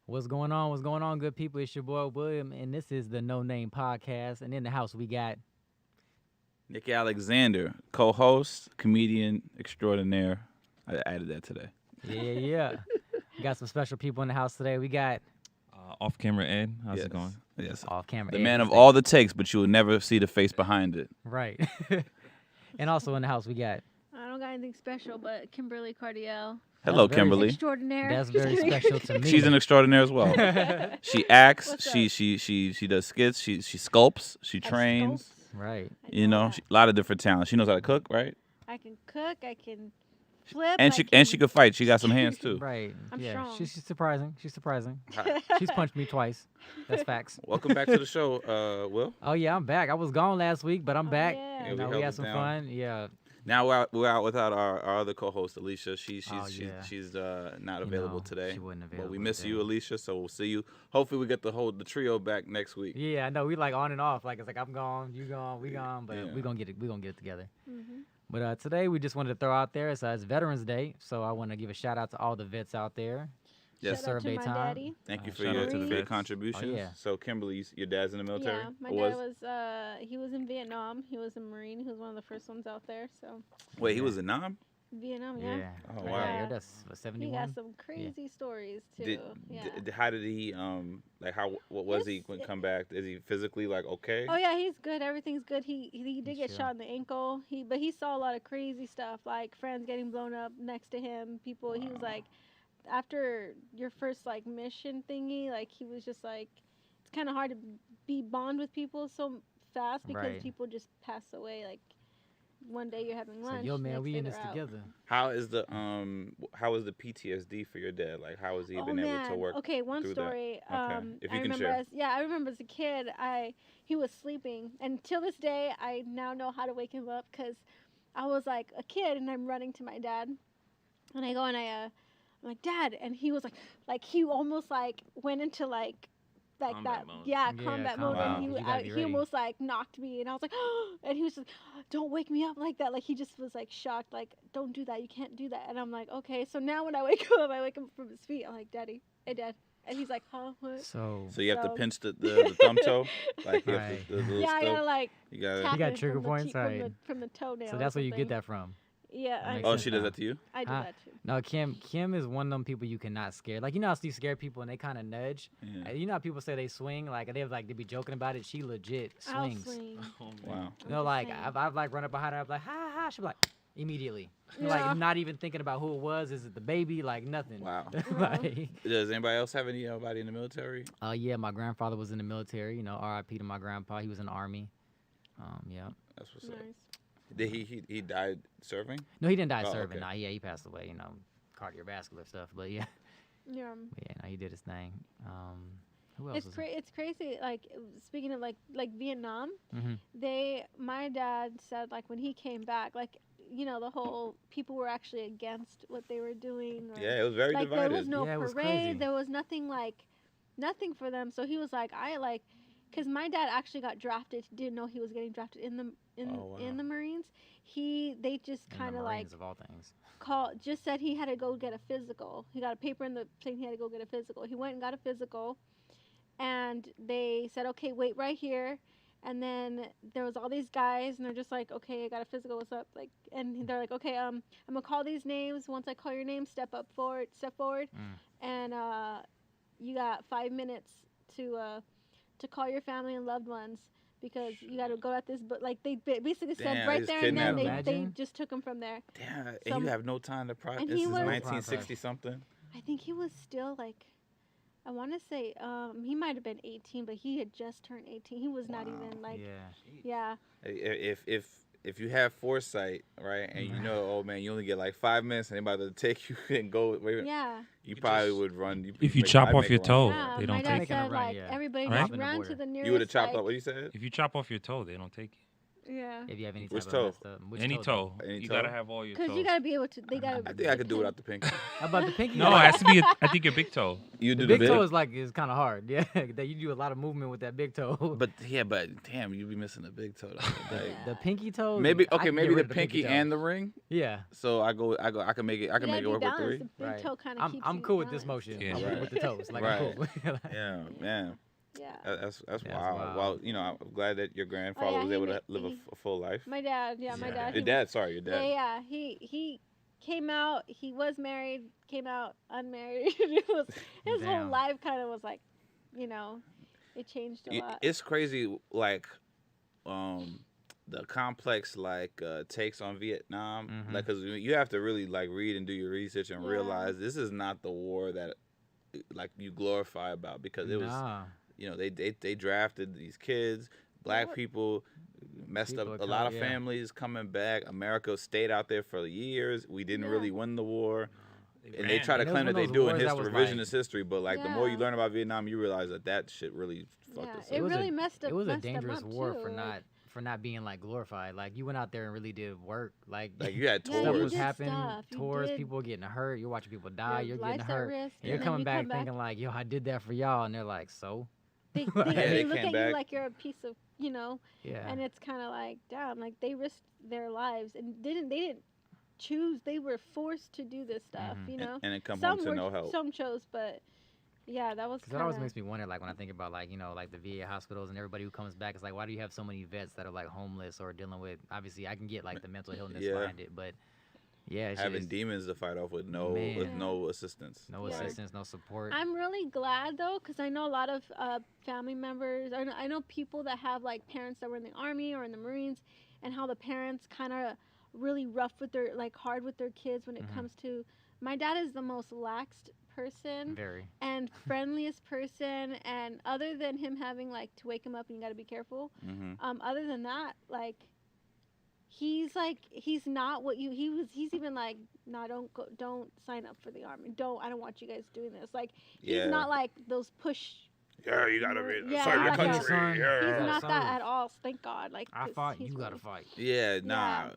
What's going on? What's going on, good people? It's your boy William, and this is the No Name Podcast. And in the house, we got Nicky Alexander, co-host, comedian extraordinaire. I added that today. yeah. We got some special people in the house today. We got Off camera Ed, how's Yes. it going? Yes. off camera. The Ed, man who's of there. all the takes, but you will never see the face behind it. Right. And also in the house, we got I don't got anything special, but Kimberly Cardiel. Hello, That's very Kimberly. Extraordinaire. that's Just very kidding. special to me. She's an extraordinaire as well. She acts. What's She does skits. She sculpts. She I trains. sculpt. Right. I You know, that. a lot of different talents. She knows how to cook, right? I can cook. I can flip. And I she could fight. She got some hands too. Right. I'm yeah. strong. She's surprising. She's surprising. Hi. She's punched me twice. That's facts. Welcome back to the show, Will. Oh yeah, I'm back. I was gone last week, but I'm Oh, back. yeah. Yeah, You we know, held we had it some down. fun. Yeah. Now we're out without our other co-host Alicia. She's Oh, yeah. she's not You available know, today. she wasn't But we available miss you, today. Alicia. So we'll see you. Hopefully we get the trio back next week. Yeah, I know. We like on and off. Like it's like I'm gone, you gone, we gone, but Yeah. we gonna get it. We gonna get it together. Mm-hmm. But today we just wanted to throw out there. It's Veterans Day, so I want to give a shout out to all the vets out there. Yes. Shout out to Survey my time. daddy. Thank you for Shout out your, to the for your vets. contributions. Oh, yeah. So Kimberly, your dad's in the military? Yeah, my Or dad was. He was in Vietnam. He was a Marine. He was one of the first ones out there. So Wait, he Yeah. was in Nam? Vietnam, Yeah. yeah. Oh, Right, wow. yeah, Yeah. that's what, He 71. got some crazy stories too. Did, yeah. how did he like how what was he Yes, when come back? Is he physically like okay? Oh yeah, he's good. Everything's good. He did He's get chill. shot in the ankle. But he saw a lot of crazy stuff, like friends getting blown up next to him. People. He was Wow. like, after your first like mission thingy, like he was just like, it's kind of hard to be bond with people so fast because Right. people just pass away. Like one day you're having So lunch. yo, man, next we day in this they're out. together. How is the PTSD for your dad? Like how has he Oh been able to man. work? Okay, one through that? story. Okay, if I you can remember share. I remember as a kid, he was sleeping, and till this day, I now know how to wake him up because I was like a kid, and I'm running to my dad, and I go and I'm like, Dad, and he was like he almost like went into like Combat that mode. yeah, Yeah, combat mode, combat and mode, he 'cause you gotta be he ready. almost like knocked me, and I was like, and he was just, don't wake me up like that, like he just was like shocked, like don't do that, you can't do that, and I'm like, okay, so now when I wake up, I wake him from his feet, I'm like, Daddy, hey Dad, and he's like, huh, what? So So you have to So- pinch the thumb toe, like you have Right. the little Yeah, I stub. gotta like You gotta. tap got it trigger from the points? from the, Right. from the toenail. so or that's where you get something. that from. Yeah, That I, makes Oh, sense she does now. that to you? I do Huh. that too. No, Kim is one of them people you cannot scare. Like you know how you scare people and they kind of nudge. Yeah. You know how people say they swing, like they be joking about it. She legit I'll swings. swing. Oh, man. Wow. You know, I'm like just I've like run up behind her, I'm like ha ha. She be like immediately, Yeah. like not even thinking about who it was. Is it the baby? Like nothing. Wow. like, Does anybody else have anybody in the military? yeah, my grandfather was in the military. You know, R.I.P. to my grandpa. He was in the army. Yeah. That's what's up. Nice. Did he died serving? No, he didn't die Oh, serving. okay. Nah, yeah, he passed away. You know, cardiovascular stuff. But yeah, Yeah. yeah, no, he did his thing. Who else? It's crazy. Like speaking of like Vietnam, Mm-hmm. my dad said like when he came back, like you know the whole people were actually against what they were doing. Or, Yeah, it was very like divided. there was no Yeah, it was parade. crazy. There was nothing nothing for them. So he was like, because my dad actually got drafted. He didn't know he was getting drafted in the Oh, wow. in the Marines. They just kind of like of all things. just said he had to go get a physical. He got a paper in the saying he had to go get a physical. He went and got a physical, and they said, okay, wait right here. And then there was all these guys, and they're just like, okay, I got a physical. What's up? Like, and they're like, okay, I'm gonna call these names. Once I call your name, step forward, and you got 5 minutes to call your family and loved ones because you got to go at this. But like they basically said Damn, they right just there and then kidnapped they him. just took him from there. Damn, and Some- you have no time to process. and This he is was- 1960 something. I think he was still like, I want to say, he might have been 18, but he had just turned 18. He was not Wow. even like, Yeah. yeah. If you have foresight, right, and you know, oh man, you only get like 5 minutes, and they're about to take you and go, wait, Yeah. you probably would run. If you make- chop I'd off make your a run toe, for it. Yeah, they my don't dad take Making a said run, like yeah. everybody Right? just Hopping the ran to border. the nearest. You would have chopped like, off what you said? If you chop off your toe, they don't take you. Yeah. If you have any type Which of toe? messed up. Which Any though? toe. Any You toe? gotta have all your Because toes. you gotta be able to. They gotta. I think I could do without the pinky. How about the pinky? No, it has to be. I think your big toe. You The do big toe is kind of hard. Yeah, that you do a lot of movement with that big toe. but damn, you be missing the big toe. Though. Like, The pinky toe. maybe I can get maybe rid the of pinky toe. and the ring. Yeah. So I can make it. I can make it work with 3. The big Right. toe kind of keeps I'm you cool with this balanced. motion. Yeah. I'm Right. cool with the toes. Like Right. I'm cool. Yeah, man. Yeah. That's wild. wild. Well, you know, I'm glad that your grandfather yeah, was he able to ma- live he- a full life. My dad. Yeah, my dad. Your dad. Sorry, your dad. Yeah. He came out. He was married. Came out unmarried. It was his whole Damn. life kind of was like, you know, it changed a lot. It's crazy, like, the complex takes on Vietnam, Mhm. like, cause you have to really like read and do your research and Yeah. realize this is not the war that like you glorify about, because it was, Nah. you know, they drafted these kids, black What? people, messed People up of a lot color, of yeah. families coming back. America stayed out there for years. We didn't Yeah. really win the war. And they ran. try to And it claim was that one they of do those in wars that history, was like- revisionist history, but like the more you Yeah. learn about Vietnam, you realize that shit really fucked Yeah, us it up. was really a, messed up. It was a messed them dangerous up, war too, for like- not being like glorified. Like you went out there and really did work. Like Like you had Yeah, stuff you was did tours. happening. stuff. You Tours, did- people getting hurt. You're watching people die. Your You're getting life's at hurt. risk, And you're then coming you back come back. thinking like, yo, I did that for y'all, and they're like, so They they look came at back. you like you're a piece of, you know, yeah. and it's kind of like, damn, like they risked their lives and they didn't choose. They were forced to do this stuff, Mhm. you know. And then come some home to no help. Some chose, but yeah, that was Because that always kinda- makes me wonder, like when I think about like like the VA hospitals and everybody who comes back, it's like why do you have so many vets that are like homeless or dealing with? Obviously, I can get like the mental illness Yeah. behind it, but yeah, it's Having just demons to fight off with Man. no assistance. no Yeah. assistance, no support. I'm really glad though, because I know a lot of family members. I know people that have like parents that were in the army or in the Marines, and how the parents kind of really rough with their hard with their kids when it Mhm. comes to. My dad is the most laxed person Very. and friendliest person, and other than him having like to wake him up and you got to be careful. Mm-hmm. Other than that, he's not what he's even like, no, don't sign up for the army. I don't want you guys doing this. Like Yeah. he's not like those push. Yeah, you gotta be- be Yeah, serve your like a- country. son. He's Yeah. not son. that at all. Thank God. Like I 'cause fought, he's you gotta really- fight. Yeah, nah.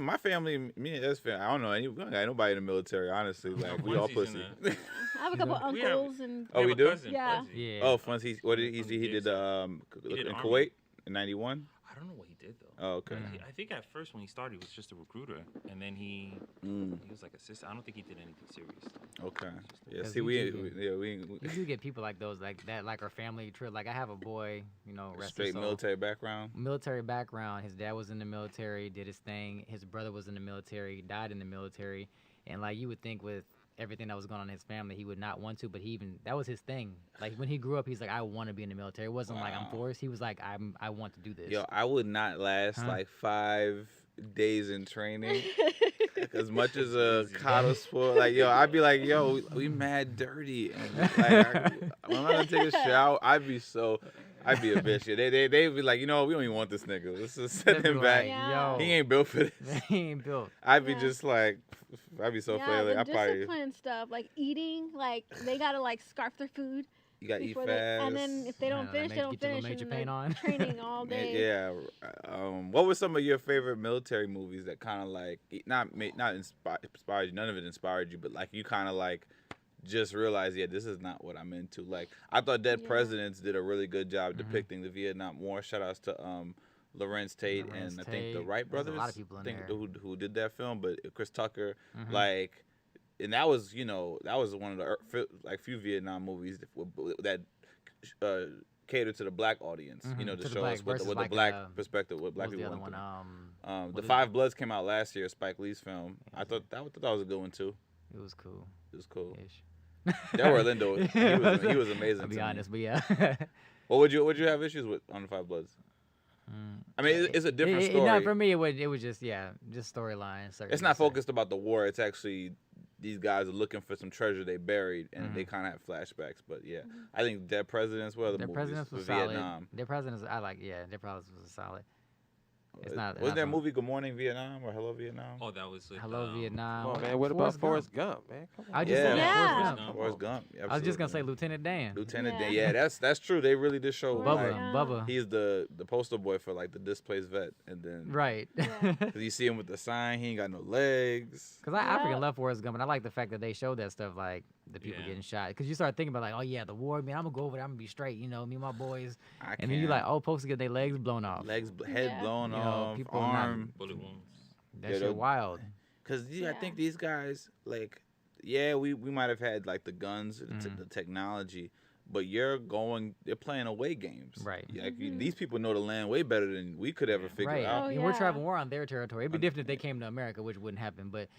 My family, me and his family. I don't know we don't got nobody in the military. Honestly, like we all Onesies in pussy. I have a couple We have- uncles and Oh, we do? Yeah. Yeah. Oh, Funzy. What did he From see? He did Dixon. He did in Army. Kuwait in '91. I don't know what he did though. Oh, okay. Mm. I think at first when he started, he was just a recruiter, and then he was like assistant. I don't think he did anything serious. Okay. Yeah. 'Cause See, you we do we You do get people like those, like that, like our family trip. Like I have a boy, rest his straight soul. military background. Military background. His dad was in the military, did his thing. His brother was in the military, died in the military. And like you would think with everything that was going on in his family, he would not want to, but that was his thing. Like when he grew up, he's like, I want to be in the military. It wasn't like I'm Wow. forced. He was like, I want to do this. Yo, I would not last Huh? like 5 days in training. As much as That's a easy. coddle sport, like yo, I'd be like, yo, we mad dirty, and like when I'm gonna take a shower, I'd be a bitch. Yeah, they'd be like, we don't even want this nigga. Let's just They'd send be him like, back. Yeah. Yo, He ain't built for this. he ain't built. I'd be Yeah. just like, I'd be so yeah, flailing. the I probably discipline stuff, like eating, like they gotta like scarf their food you gotta eat before fast. they, and then if they don't Yeah, finish, that they don't makes- get your finish, major and paint they're on. training all day. Yeah. What were some of your favorite military movies that kind of like not inspired you? None of it inspired you, but like you kind of like just realized, yeah, this is not what I'm into. Like I thought Dead Yeah. Presidents did a really good job Mhm. depicting the Vietnam War. Shout outs to Lawrence Tate Lawrence and I think the Tate. Wright There's a brothers. lot of people in I think there. who did that film, but Chris Tucker, Mhm. like, and that was one of the few Vietnam movies that catered to the black audience. Mhm, To to the show black us with versus the like, black perspective, what What black was the people other went one? through. The what is Five Bloods came out last year, Spike Lee's film. Yeah, I thought that was a good one too. It was cool. It was cool. Ish. Delroy Lindo, he was amazing. I'll be to me. honest, but yeah. What would you have issues with on the Five Bloods? Mm. I mean, it's a different story. No, for me, it was just storyline. It's not focused about the war. It's actually these guys are looking for some treasure they buried, and they kind of have flashbacks. But yeah, I think Dead Presidents were the Their movies presidents for was solid. Vietnam. Their presidents, I like. Yeah, their presidents was solid. It's not. Was there a movie Good Morning Vietnam or Hello Vietnam? Oh, that was with, Hello Vietnam. Come on, man. What about Forrest Gump, man? Come on. I just Yeah. said Yeah. Forrest Gump. Forrest Gump. I was just gonna say absolutely. Lieutenant Dan. Lieutenant Yeah. Dan. Yeah, that's true. They really did show Forrest like, Bubba. Gump. Bubba. he's the poster boy for like the displaced vet, and then Right. Yeah. cause you see him with the sign, he ain't got no legs. Because I freaking Yeah. love Forrest Gump, and I like the fact that they showed that stuff, like the people Yeah. getting shot. Because you start thinking about, like, oh yeah, the war, man, I'm gonna go over there, I'm gonna be straight, you know, me and my boys. I And then you can't. like, oh, folks get their legs blown off. legs, head Yeah. blown You know, off, people not- arm. bullet wounds. That Yeah, shit they're- wild. Cause I Yeah. think these guys like, yeah, we might have had like the guns, Mhm. the technology, but they're playing away games. Right. Yeah, like, Mhm. these people know the land way better than we could ever figure Right. out. Oh, I mean, we're yeah. traveling, we're on their territory. It'd be different if they came to America, which wouldn't happen. But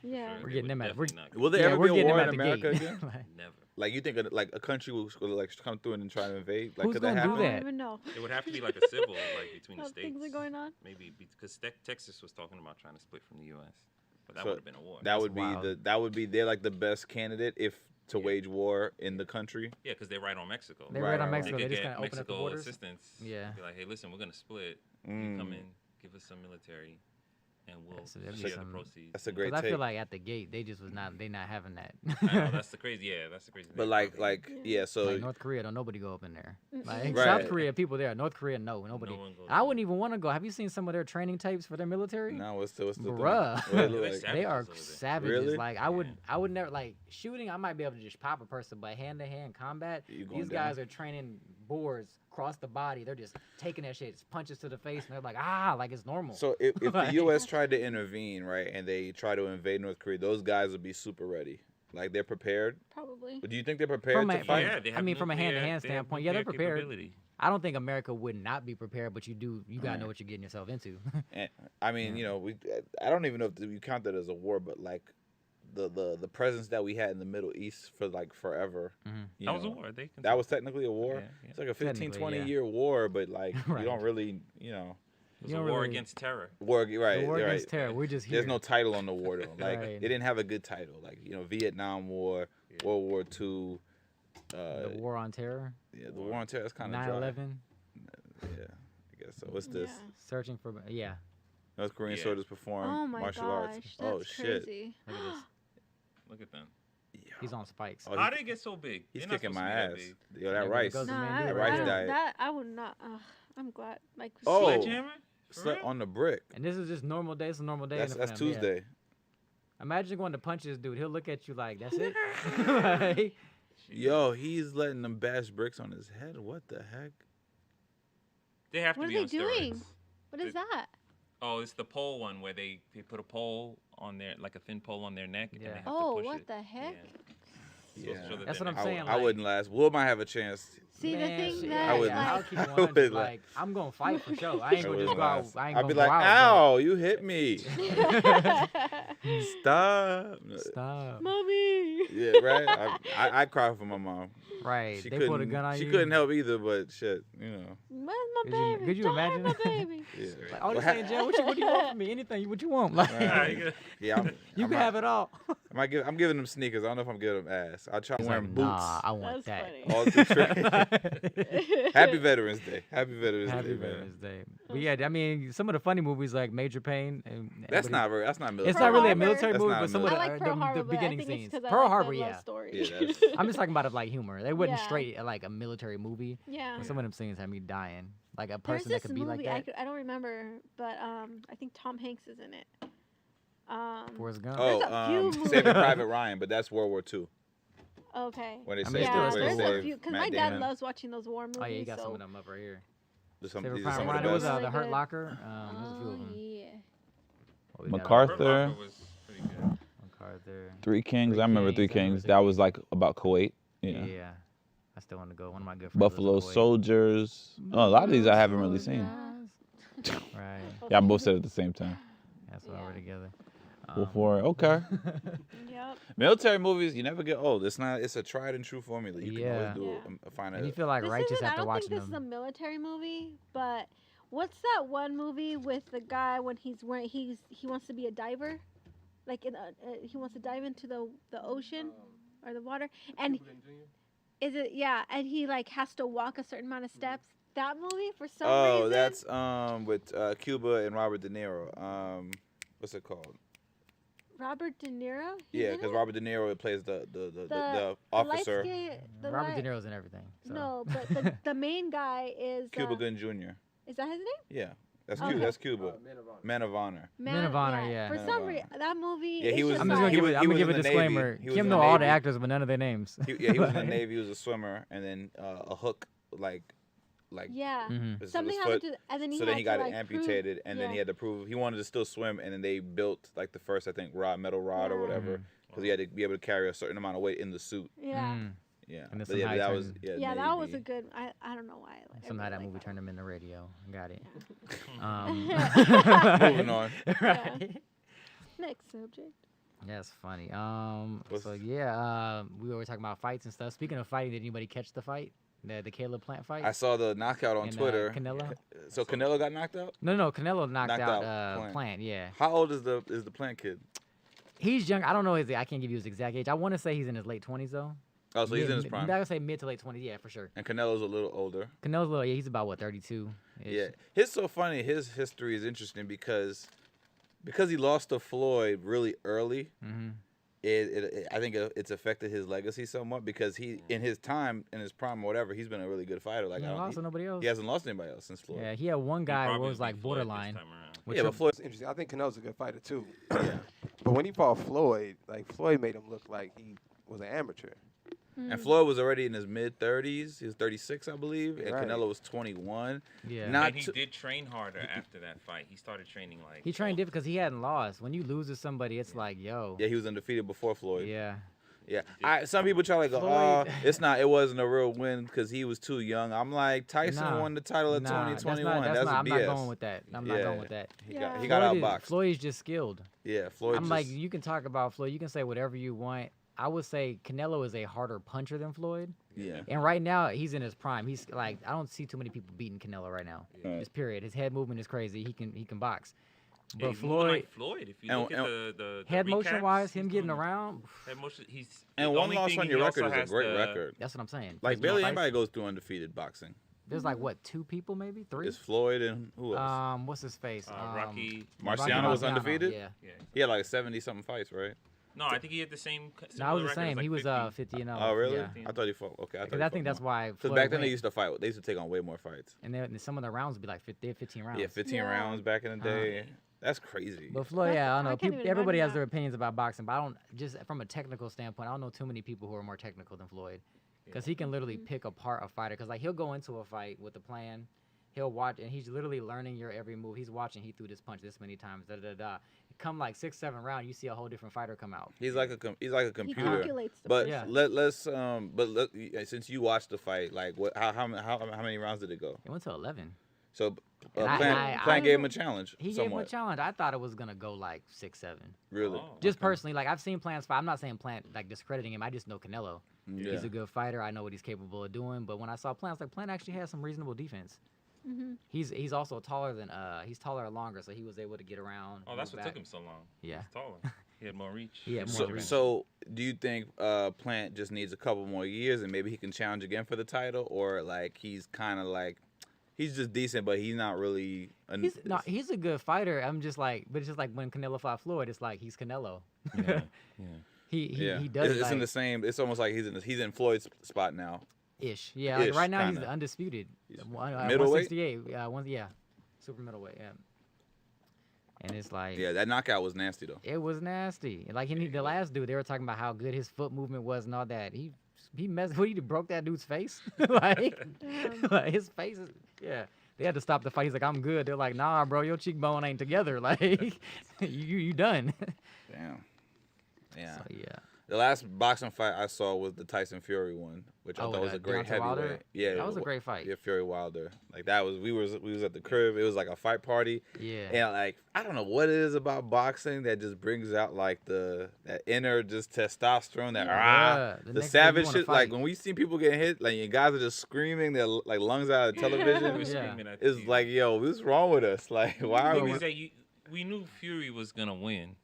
Yeah. We're getting them out. We're- Will there yeah, ever we're be a getting war them in at the America gate. again? Like, Never. Like you think like a country will like come through and try to invade? Like Who's could that gonna do happen? I that? don't even know. It would have to be like a civil, like between the How states. things are going on. Maybe because Texas was talking about trying to split from the U.S., but that So would have been a war. That would be wild. they're like the best candidate if to Yeah. wage war in the country. Yeah, because they're right on Mexico. They're Right, right on right, right. Mexico. They They could just get kind of open up the Mexico borders. assistance. Yeah. Be like, hey, listen, we're gonna split. You Mm. come in, give us some military, and we'll So there'd be share the some- proceeds. That's a you know? great Because I feel take. like at the gate, they just was not, they not having that. I know that's the crazy. Yeah, that's the crazy. But thing. like yeah, so Like North Korea, don't nobody go up in there. Like Right. South Korea, people there. North Korea, no, nobody. No one goes I in. wouldn't even want to go. Have you seen some of their training tapes for their military? now what's the thing? Bruh. What it look They're like? savage. They are over there. savages. Really? Like Yeah. I would never like shooting. I might be able to just pop a person, but hand to hand combat, You going these down. guys are training boards across the body. They're just taking that shit, it's punches to the face, and they're like, like it's normal. So if the Like- U.S. tried to intervene, right, and they try to invade North Korea, those guys would be super ready. Like they're prepared. Probably. But do you think they're prepared From to a- fight? Yeah, they I have mean, from a nuclear- hand-to-hand they have standpoint, yeah, they're nuclear prepared. capability. I don't think America would not be prepared, but you gotta know Right. what you're getting yourself into. And, I mean, you know, I don't even know if you count that as a war, but like the presence that we had in the Middle East for like forever. you That was a know, war. They That was technically a war. Yeah, yeah. It's like a 15, Technically, 20 yeah. year war, but like Right. you don't really, you know, It was You a don't war really- against terror. war. Right, the war right. against terror. We're just here. There's no title on the war though. Like Right. it didn't have a good title. Like you know, Vietnam War, Yeah. World War II. the war on terror, Yeah, the war on terror is kind of dry. 9/11, Yeah, I guess so. What's this? Yeah. searching for North Korean Yeah. soldiers perform Oh my martial gosh, arts. that's Oh shit! crazy. Look at this. Look at them. He's on spikes. Oh, How did it get so big? He's They're not kicking supposed my to be that ass. big. Yo, Yeah, that but rice. it goes- Nah, man do I, it rice right I don't, diet. that I would not. I'm glad. Like Oh. Sledgehammer? For Slept real? on the brick. And this is just normal day. It's a normal day. That's in the family, yeah. Tuesday. Imagine going to punch this dude. He'll look at you like, that's it. Like, Yo, he's letting them bash bricks on his head. What the heck? They have What to are be they on doing? steroids. What is that? Oh, it's the pole one where they put a pole on their, like a thin pole on their neck, and Yeah. they have to Oh, push what it. the heck? Yeah. Yeah. So that That's their what I'm neck- saying, I like- wouldn't last. Will might have a chance. See the man, thing shit, that I would yeah, laugh. I'll keep I it 100. would Like, I'm gonna fight for sure. I ain't I gonna just wouldn't go out. last. I ain't I'd gonna be like, go out, ow, you hit me. Stop. but- Stop. Mommy. Yeah, right. I cry for my mom. Right. She they couldn't. pulled a gun on she you. couldn't help either, but shit, you know. Where's my Could you- baby? could you Don't hurt imagine? my baby. Yeah. Like, oh, Well, this ha- ain't jail. What you want from me? Anything. What you want? Like, Right. Yeah, you can have it all. I'm giving them sneakers. I don't know if I'm giving them ass. I'll try It's wearing like, boots. nah, I want That's that. funny. All through training. Happy Veterans Day. Happy Veterans Happy Day, man. Veterans Day. But yeah, I mean, some of the funny movies like Major Pain. And That's everybody- not military. It's not really a Harbor. military That's movie, not a but some of I the, like Pearl Harbor, the but I beginning think it's scenes. 'cause I Pearl like Harbor, the yeah. love story. Yeah, that's- I'm just talking about it like humor. They wasn't Yeah. straight like a military movie. Yeah. But some of them scenes had me dying. Like a There's person this that could be movie like that. I don't remember, but I think Tom Hanks is in it. Forrest Gump. Oh, There's a few movies. Saving Private Ryan, but that's World War II. Okay. When they I mean, say it's still- Yeah, it's where still they there's war. a save few because Matt my dad Damon. loves watching those war movies. Oh yeah, you got so. some of them up right here. These Saving are Private some of Ryan. the It was best. Really The Hurt good. Locker. There's a few of Oh them. yeah. What we got? MacArthur. Hurt Locker was pretty good. MacArthur. Three Kings. Three I remember Kings, Three I remember Kings. Three That Kings. was like about Kuwait. Yeah. Yeah. I still want to go. One of my good friends. Buffalo lives in Kuwait. Soldiers. Oh, a lot of these I haven't really seen. Right. Yeah, I both said it at the same time. That's why we're Yeah. together. Wolf War. Okay. Yep. Military movies, you never get old. It's not. It's a tried and true formula. You can Yeah. always do Yeah. find And you a. feel like This righteous isn't, I after don't watching think this is a them. military movie, but what's that one movie with the guy when he wants to be a diver, like he wants to dive into the ocean or the water, and is it and he like has to walk a certain amount of steps. that movie for some Oh, reason. that's with Cuba and Robert De Niro. What's it called? Robert De Niro. He's Yeah, in because it? Robert De Niro plays the the officer. The Robert light- De Niro's in everything. So. No, but the main guy is Cuba Gooding Jr. Is that his name? Yeah, that's Okay. Cuba. That's Cuba. Men of Honor. Man of Honor. Men of Honor, yeah. For Men of some Honor. reason, that movie. Yeah, he it's was- just I'm just like, gonna give was- it. I'm he gonna was give a in the disclaimer. Navy. He was Kim in know the all the Navy. actors, but none of their names. He was in the Navy. He was a swimmer, and then a hook like Yeah. Mhm. his Something foot. happened to, and then he So had then he to, got like, it amputated, and then he yeah. had to prove he wanted to still swim, and then they built like the first, I think, metal rod or Yeah. whatever, because he had to be able to carry a certain amount of weight in the suit. Yeah. Mhm. Yeah, And then but yeah, somehow he that was turned- Yeah, that was Navy. a good. I don't know why. Somehow that everybody movie liked turned him into radio. Got it. Moving on. Right. Next subject. That's funny. What's- So yeah, we were talking about fights and stuff. Speaking of fighting, did anybody catch the fight? The Caleb Plant fight? I saw the knockout on And, Twitter. Canelo? So Canelo got knocked out. No, Canelo knocked Knocked out, out Plant. Plant. Yeah, How old is the Plant kid? he's young. I don't know his. I can't give you his exact age. I want to say he's in his late 20s though. Oh, so he's in his I'm prime. gonna say mid to late 20s. Yeah, for sure. And Canelo's a little older. Canelo's little. Yeah, he's about what 32. Yeah, it's so funny. His history is interesting because he lost to Floyd really early. Mm-hmm. I think it's affected his legacy somewhat because he, in his time, in his prime, or whatever, he's been a really good fighter. Like He I don't, lost to nobody else. he hasn't lost anybody else since Floyd. Yeah, he had one He'd guy who probably was like beat Floyd this borderline. time around. which Yeah, are- but Floyd. It's interesting. I think Canelo's a good fighter too. Yeah. But when he fought Floyd, like Floyd made him look like he was an amateur. And Floyd was already in his mid-30s. He was 36, I believe, and Right. Canelo was 21. yeah. Not And he to- did train harder after that fight. He started training like He trained different because he hadn't lost. When you lose to somebody, it's like, yo. Yeah, he was undefeated before Floyd. Yeah. Yeah. Some people try to go, Floyd- it wasn't a real win because he was too young. I'm like, Tyson Nah. won the title at Nah, 2021. That's That's not, I'm BS. not going with that. I'm not Yeah. going with that. He Yeah. got Floyd is- outboxed. Floyd's just skilled. Yeah, Floyd. I'm like, you can talk about Floyd. You can say whatever you want. I would say Canelo is a harder puncher than Floyd. yeah. And right now, he's in his prime. He's like, I don't see too many people beating Canelo right now. Yeah. Just period. His head movement is crazy. He can box. Yeah, But he's moving Floyd, like Floyd. If you And- look at the head motion recaps, wise, he's him getting doing- around, Head motion. He's And the one only loss thing on he your also record is a has great the- record. that's what I'm saying. Like, There's barely no anybody fights. goes through undefeated boxing. There's like what, 2 people maybe, 3. It's Floyd and who else? What's his face? Rocky. Marciano was Marciano, undefeated? Yeah. Yeah. He had like 70-something fights, right? No, I think he had the same. No, I was similar the record, same. like He was 50. 50 and 0. Oh, really? Yeah. I thought he fought. Okay, Because I think that's why. Because Floyd back then went. they used to fight. They used to take on way more fights. And then some of the rounds would be like 15 rounds. Yeah, 15 Yeah. rounds back in the Uh-huh. day. That's crazy. But Floyd, That's- yeah, I I don't know. can't even Everybody imagine has their that. opinions about boxing, but I don't. Just from a technical standpoint, I don't know too many people who are more technical than Floyd, because he can literally pick apart a fighter. Because like he'll go into a fight with a plan, he'll watch, and he's literally learning your every move. He's watching. He threw this punch this many times. Da da da. Come like 6, 7 round, you see a whole different fighter come out. He's like a He computer. calculates the But Yeah. since you watched the fight, like how many rounds did it go? It went to 11. So And I- Plant I- gave him a challenge. He gave somewhat. him a challenge. I thought it was gonna go like 6, 7. Really? Oh. Just personally, like I've seen Plant's fight. I'm not saying Plant like discrediting him. I just know Canelo. Yeah. He's a good fighter. I know what he's capable of doing. But when I saw Plant, I was like, Plant actually has some reasonable defense. He's also taller than he's taller and longer, so he was able to get around. Oh, that's move what back. took him so long. Yeah. He's taller. He had more reach. He had more So, reach. so do you think Plant just needs a couple more years and maybe he can challenge again for the title, or like he's kind of like he's just decent, but he's not really. He's a good fighter. I'm just like, but it's just like when Canelo fought Floyd, it's like he's Canelo. Yeah. He does It's in like, the same. It's almost like he's in Floyd's spot now. ish. Yeah, like Ish, right now he's kinda. the undisputed. Middleweight? 168. Yeah, super middleweight. Yeah. And it's like Yeah, that knockout was nasty though. it was nasty. And like the last dude, they were talking about how good his foot movement was and all that. He messed. He broke that dude's face. like, like his face is yeah. They had to stop the fight. He's like, I'm good. They're like, nah, bro, your cheekbone ain't together. Like, you done. Damn. Yeah. So, yeah. The last boxing fight I saw was the Tyson Fury one, which I Oh, thought was a great Deontay Wilder? heavyweight. Yeah, That was a great fight. Yeah, Fury Wilder. Like that was we was at the crib. It was like a fight party. Yeah. And like I don't know what it is about boxing that just brings out like that inner just testosterone, that Yeah, the the next day you savage wanna shit. Like fight. when we see people getting hit, like and guys are just screaming their like lungs out of television. He was Yeah. screaming at the It's TV. like, yo, what's wrong with us? Like, why are The thing we? is that we knew Fury was gonna win,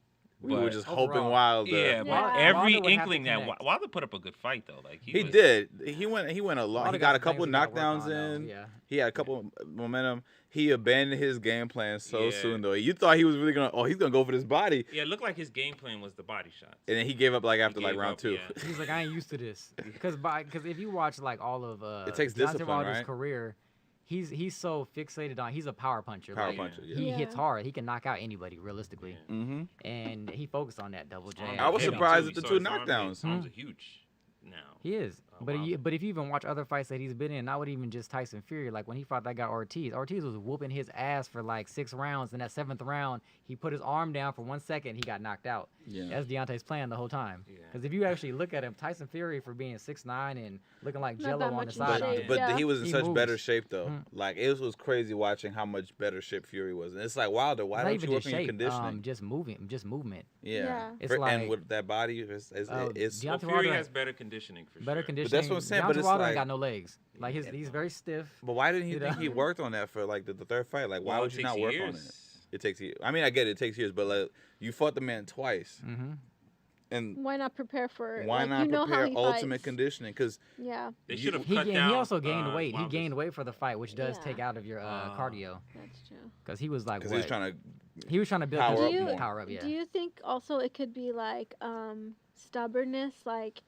We were But just overall, hoping Wilder. yeah, Yeah. every Wilder would have to inkling that connect. Wilder put up a good fight though. Like He was- did. He went a lot. Wilder He got a some couple things he gotta work knockdowns on, though. in. Yeah. He had a couple momentum. He abandoned his game plan so Yeah. soon though. You thought he was really he's gonna go for this body, Yeah, it looked like his game plan was the body shots. and then he gave up like after like gave round up, 2. yeah. He's like, I ain't used to this. Because if you watch like all of It takes Deontay discipline, Wilder's right? career, he's so fixated on he's a power puncher. Power like, puncher. Yeah. He Yeah. hits hard. He can knock out anybody realistically, Yeah. Mm-hmm. and he focused on that double jab. I was Heavy, surprised too. at the You saw 2 his arm, knockdowns. His arms are huge now. He is. Oh, But wow. but if you even watch other fights that he's been in, not even just Tyson Fury, like when he fought that guy Ortiz was whooping his ass for like 6 rounds. In that 7th round, he put his arm down for 1 second. He got knocked out. Yeah. That's Deontay's plan the whole time. Yeah. Because if you actually look at him, Tyson Fury for being 6'9" and looking like Not Jello that on the much in sideline. shape. But Yeah. he was in He such better moves. shape though. Mhm. Like it was crazy watching how much better shape Fury was. And it's like Wilder, why Not don't even you work just on your shape, conditioning? just movement. Yeah. Yeah. It's And like- with that body, it's Oh, it's Well, Deontay Fury Wilder has better conditioning for Better sure. conditioning. that's what I'm saying, but Deontay it's Wilder like- ain't got no legs. Like he's very stiff. But why didn't he You think know? he worked on that for like the 3rd fight? Like why Well, would it you takes not work on it? years. It takes years. I mean, I get it takes years, but like you fought the man twice, Mm-hmm. and Why not prepare for? why like, not you know how prepare he ultimate fights. conditioning? Because Yeah, They You- should have He cut gained, down. he also gained weight. He Wilder's- gained weight for the fight, which does Yeah. take out of your cardio. that's true. Because he was like, he's what? trying to He was trying to build power his up more. power up. Yeah. Do you think also it could be like stubbornness? Like,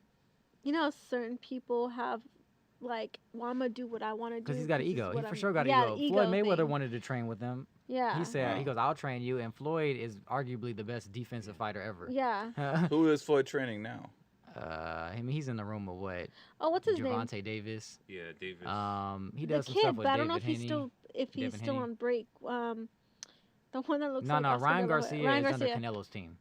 you know, certain people have like, well, I'm gonna do what I want to do. Because he's got an this is ego. He what for I'm- sure got an yeah, ego. the Floyd Mayweather thing. wanted to train with him. Yeah. He said, Wow. he goes, I'll train you. And Floyd is arguably the best defensive fighter ever. Yeah. who is Floyd training now? I mean, he's in the room with what? Oh, what's his name? Gervonta Davis. Yeah, Davis. He The does some kid, stuff with but I don't know David if he's Haney. still Devin still Haney. on break. The one that looks No, like no, Oscar Ryan De La Hoya. Garcia Ryan is Garcia. under Canelo's team.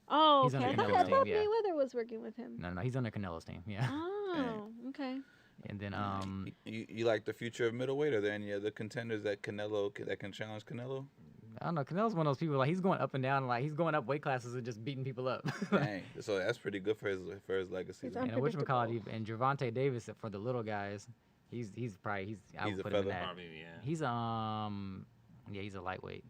Oh, He's okay. under I Canelo's thought team, yeah. Mayweather was working with him. No, he's under Canelo's team. Yeah. Oh, okay. And then You like the future of middleweight? Are there any other contenders that can challenge Canelo? I don't know. Canelo's one of those people like he's going up and down, like he's going up weight classes and just beating people up. Dang, so that's pretty good for his legacy. He's then. And unpredictable. whatchamacallit, and Gervonta Davis for the little guys, he's I He's would a put him in feather. that. Probably, yeah. He's yeah, he's a lightweight,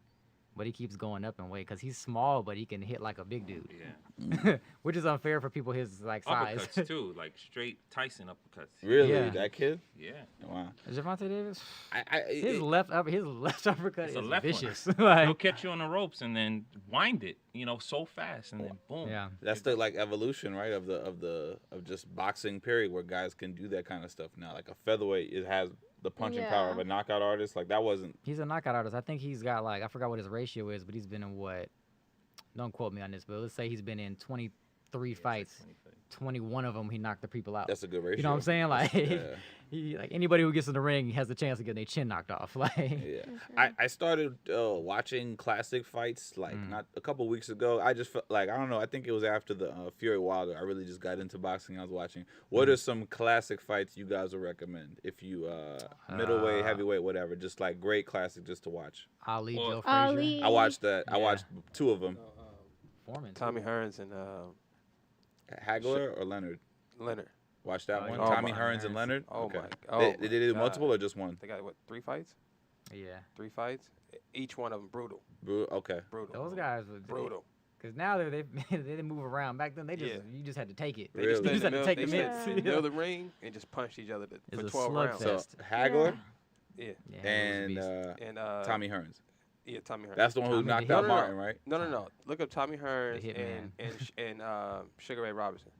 but he keeps going up in weight because he's small, but he can hit like a big dude, Yeah. which is unfair for people his like size. Uppercuts too, like straight Tyson uppercuts. Really, Yeah. that kid? Yeah. Wow. Gervonta Davis, It- his left uppercut It's is a left one. vicious. He'll like, catch you on the ropes and then wind it, so fast, and then boom. yeah, that's the like evolution, right? Of just boxing period where guys can do that kind of stuff now. Like a featherweight, it has the punching power of Yeah. a knockout artist. Like that wasn't. he's a knockout artist. I think he's got like I forgot what his ratio is, but he's been in what? Don't quote me on this, but let's say he's been in 23 fights. 21 of them he knocked the people out. That's a good ratio. You know what I'm saying? Like, Yeah. he like anybody who gets in the ring has a chance of getting their chin knocked off. Like, Yeah, Okay. I started watching classic fights like not a couple weeks ago. I just felt like I don't know. I think it was after the Fury Wilder. I really just got into boxing. I was watching. What are some classic fights you guys would recommend if you middleweight, heavyweight, whatever? Just like great classic just to watch. Ali, Well, Joe Frazier, Ali. I watched that. I Yeah. watched 2 of them. Foreman. Tommy Hearns and Hagler or Leonard. Leonard. Watch that Oh, one. yeah. Tommy Oh, my Hearns and Hearns. Leonard. Oh Okay. my. They did it multiple or just one? They got what? 3 fights? Yeah, 3 fights. Each one of them brutal. Okay. Brutal. those guys were Brutal. Because now they didn't move around. Back then they just Yeah. you just had to take it. They just Really? You stood just in had the to take middle, the they mitts. stood in the middle of the ring and just punched each other It's for a 12 rounds. So slugfest. Hagler Yeah. Yeah, and he was a beast. And Tommy Hearns. Yeah, Tommy Hearns. That's the one who Tommy knocked the out Hitman. Martin, right? No. Look up Tommy Hearns The Hitman. and Sugar Ray Robinson.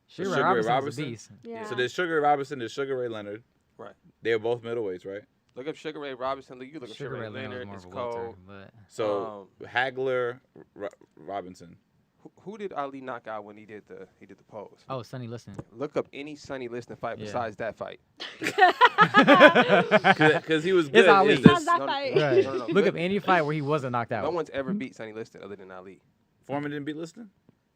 Sugar Sugar Ray Ray Robinson's Robinson? a beast. Yeah. So there's Sugar Ray Robinson, there's Sugar Ray Leonard. Right. They're both middleweights, right? Look up Sugar Ray Robinson. You look up Sugar Ray Leonard. Leonard was more It's of a welter, cold. but So Hagler, Robinson. Who did Ali knock out when he did the pose? oh, Sonny, listen. Look up any Sonny Liston fight Yeah. besides that fight. Because he was good. It's Ali. It's How's just- that no, fight? Right. No. Look up any fight where he wasn't knocked out. No one's ever beat Sonny Liston other than Ali. Foreman didn't beat Liston?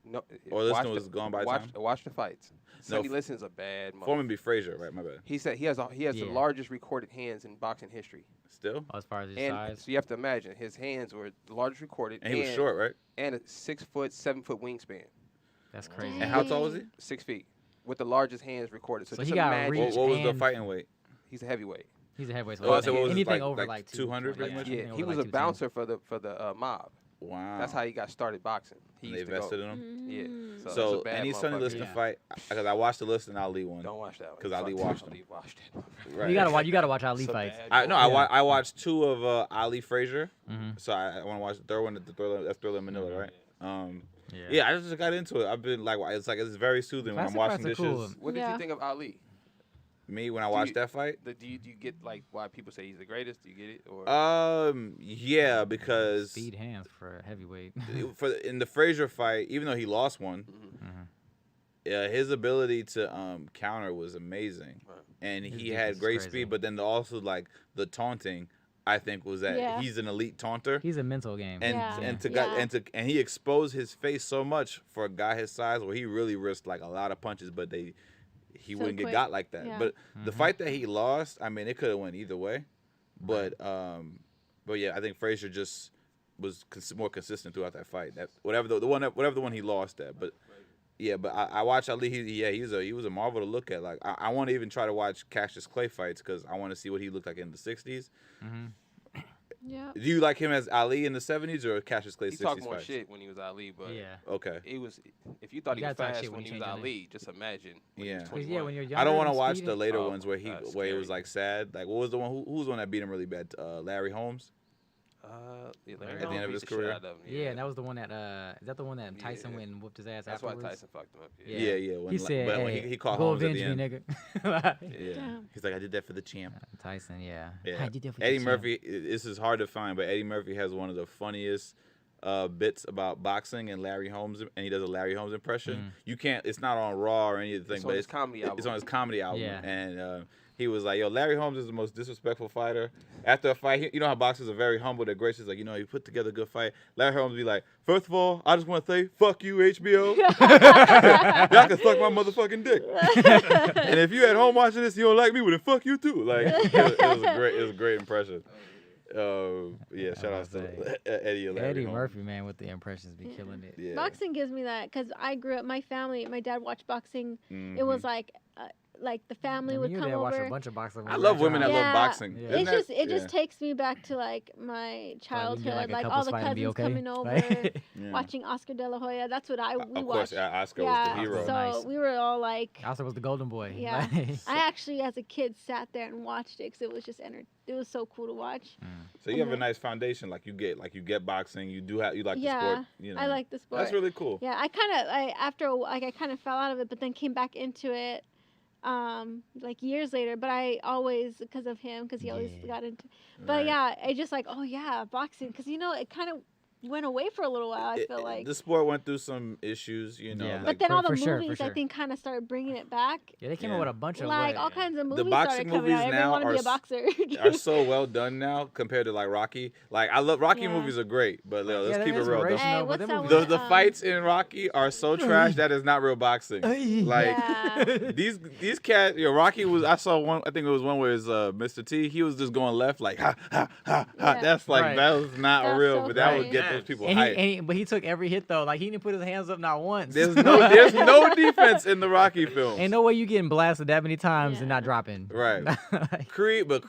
No. Or Liston watch was gone by watch, time? Watch the fights. No, Sonny Liston's a bad mother. Foreman beat Frazier, right? My bad. He said he has the Yeah. largest recorded hands in boxing history. Still? Oh, as far as his And size. so you have to imagine his hands were the largest recorded. And he was short, right? And a 6 foot, 7 foot wingspan, That's crazy. And how tall was he? 6 feet, with the largest hands recorded. So So just he got imagine. reach What was the and- fighting weight? He's a heavyweight. He's a heavyweight. Oh, So so what was his anything fight, over like like 200 pretty much? Yeah, anything he over was like a 210. bouncer for the mob. Wow. That's how he got started boxing. He And they used to go. invested in him. Yeah. Mm. that's So a bad any Sonny motherfucker. Liston Yeah. fight, because I watched the Liston Ali one. Don't watch that one. 'Cause Ali Fuck watched Ali him. watched it. Right. You gotta watch Ali It's a fights. bad No, boy. I watched 2 of Ali Frazier. Mhm. So I want to watch the third one. That's Thriller in Manila, right? Yeah. Yeah, I just got into it. I've been like, it's very soothing when I'm Classic washing fights are dishes. cool. What did Yeah. you think of Ali? Me when I Do watched you- that fight. Do you get like why people say he's the greatest? Do you get it? Or Yeah, because Speed hands for a heavyweight. in the Frazier fight, even though he lost one, Mhm. his ability to counter was amazing, Right. and His he defense had is great crazy. speed. But then also like the taunting, I think was that Yeah. he's an elite taunter. He's a mental game. And Yeah. and he exposed his face so much for a guy his size where he really risked like a lot of punches, but he So wouldn't get quick. got like that. Yeah. But the Mhm. fight that he lost, I mean, it could have went either way. But yeah, I think Frazier just was more consistent throughout that fight. That whatever the one he lost at, but. Yeah, but I watched Ali. He was a marvel to look at. Like I want to even try to watch Cassius Clay fights because I want to see what he looked like in the '60s. Mhm. Yeah. Do you like him as Ali in the '70s or Cassius Clay he '60s talked more fights? shit when he was Ali, but Yeah. Okay. it was if you thought he You was gotta talk fast shit when when he you was change your Ali, just imagine. When he was Yeah. 'Cause, 21. yeah, when you're younger I don't want to and watch speedy- the later Oh, ones where he that's where he was scary. like sad. Like what was the one? Who was the one that beat him really bad? Larry Holmes. Yeah, At Larry the end Holmes of beat his the shit career? out of him, Yeah, and that was the one that is that the one that Tyson Yeah. went and whooped his ass that's why afterwards? Tyson fucked him up. Yeah. Yeah. When, He said, but when hey, he caught go Holmes at avenge the me, end. nigga. Yeah. Damn. He's like, I did that for the champ. Tyson, yeah. Yeah. I did that for Eddie the champ. Murphy. This is hard to find, but Eddie Murphy has one of the funniest bits about boxing and Larry Holmes, and he does a Larry Holmes impression. You can't. It's not on Raw or anything, It's but on his comedy album. It's on his comedy album, Yeah. and he was like, "Yo, Larry Holmes is the most disrespectful fighter." After a fight, you know how boxers are very humble, they're gracious. Like, he put together a good fight. Larry Holmes be like, "First of all, I just want to say, fuck you, HBO. Y'all can suck my motherfucking dick. And if you at home watching this, you don't like me, well then fuck you too." Like, it was a great impression. Yeah, shout out to Eddie and Larry Eddie Holmes. Murphy, man, with the impressions be killing it. Yeah. Boxing gives me that because I grew up. My family, my dad watched boxing. It Mhm. was like the family would you come dad watch over. a bunch of boxing. I love women that Yeah. love boxing. Yeah. Isn't It's that- just it just yeah. takes me back to like my childhood, a like all couples the fight and be cousins okay? coming over, Like- Yeah. watching Oscar De La Hoya. That's what we Of course, watched. Oscar yeah, was the hero. so Nice. we were all like, Also was the golden boy. Yeah. Like- I actually as a kid sat there and watched it because it was just it was so cool to watch. So you have a nice foundation. Like you get boxing. You like the Yeah, sport. I like the sport. That's really cool. Yeah, I kind of fell out of it, but then came back into it, like years later. But I always, because of him, because he always Yeah. got into. But Right. yeah, I just like, oh yeah, boxing, because it kind of went away for a little while. I feel like. The sport went through some issues, Yeah. like, But then all the for sure, movies, for I sure. think, kind of started bringing it back. Yeah, they came Yeah. up with a bunch of Like what? all kinds of movies boxing started coming movies out. now Everyone want to be a boxer. are so well done now compared to like Rocky. Like I love Rocky Yeah. movies are great, but let's Yeah, keep they're it real. inspirational, Hey, but what's them that movies- one? The fights in Rocky are so trash that is not real boxing. Like Yeah. these cats, Rocky was. I saw one. I think it was one where it's Mr. T. He was just going left like ha ha ha ha. Yeah. That's like Right. that was not That's real, so but that funny. would get those people And hyped. but he took every hit though. Like he didn't put his hands up not once. There's no defense in the Rocky films. Ain't no way you getting blasted that many times and Yeah. not dropping. Right. Like, Creed was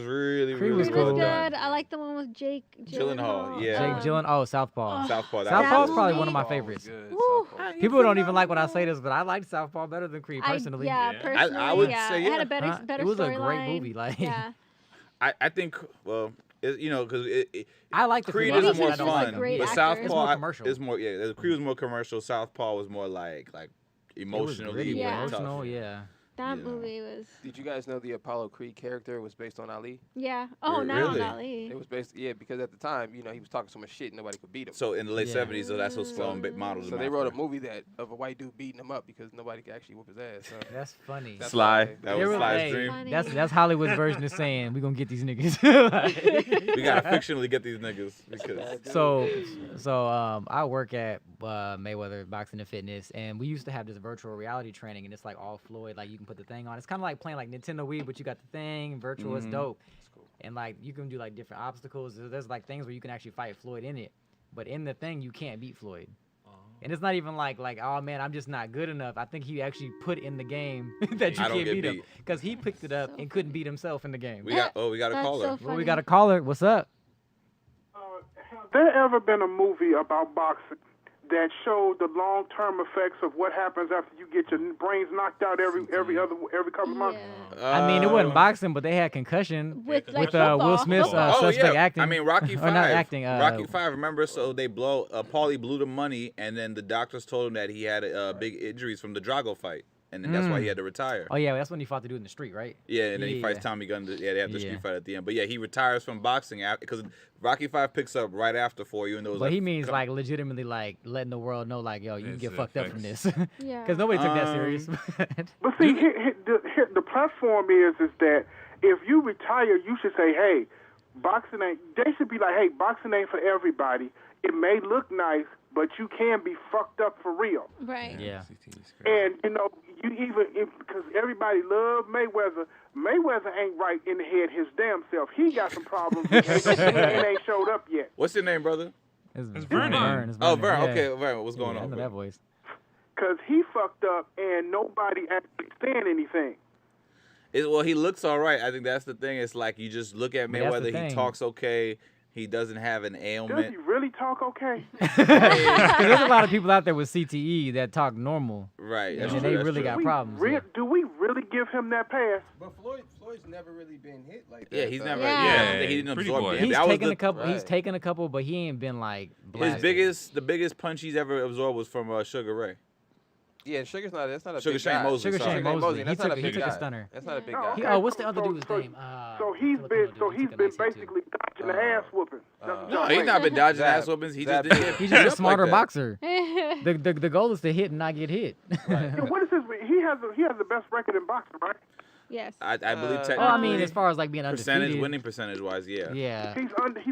really Creed really was It cool. was well done. good. I like the one with Jake Gyllenhaal, yeah. Jake Gyllenhaal. Oh, Southpaw. Oh, Southpaw. That Southpaw's was probably good. one of my Southpaw was favorites. good, Woo. Southpaw. People don't even like when I say this, but I like Southpaw better than Creed personally. Yeah, Yeah. personally, I would yeah. say, It had yeah. a better, Huh? better It was a storyline. great movie. Like Yeah. I think because I like the Creed Creed is movies more are just, like, fun, great but actors. Southpaw It's more commercial. is more Creed was more commercial. Southpaw was more like it was emotionally gritty, Yeah. tough. emotional. Yeah. That Yeah. movie was, Did you guys know the Apollo Creed character was based on Ali? yeah. Oh, now Really? on Ali. It was based, because at the time, he was talking so much shit, nobody could beat him. So in the late Yeah. '70s, so that's what's going big models. So they wrote a movie of a white dude beating him up because nobody could actually whoop his ass. So That's funny. That's Sly. why- That They was were Sly's like- dream. Funny. That's Hollywood's version of saying we gonna get these niggas. We gotta fictionally get these niggas because So I work at Mayweather Boxing and Fitness, and we used to have this virtual reality training, and it's like all Floyd. Like you can put the thing on. It's kind of like playing like Nintendo Wii, but you got the thing virtual. It's dope. And like you can do like different obstacles. There's like things where you can actually fight Floyd in it, but in the thing you can't beat Floyd. And it's not even like oh man, I'm just not good enough. I think he actually put in the game that you I don't can't get beat him beat. because he picked it up and couldn't beat himself in the game. we got a That's caller. so Well, we funny. got a caller. What's up? How's there ever been a movie about boxing that showed the long-term effects of what happens after you get your brains knocked out every couple of months? Yeah. I mean, it wasn't boxing, but they had concussion With like with Will football. Smith's Oh suspect yeah, acting. I mean Rocky or Five. not acting. Rocky Five. Remember? So they Paulie blew the money, and then the doctors told him that he had big injuries from the Drago fight, and then that's why he had to retire. Oh yeah, that's when he fought the dude in the street, right? Yeah, and then he fights Tommy Gunn. They have the street fight at the end. But yeah, he retires from boxing because Rocky Five picks up right after for you, and those. But he means like legitimately like letting the world know like yo, you can get fucked up from this. Yeah. Because nobody took that serious. But see, the platform is that if you retire, you should say, hey, boxing ain't. They should be like, hey, boxing ain't for everybody. It may look nice, but you can be fucked up for real. Right. Yeah. And you know, because everybody love Mayweather. Mayweather ain't right in the head his damn self. He got some problems. It ain't showed up yet. What's your name, brother? It's Vernon. It's Oh, Vernon. Vern. Yeah. Okay, Vern. What's going Yeah, I on? know that voice. Because he fucked up and nobody actually saying anything. Well, he looks all right. I think that's the thing. It's like you just look at But that's the Mayweather. He thing. talks okay. He doesn't have an Does ailment. he really talk okay? Because there's a lot of people out there with CTE that talk normal, Right. That's and true, they that's really true. got problems. Yeah. Do we really give him that pass? But Floyd's never really been hit like that. Yeah, he's so- never. Yeah. Yeah, I don't think he didn't Pretty absorb boy. damage. He's That was taken the- a couple. He's right. taken a couple, but he ain't been like His blasted. the biggest punch he's ever absorbed was from Sugar Ray. Yeah, Sugar's not. That's not a Sugar big Shane guy. Mosley, Sugar sorry. Shane Mosley. That's He not took a he big took a guy. stunner. That's not a big No, guy. okay. What's the other So- dude's so- name? So he's Filipino been dude. so He he's took a been nice hit, too. basically dodging the ass whooping. No, he's not been dodging Zab. ass whoopings. He Zab. just didn't get He's beat just a up smarter like that. boxer. The goal is to hit and not get hit. Yeah, what is his? He has the best record in boxing, right? Yes. I believe technically. Well, I mean, as far as like being undefeated, winning percentage wise, yeah. yeah, He's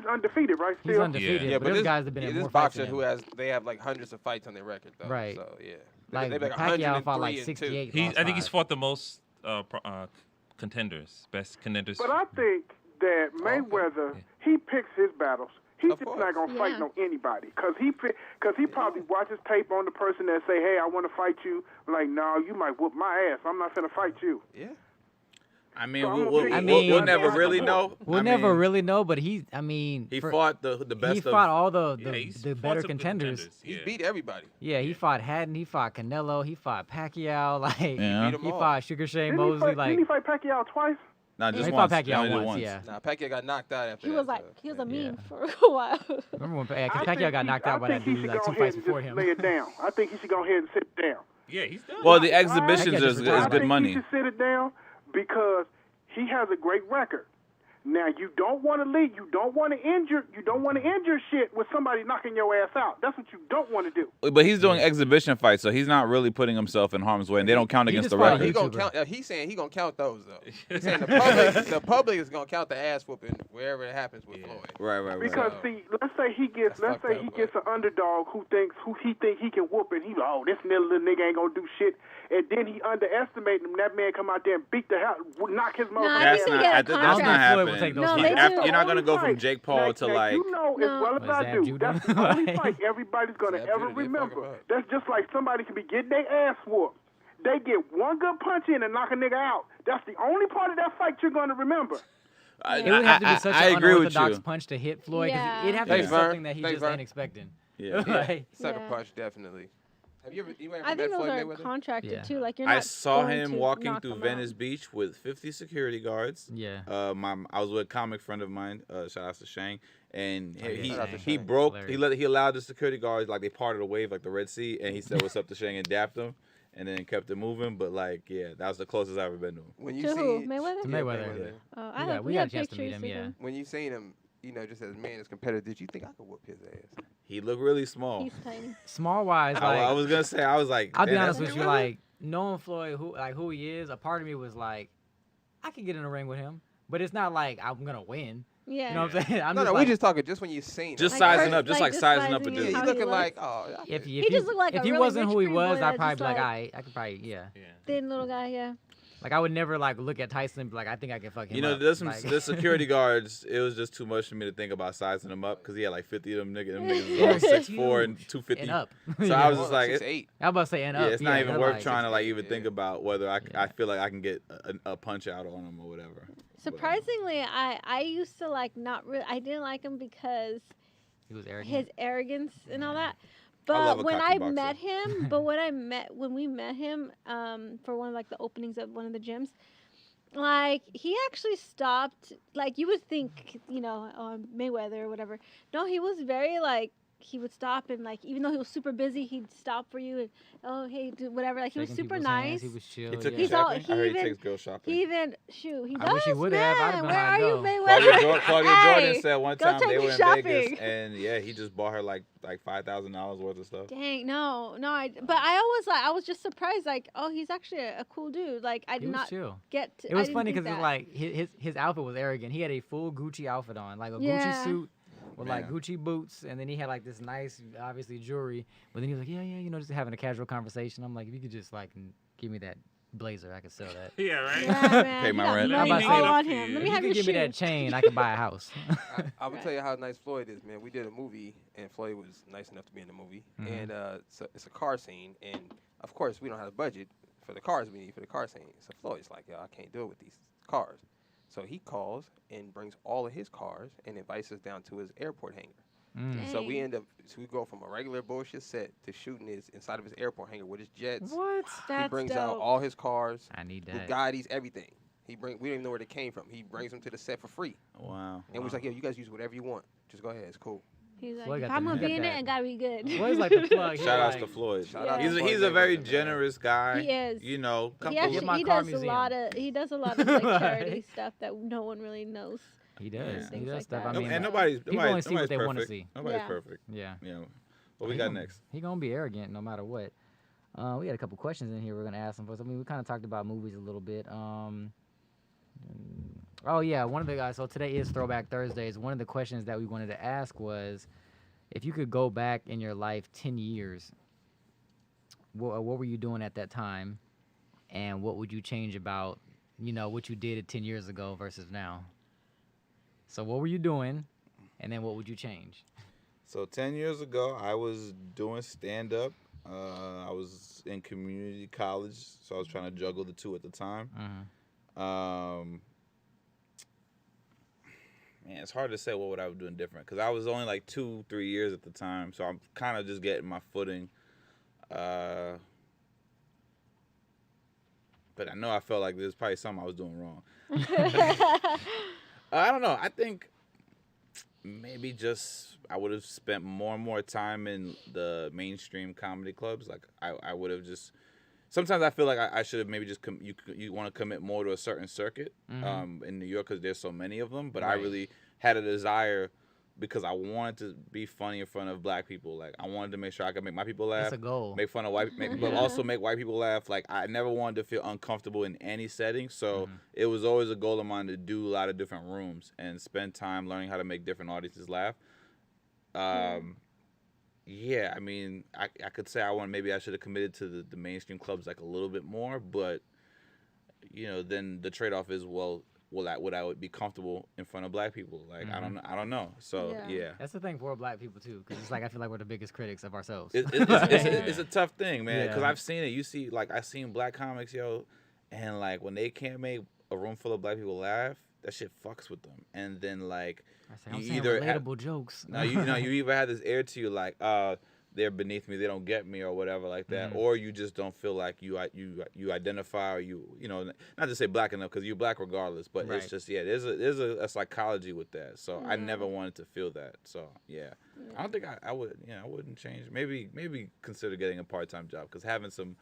undefeated, right? he's Still. undefeated. Yeah, but but there's this guys that been in this more fights boxer than who him. they have like hundreds of fights on their record though. Right. So yeah. Like They like Pacquiao fought like 103 and 68. two. lost I think he's 5. fought the most contenders, best contenders. But I think that Mayweather, he picks his battles. He's Of just course. not gonna fight Yeah. no anybody, cause he probably watches tape on the person that say, "Hey, I want to fight you." Like, no, you might whoop my ass. I'm not gonna fight you. Yeah. I mean, So I'm we'll, gonna we'll, pick- we'll I never mean, really I know. We'll I never mean, really know, but he He for- fought the best he of. fought all the He's the fought better some good contenders. He's Yeah. beat everybody. Yeah, he fought Haddon, he fought Canelo, he fought Pacquiao, like Yeah. Beat 'em he all. fought Sugar Shane Didn't Mosley, didn't he like fight Pacquiao twice? Not just he once. fought He only Pacquiao did once, yeah. Nah, Pacquiao got knocked out after He that. was like so. he was a Yeah. meme for a while. Remember when I Pacquiao think got knocked out by that he dude should like go 2 ahead fights and before just him? lay it down. I think he should go ahead and sit it down. Yeah, he's done. Well, the Why? exhibitions Pacquiao is just good I think money. he should sit it down because he has a great record. Now you don't want to lead. You don't want to injure shit with somebody knocking your ass out. That's what you don't want to do. But he's doing exhibition fights, so he's not really putting himself in harm's way, and they don't count He against just the fought a record. He gonna YouTuber. count. He's saying he gonna count those though. He's saying the public is gonna count the ass whooping wherever it happens with Floyd. Right. Because see, let's say he gets That's fucked up, an underdog who he think he can whoop it. He's like, oh, this little nigga ain't gonna do shit, and then he underestimates him. That man come out there and beat the hell, knock his Nah, I motherfucker. think That's they not. get a That's contract. not I don't think Floyd will happening. take those No, fights. they do. You're not gonna go from Only Jake fight. Paul Now, to now, like. you know No. as well as I Zab do. Judah. That's the only Like- fight everybody's gonna Zab ever Judah did fuck him remember. up. That's just like somebody can be getting their ass whooped. They get one good punch in and knock a nigga out. That's the only part of that fight you're gonna remember. It would have to be such I an agree with unorthodox you. punch to hit Floyd. 'Cause Yeah. it'd have to be Thanks, Vern. something that he Thanks, just Vern. ain't expecting. Yeah. Like, Sucker Yeah. punch definitely. Have you ever I met think those Floyd are Mayweather? contracted Yeah. too. Like you're I not. saw going him to walking knock through them Venice out. Beach with 50 security guards. yeah. I was with a comic friend of mine. Shout out to Shang, and Oh, yeah, he Shout out to he Shang. broke. Hilarious. He allowed the security guards like they parted a wave like the Red Sea, and he said what's up to Shang and dapped him, and then kept it moving. But like, yeah, that was the closest I've ever been to him. When you To see who? Mayweather? To Yeah, Mayweather. I We have, got a chance to meet pictures him, with yeah. When you seen him, just as man as competitor, did you think I could whoop his ass? He looked really small. He's tiny. Small wise, like I was gonna say, I was like, I'll be "Man, honest that's with you, Mayweather?" like knowing Floyd, who he is, a part of me was like, I could get in a ring with him, but it's not like I'm gonna win. Yeah. You know what I'm saying? I'm No, just we like, just talking just when you seen Just him. sizing up, just like like sizing up a sizing Yeah, dude. you how he looking looks. like oh. if He just looked like if a he really wasn't rich who he pretty was, boy I'd that probably just, be like, like- I could probably, yeah. Thin little guy. Yeah. Like I would never like look at Tyson and be like, I think I can fuck him You know, up. there's some Like- the security guards. It was just too much for me to think about sizing them up because he had like 50 of them niggas. Them niggas was all 6'4" and 250. and up. So I was just like, 6'8". I was about to say and yeah, up. it's not even they're worth like- trying to like even yeah. think about whether I Yeah. feel like I can get a punch out on him or whatever. Surprisingly, I used to like not really. I didn't like him because He was arrogant. his arrogance and all that. love But a when cocky I boxer. met him, when we met him, for one of like the openings of one of the gyms, like he actually stopped. Like you would think, Mayweather or whatever. No, he was very like he would stop and like even though he was super busy, he'd stop for you and hey, do whatever. Like he was Shaking super people's nice. hands, he was chill. He took yeah. you He's all- shopping? he I heard even- he takes girls shopping. He even he I does. wish he would've. I'd have Man, been where like, are you, go. Mayweather? Claudia Hey, Jordan said one go time take they me were in shopping. Vegas, and yeah, he just bought her like $5,000 worth of stuff. Dang, no, but I was just surprised, like, oh, he's actually a cool dude. Like, I He did was not chill. get to. It was I didn't funny think because that. like his outfit was arrogant. He had a full Gucci outfit on, like a Yeah. Gucci suit with like Man. Gucci boots, and then he had like this nice, obviously jewelry. But then he was like, yeah, just having a casual conversation. I'm like, if you could just like give me that blazer, I could sell that. Yeah, right. Yeah, man, Pay he my got rent. money I'm about to all say, on him. Let if me If you have could your give shoe. me that chain, I could buy a house. I would Right. tell you how nice Floyd is, man. We did a movie, and Floyd was nice enough to be in the movie. Mhm. And so it's a car scene, and of course we don't have a budget for the cars we need for the car scene. So Floyd's like, yo, I can't do it with these cars. So he calls and brings all of his cars and invites us down to his airport hangar. Mm. So we Dang. we go from a regular bullshit set to shooting this inside of his airport hangar with his jets. What? That's He brings dope. out all his cars, I need that. Bugattis, everything. We don't even know where they came from. He brings them to the set for free. Wow. And we're like, yo, you guys use whatever you want. Just go ahead. It's cool. He's like, Floyd if got I'm the- gonna he be got in it, that- it gotta be good. Floyd's like the plug. He Shout outs like- to Floyd. Shout out to He's Floyd a very Mayweather, man. generous guy. He is. You know, He couple. actually my he car does a museum. lot of like charity stuff that no one really knows. He does. Yeah. He Things does like stuff. that. I mean, And nobody's people only see what nobody's they want to perfect. see. Nobody's Yeah. perfect. Yeah. Yeah. What we He got gonna- next? He gonna be arrogant no matter what. We had a couple questions in here we're gonna ask him for. I mean, we kind of talked about movies a little bit. Oh yeah, one of the guys. So today is Throwback Thursdays. One of the questions that we wanted to ask was, if you could go back in your life 10 years, what were you doing at that time, and what would you change about, what you did 10 years ago versus now? So what were you doing, and then what would you change? So 10 years ago, I was doing stand up. I was in community college, so I was trying to juggle the two at the time. Mhm. Man, it's hard to say what would I be doing different because I was only like 2-3 years at the time, so I'm kind of just getting my footing. But I know I felt like there's probably something I was doing wrong. I don't know. I think maybe just I would have spent more and more time in the mainstream comedy clubs. Like I would have just. Sometimes I feel like I should have maybe just you want to commit more to a certain circuit in New York because there's so many of them. But I Right. really had a desire because I wanted to be funny in front of black people. Like I wanted to make sure I could make my people laugh. That's a goal. Make fun of but also make white people laugh. Like I never wanted to feel uncomfortable in any setting, so it was always a goal of mine to do a lot of different rooms and spend time learning how to make different audiences laugh. Yeah, I mean, I could say maybe I should have committed to the mainstream clubs like a little bit more, but then the trade off is would I be comfortable in front of black people? Like I don't know. So Yeah. yeah. That's the thing for black people too, because it's like I feel like we're the biggest critics of ourselves. It's a tough thing, man. Because Yeah. I've seen it. You see, like I've seen black comics, and like when they can't make a room full of black people laugh, that shit fucks with them. And then like I say, I'm you saying either relatable jokes. now you either have this air to you like they're beneath me, they don't get me or whatever like that, Mhm. or you just don't feel like you identify or not to say black enough because you're black regardless, but Right. it's just there's a psychology with that. So I never wanted to feel that. So yeah. I don't think I would I wouldn't change. Maybe consider getting a part-time job because having some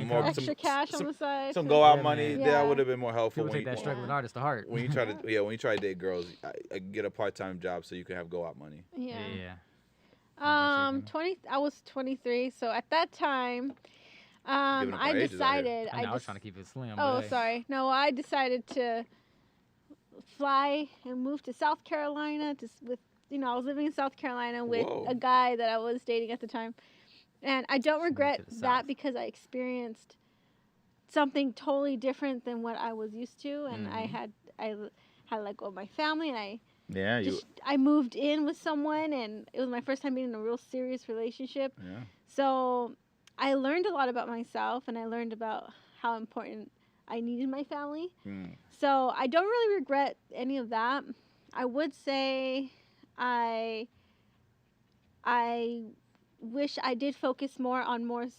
more Extra cash on the side. some go out Yeah, money man. that Yeah. would have been more helpful. People take that struggling artist to heart. When you try to when you try to date girls, I get a part-time job so you can have go out money. Yeah. Yeah. How about you, 20. I was 23, so at that time, Giving up our I ages out here. decided. I know, I was trying to keep it slim. Oh, but hey. sorry. No, I decided to fly and move to South Carolina. I was living in South Carolina with Whoa. a guy that I was dating at the time, and I don't moved regret to the that South. because I experienced something totally different than what I was used to, and I had to let go of my family, and Yeah, I moved in with someone, and it was my first time being in a real serious relationship. yeah. So I learned a lot about myself, and I learned about how important I needed my family. So I don't really regret any of that. I would say I I wish I did focus more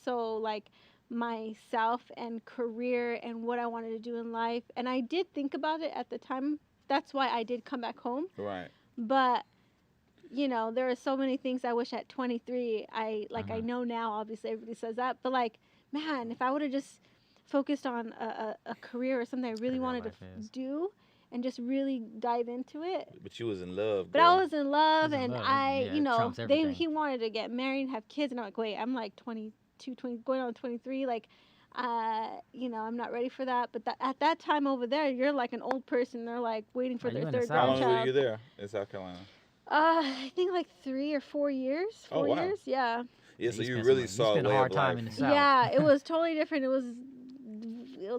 so like myself and career and what I wanted to do in life. And I did think about it at the time. That's why I did come back home. Right. But you know, there are so many things I wish at 23 I know now. Obviously, everybody says that, but like, man, if I would have just focused on a career or something I really wanted to do and just really dive into it. But you was in love. But I was in love, He was in and love. I, Yeah, you it know, trumps everything. he wanted to get married and have kids, and I'm like, wait, I'm like 22, going on 23, like, you know, I'm not ready for that. But at that time over there, you're like an old person. They're like waiting for Are their you in the third South? How long grandchild. were you there in South Carolina? I think like 3 or 4 years. Oh, 4 wow. years, yeah. Yeah, so you spent really some- saw spent a a way hard of time life. in the South. Yeah, it was totally different. It was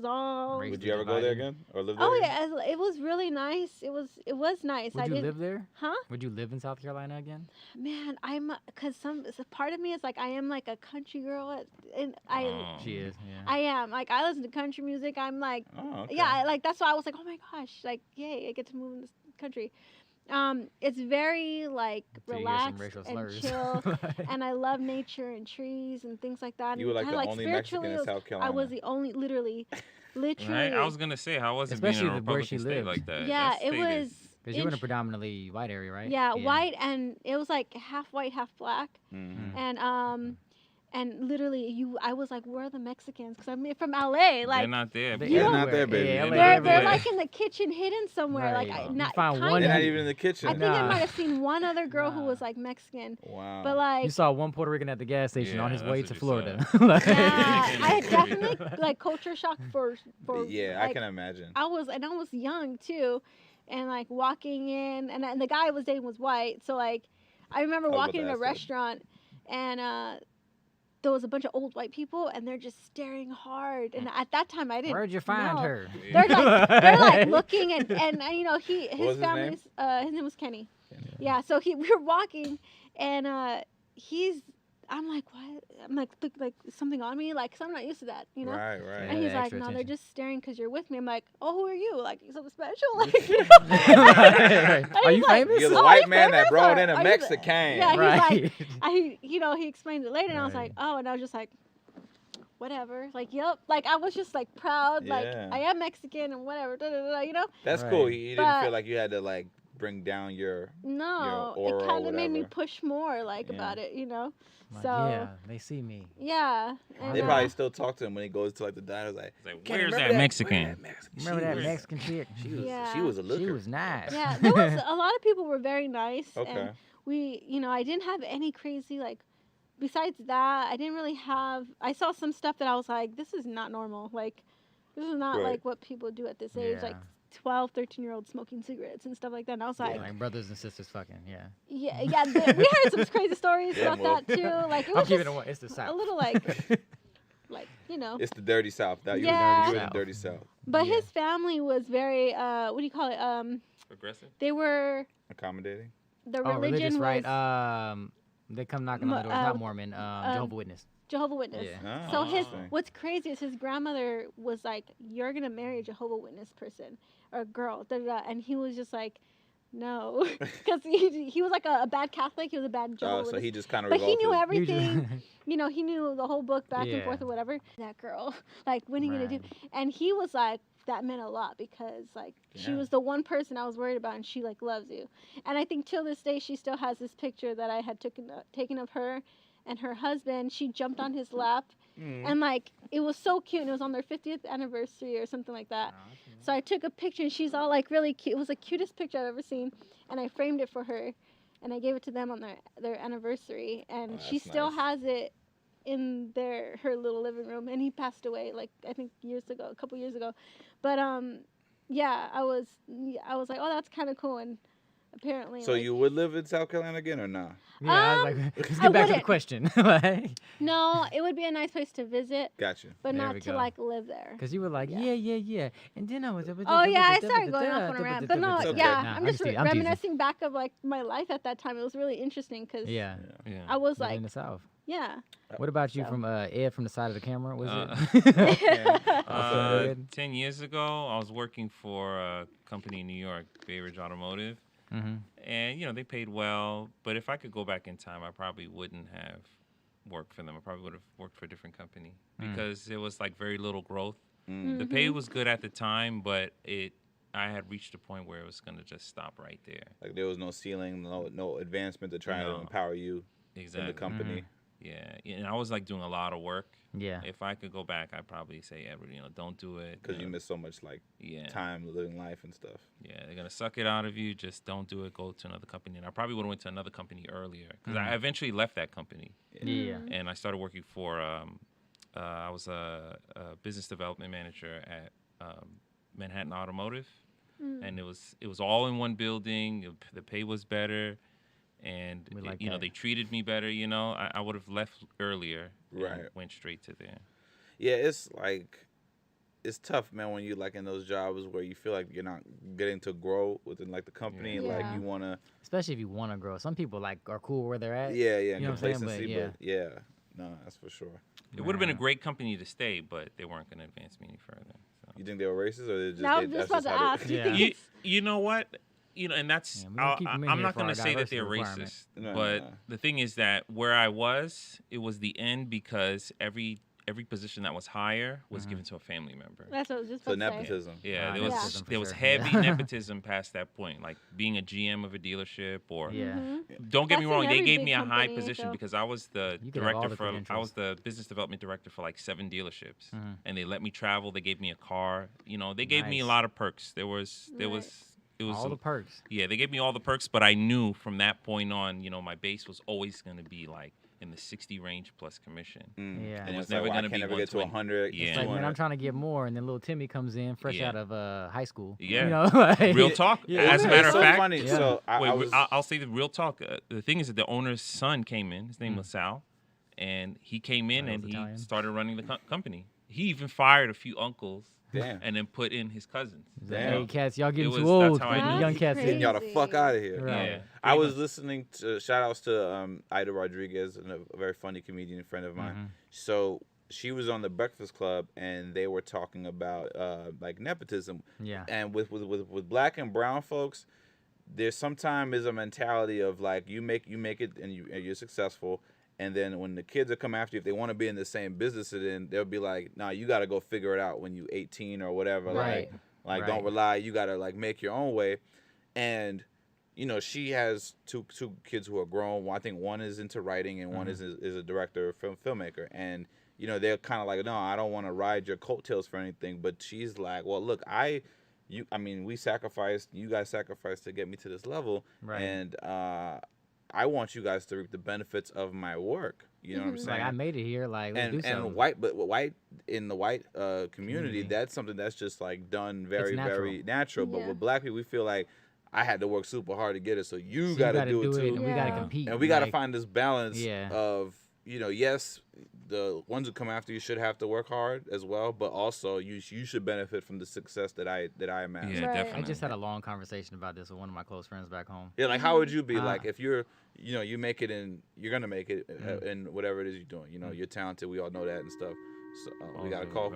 all. Raised Would you ever go there again or live there? Oh again? yeah, it was really nice. It was nice. Would I you didn't. live there? Huh? Would you live in South Carolina again? Man, cause part of me is like I am like a country girl, and Oh. She is. Yeah. I am like I listen to country music. I'm like Oh, okay. yeah, like that's why I was like, oh my gosh, like yay, I get to move in this country. It's very like Until you hear some relaxed racial and slurs. chill, and I love nature and trees and things like that. You were and like kinda the only Mexican spiritually, in it was- South Carolina. I was the only, literally. Right? I was gonna say, how was it being Especially in a where she Republican state lived. like that? Yeah, That it state was. is- Because you're in a predominantly white area, right? Yeah, white, and it was like half white, half black, Mhm. and literally I was like, where are the Mexicans? Because I'm from LA, They're like not there. They- baby. They're not there, baby. Yeah, LA they're everywhere. like in the kitchen, hidden somewhere. Right. Like You not find kind one- They're of. not even in the kitchen. I think I Nah. might have seen one other girl who Nah. was like Mexican, Wow. but like You saw one Puerto Rican at the gas station on Yeah, his way that's to what you Florida. saw. Like- yeah, I had Yeah. definitely like culture shock for Yeah, like, I can imagine. I was young too, and like walking in, and the guy I was dating was white, so like I remember I was about walking to in a ask that. restaurant, and there was a bunch of old white people, and they're just staring hard, and at that time I didn't. Where'd you find know. her? They're like looking, and you know was his his family's his name was Kenny. Yeah, so we were walking, and I'm like, what? I'm like, look, like something on me, like, 'cause I'm not used to that, you know. Right, right. And he's Yeah, like, extra no, they're attention. just staring because you're with me. I'm like, oh, who are you? Like, something special? Like, Are you He's like, famous? You're the "Oh, white you man that famous, brought or in a are you the-" Mexican. Yeah, he's Right. like, he explained it later, and I was Right. like, oh, and I was just like, whatever. Like, yep. Like, I was just like proud. Like, Yeah. I am Mexican and whatever. Da, da, da, you know? That's Right. cool. You didn't But- feel like you had to like bring down your. No, aura it or kind of made me whatever. push more, like, Yeah. about it, you know? Like, So, yeah, they see me. yeah. And, They probably still talk to him when he goes to like the diner. Like, It's like, "Kenny, where's remember that Where's Mexican? that Mexican? Remember She that was- Mexican chick? She was. Yeah. She was a looker. She was nice. yeah, there was a lot of people were very nice. Okay. And we, you know, I didn't have any crazy, like, besides that, I didn't really have, I saw some stuff that I was like, this is not normal. Like, this is not Right. like what people do at this age. Yeah. Like, 12, 13-year-olds smoking cigarettes and stuff like that. And I was like, Like brothers and sisters fucking, yeah. yeah, we heard some crazy stories Yeah, about that too. Like, it I'm was keeping just it one. It's the South. a little like, you know. It's the dirty South. That you Yeah. were in the South. dirty South. But Yeah. his family was very, what do you call it? Progressive? They were, Accommodating. the Oh, religion religious, was right? They come knocking on the door. It's not uh, Mormon. Jehovah's Witness. Jehovah Witness. Yeah. Oh, So interesting. what's crazy is his grandmother was like, "You're gonna marry a Jehovah Witness person or a girl," da, da, da. And he was just like, "No," because he was like a bad Catholic. He was a bad Jehovah Oh, so Witness. he just kind of But he knew revolted. You just- everything. You know, he knew the whole book back and Yeah. forth or whatever. That girl, like, what are you gonna do? Right. And he was like, that meant a lot because like she Yeah. was the one person I was worried about, and she like loves you. And I think till this day she still has this picture that I had taken of her and her husband. She jumped on his lap, Mm. and like it was so cute. And it was on their 50th anniversary or something like that. So I took a picture, and she's all like really cute. It was the cutest picture I've ever seen, and I framed it for her, and I gave it to them on their anniversary, and Oh, she that's still nice. has it in her little living room. And he passed away like I think a couple years ago, but yeah, I was like, oh, that's kind of cool, and apparently So like, you would live in South Carolina again or not? Yeah, I was like, let's I get back to the wouldn't. question. Like, no, it would be a nice place to visit, Gotcha. but There not we to go. like live there. because you were like, Yeah. yeah. And then I was. Oh yeah, I started going off on a rant, but no, It's okay. yeah, Nah, I'm I'm just teasing. reminiscing back of like my life at that time. It was really interesting because Yeah, Yeah. I was living like, in the South. yeah, What about you So- from Ed from the side of the camera? Was Yeah. Also good. 10 years ago, I was working for a company in New York, Bay Ridge Automotive. and they paid well. But if I could go back in time, I probably wouldn't have worked for them. I probably would have worked for a different company because it was like very little growth. The pay was good at the time, but I had reached a point where it was going to just stop right there. Like there was no ceiling, no advancement to try to empower you in the company. Yeah, and I was like doing a lot of work. Yeah. If I could go back, I'd probably say, Edward, don't do it. Because you miss so much like time living life and stuff. Yeah, they're gonna suck it out of you. Just don't do it. Go to another company. And I probably would have went to another company earlier because I eventually left that company. Yeah. And I started working for. I was a business development manager at Manhattan Automotive, and it was all in one building. The pay was better. And they treated me better. I would have left earlier. And went straight to there. Yeah, it's like it's tough, man, when you like in those jobs where you feel like you're not getting to grow within like the company. Like you wanna, especially if you want to grow. Some people like are cool where they're at. Yeah, you know complacency, but no, that's for sure. It would have been a great company to stay, but they weren't going to advance me any further. So. You think they were racist, or they just? No, just about to ask. You know what? And that's I'm not going to say that they're racist, but the thing is that where I was, it was the end because every position that was higher was given to a family member. That's what I was just about to say. Nepotism. Yeah, there was heavy nepotism past that point, like being a GM of a dealership or. Don't get me wrong, they gave me a high position because I was the I was the business development director for like 7 dealerships, and they let me travel. They gave me a car. They gave me a lot of perks. There was. It was all the perks. Yeah, they gave me all the perks, but I knew from that point on, my base was always going to be like in the 60 range plus commission. Yeah, it was never going to be get to 100. Yeah, it's like, man, I'm trying to get more, and then little Timmy comes in fresh out of high school. Yeah, real talk. As a matter of fact, funny. So I'll say the real talk. The thing is that the owner's son came in. His name was Sal, and he came in and he started running the company. He even fired a few uncles. Damn. And then put in his cousins. Hey, cats, y'all getting too old. Young cats getting y'all the fuck out of here. Right. Yeah. I was listening to shout-outs to Ida Rodriguez, a very funny comedian friend of mine. So she was on the Breakfast Club, and they were talking about like nepotism. Yeah. And with black and brown folks, there's sometimes a mentality of like you make it and you're successful. And then when the kids are come after you, if they want to be in the same business, then they'll be like, "Nah, you got to go figure it out when you 18 or whatever." Right. Like don't rely. You got to like make your own way. And she has two kids who are grown. I think one is into writing, and one is a director, filmmaker. And they're kind of like, "No, I don't want to ride your coattails for anything." But she's like, "Well, look, we sacrificed. You guys sacrificed to get me to this level, and I want you guys to reap the benefits of my work." You know what I'm saying? Like I made it here. Like let's do something. white in the white community, that's something that's just like done very very natural. But with black people, we feel like I had to work super hard to get it, so you got to do it too. And we got to compete, and we got to find this balance of yes, the ones who come after you should have to work hard as well, but also you should benefit from the success that I amassed. Yeah, definitely. I just had a long conversation about this with one of my close friends back home. Yeah, like how would you be like if you're you make it and you're gonna make it in whatever it is you're doing. You're talented. We all know that and stuff. So we got a call.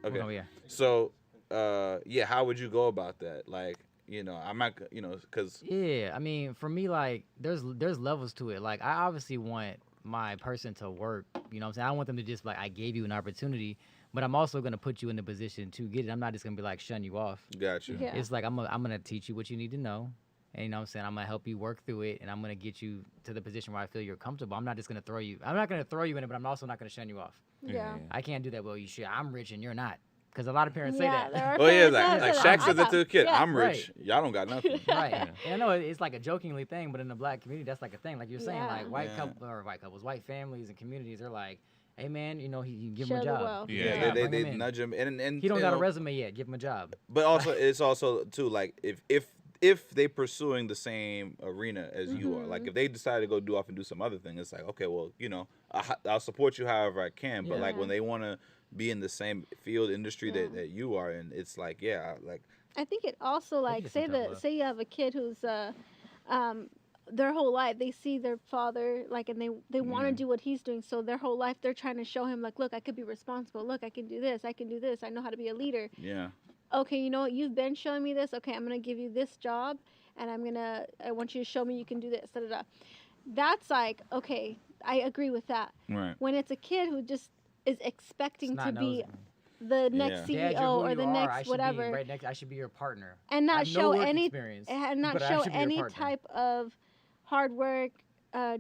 Okay. Oh yeah. So how would you go about that? Like I'm not because I mean for me like there's levels to it. Like I obviously want my person to work, you know what I'm saying? I don't want them to just like, I gave you an opportunity, but I'm also going to put you in the position to get it. I'm not just going to be like, shun you off. Gotcha. Yeah. It's like, I'm going to teach you what you need to know. And you know what I'm saying? I'm going to help you work through it, and I'm going to get you to the position where I feel you're comfortable. I'm not just going to throw you. I'm not going to throw you in it, but I'm also not going to shun you off. Yeah. I can't do that. Well, you should. I'm rich and you're not. Because a lot of parents say that. Oh yeah, like Shaq said that to the kid. I'm rich. Right. Y'all don't got nothing. Right. And I know it's like a jokingly thing, but in the black community, that's like a thing. Like you're saying, like white couples, white families and communities are like, hey man, you give him a job. Yeah, they nudge him, and he don't got a resume yet. Give him a job. But also, it's also too like if they pursuing the same arena as you are, like if they decide to go do some other thing, it's like okay, well I'll support you however I can. But like when they want to be in the same field industry that you are in, it's like I think it also like say you have a kid who's their whole life they see their father like and they want to do what he's doing, so their whole life they're trying to show him like, look, I could be responsible, look, I can do this, I know how to be a leader. okay, you know what, you've been showing me this. Okay, I'm gonna give you this job, and I want you to show me you can do this. Da, da, da. That's like, okay, I agree with that. Right. When it's a kid who just is expecting to be the next Yeah. CEO Dad, or the next whatever, right next, I should be your partner, and not show any but any type of hard work,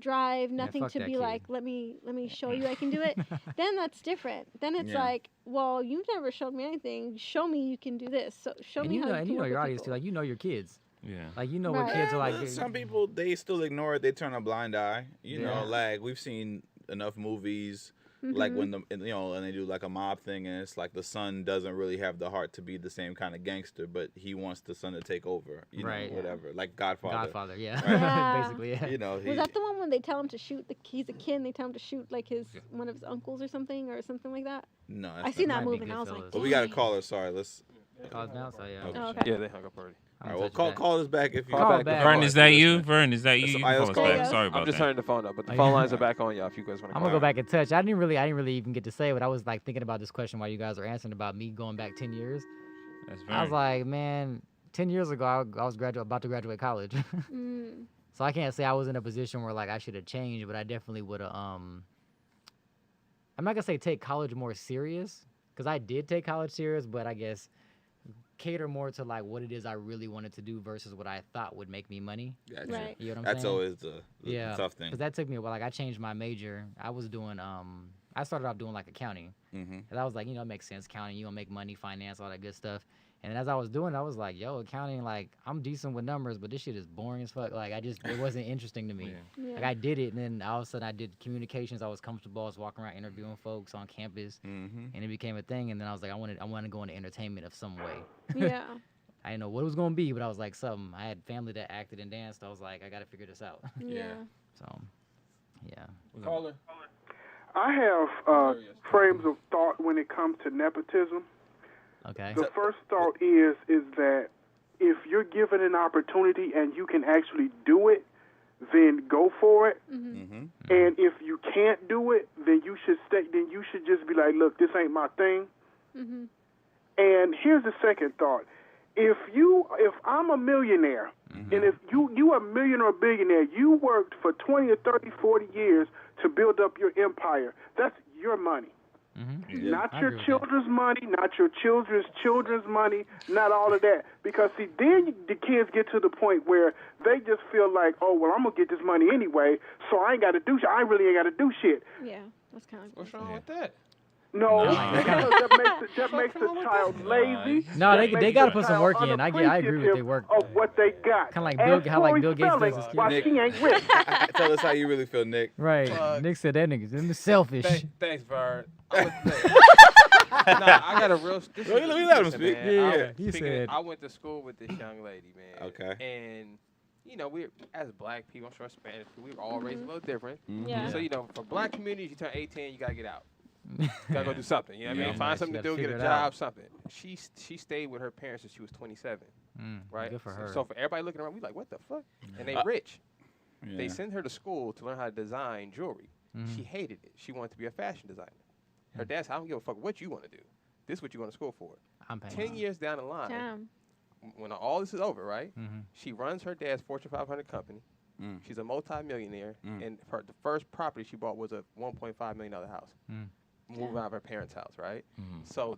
drive, nothing fuck to that be kid. like, let me show you I can do it. Then that's different. Then it's like, well, you never showed me anything. Show me you can do this. So show me how you can you know work your with audience too. people. Like, you know your kids. Yeah. Like, you know what kids are like. Some people, they still ignore it. They turn a blind eye. You know, like we've seen enough movies. Like when and they do like a mob thing, and it's like the son doesn't really have the heart to be the same kind of gangster, but he wants the son to take over, you know, whatever. Like Godfather, yeah. Basically, yeah. You know, was that the one when they tell him to shoot he's a kid and they tell him to shoot like one of his uncles or something like that? No, I seen that movie and I was like, but we got a caller. Sorry, let's. Call now, so yeah. Okay. Oh, okay. Yeah, they hung up already. All right, well, call us back if you Call back. Vern, is that you? Vern, is that you? You Somebody can else call us call back. us. Sorry about I'm just that. turning the phone up, but the phone lines are back on, y'all. If you guys want to I'm gonna go back in touch. I didn't really even get to say it, but I was like thinking about this question while you guys were answering about me going back 10 years. That's I was like, man, 10 years ago I was about to graduate college. So I can't say I was in a position where like I should have changed, but I definitely would have. I'm not gonna say take college more serious, because I did take college serious, but I guess cater more to like what it is I really wanted to do versus what I thought would make me money. Gotcha. Right. You know what I'm That's saying? always the tough thing. Because that took me a while. Like I changed my major. I was doing I started off doing like accounting. And I was like, you know, it makes sense. Accounting, you gonna make money, finance, all that good stuff. And then as I was doing it, I was like, yo, accounting, like I'm decent with numbers, but this shit is boring as fuck. Like it wasn't interesting to me. Yeah. Like I did it, and then all of a sudden I did communications. I was comfortable. I was walking around interviewing folks on campus, and it became a thing. And then I was like, I want to go into entertainment of some way. Yeah. I didn't know what it was gonna be, but I was like, something. I had family that acted and danced. I was like, I gotta figure this out. Yeah. So, yeah. Caller. I have frames of thought when it comes to nepotism. Okay. The first thought is that if you're given an opportunity and you can actually do it, then go for it. And if you can't do it, then you should just be like, look, this ain't my thing. And here's the second thought. If I'm a millionaire, and if you are a millionaire or billionaire, you worked for 20 or 30, 40 years to build up your empire. That's your money. Not your children's money, not your children's money, not all of that. Because, see, then the kids get to the point where they just feel like, oh, well, I'm going to get this money anyway, so I really ain't got to do shit. Yeah, that's kind of What's wrong with that? No, because that makes the child lazy. No, they got to put some work in. I agree with their work. Of what they got. Kind of like how Bill Gates does his kids. Why she ain't rich. Tell us how you really feel, Nick. Right. Nick said that nigga's selfish. Thanks, Vern. I got a real. We let him speak. Man. He said. I went to school with this young lady, man. Okay. And you know, we as black people, I'm sure Spanish people, we were all raised a little different. Yeah. So you know, for black communities, you turn 18, you gotta get out. You gotta go do something. You know what I mean? Find something to do, get a job, something. She stayed with her parents since she was 27. Right. Good for her. So for everybody looking around, we like, what the fuck? And they rich. They send her to school to learn how to design jewelry. She hated it. She wanted to be a fashion designer. Her dad said, I don't give a fuck what you want to do. This is what you go to school for. I'm paying. 10 years down the line, Damn. when all this is over, right? She runs her dad's Fortune 500 company. She's a multi-millionaire, and the first property she bought was a $1.5 million house. Moving out of her parents' house, right? So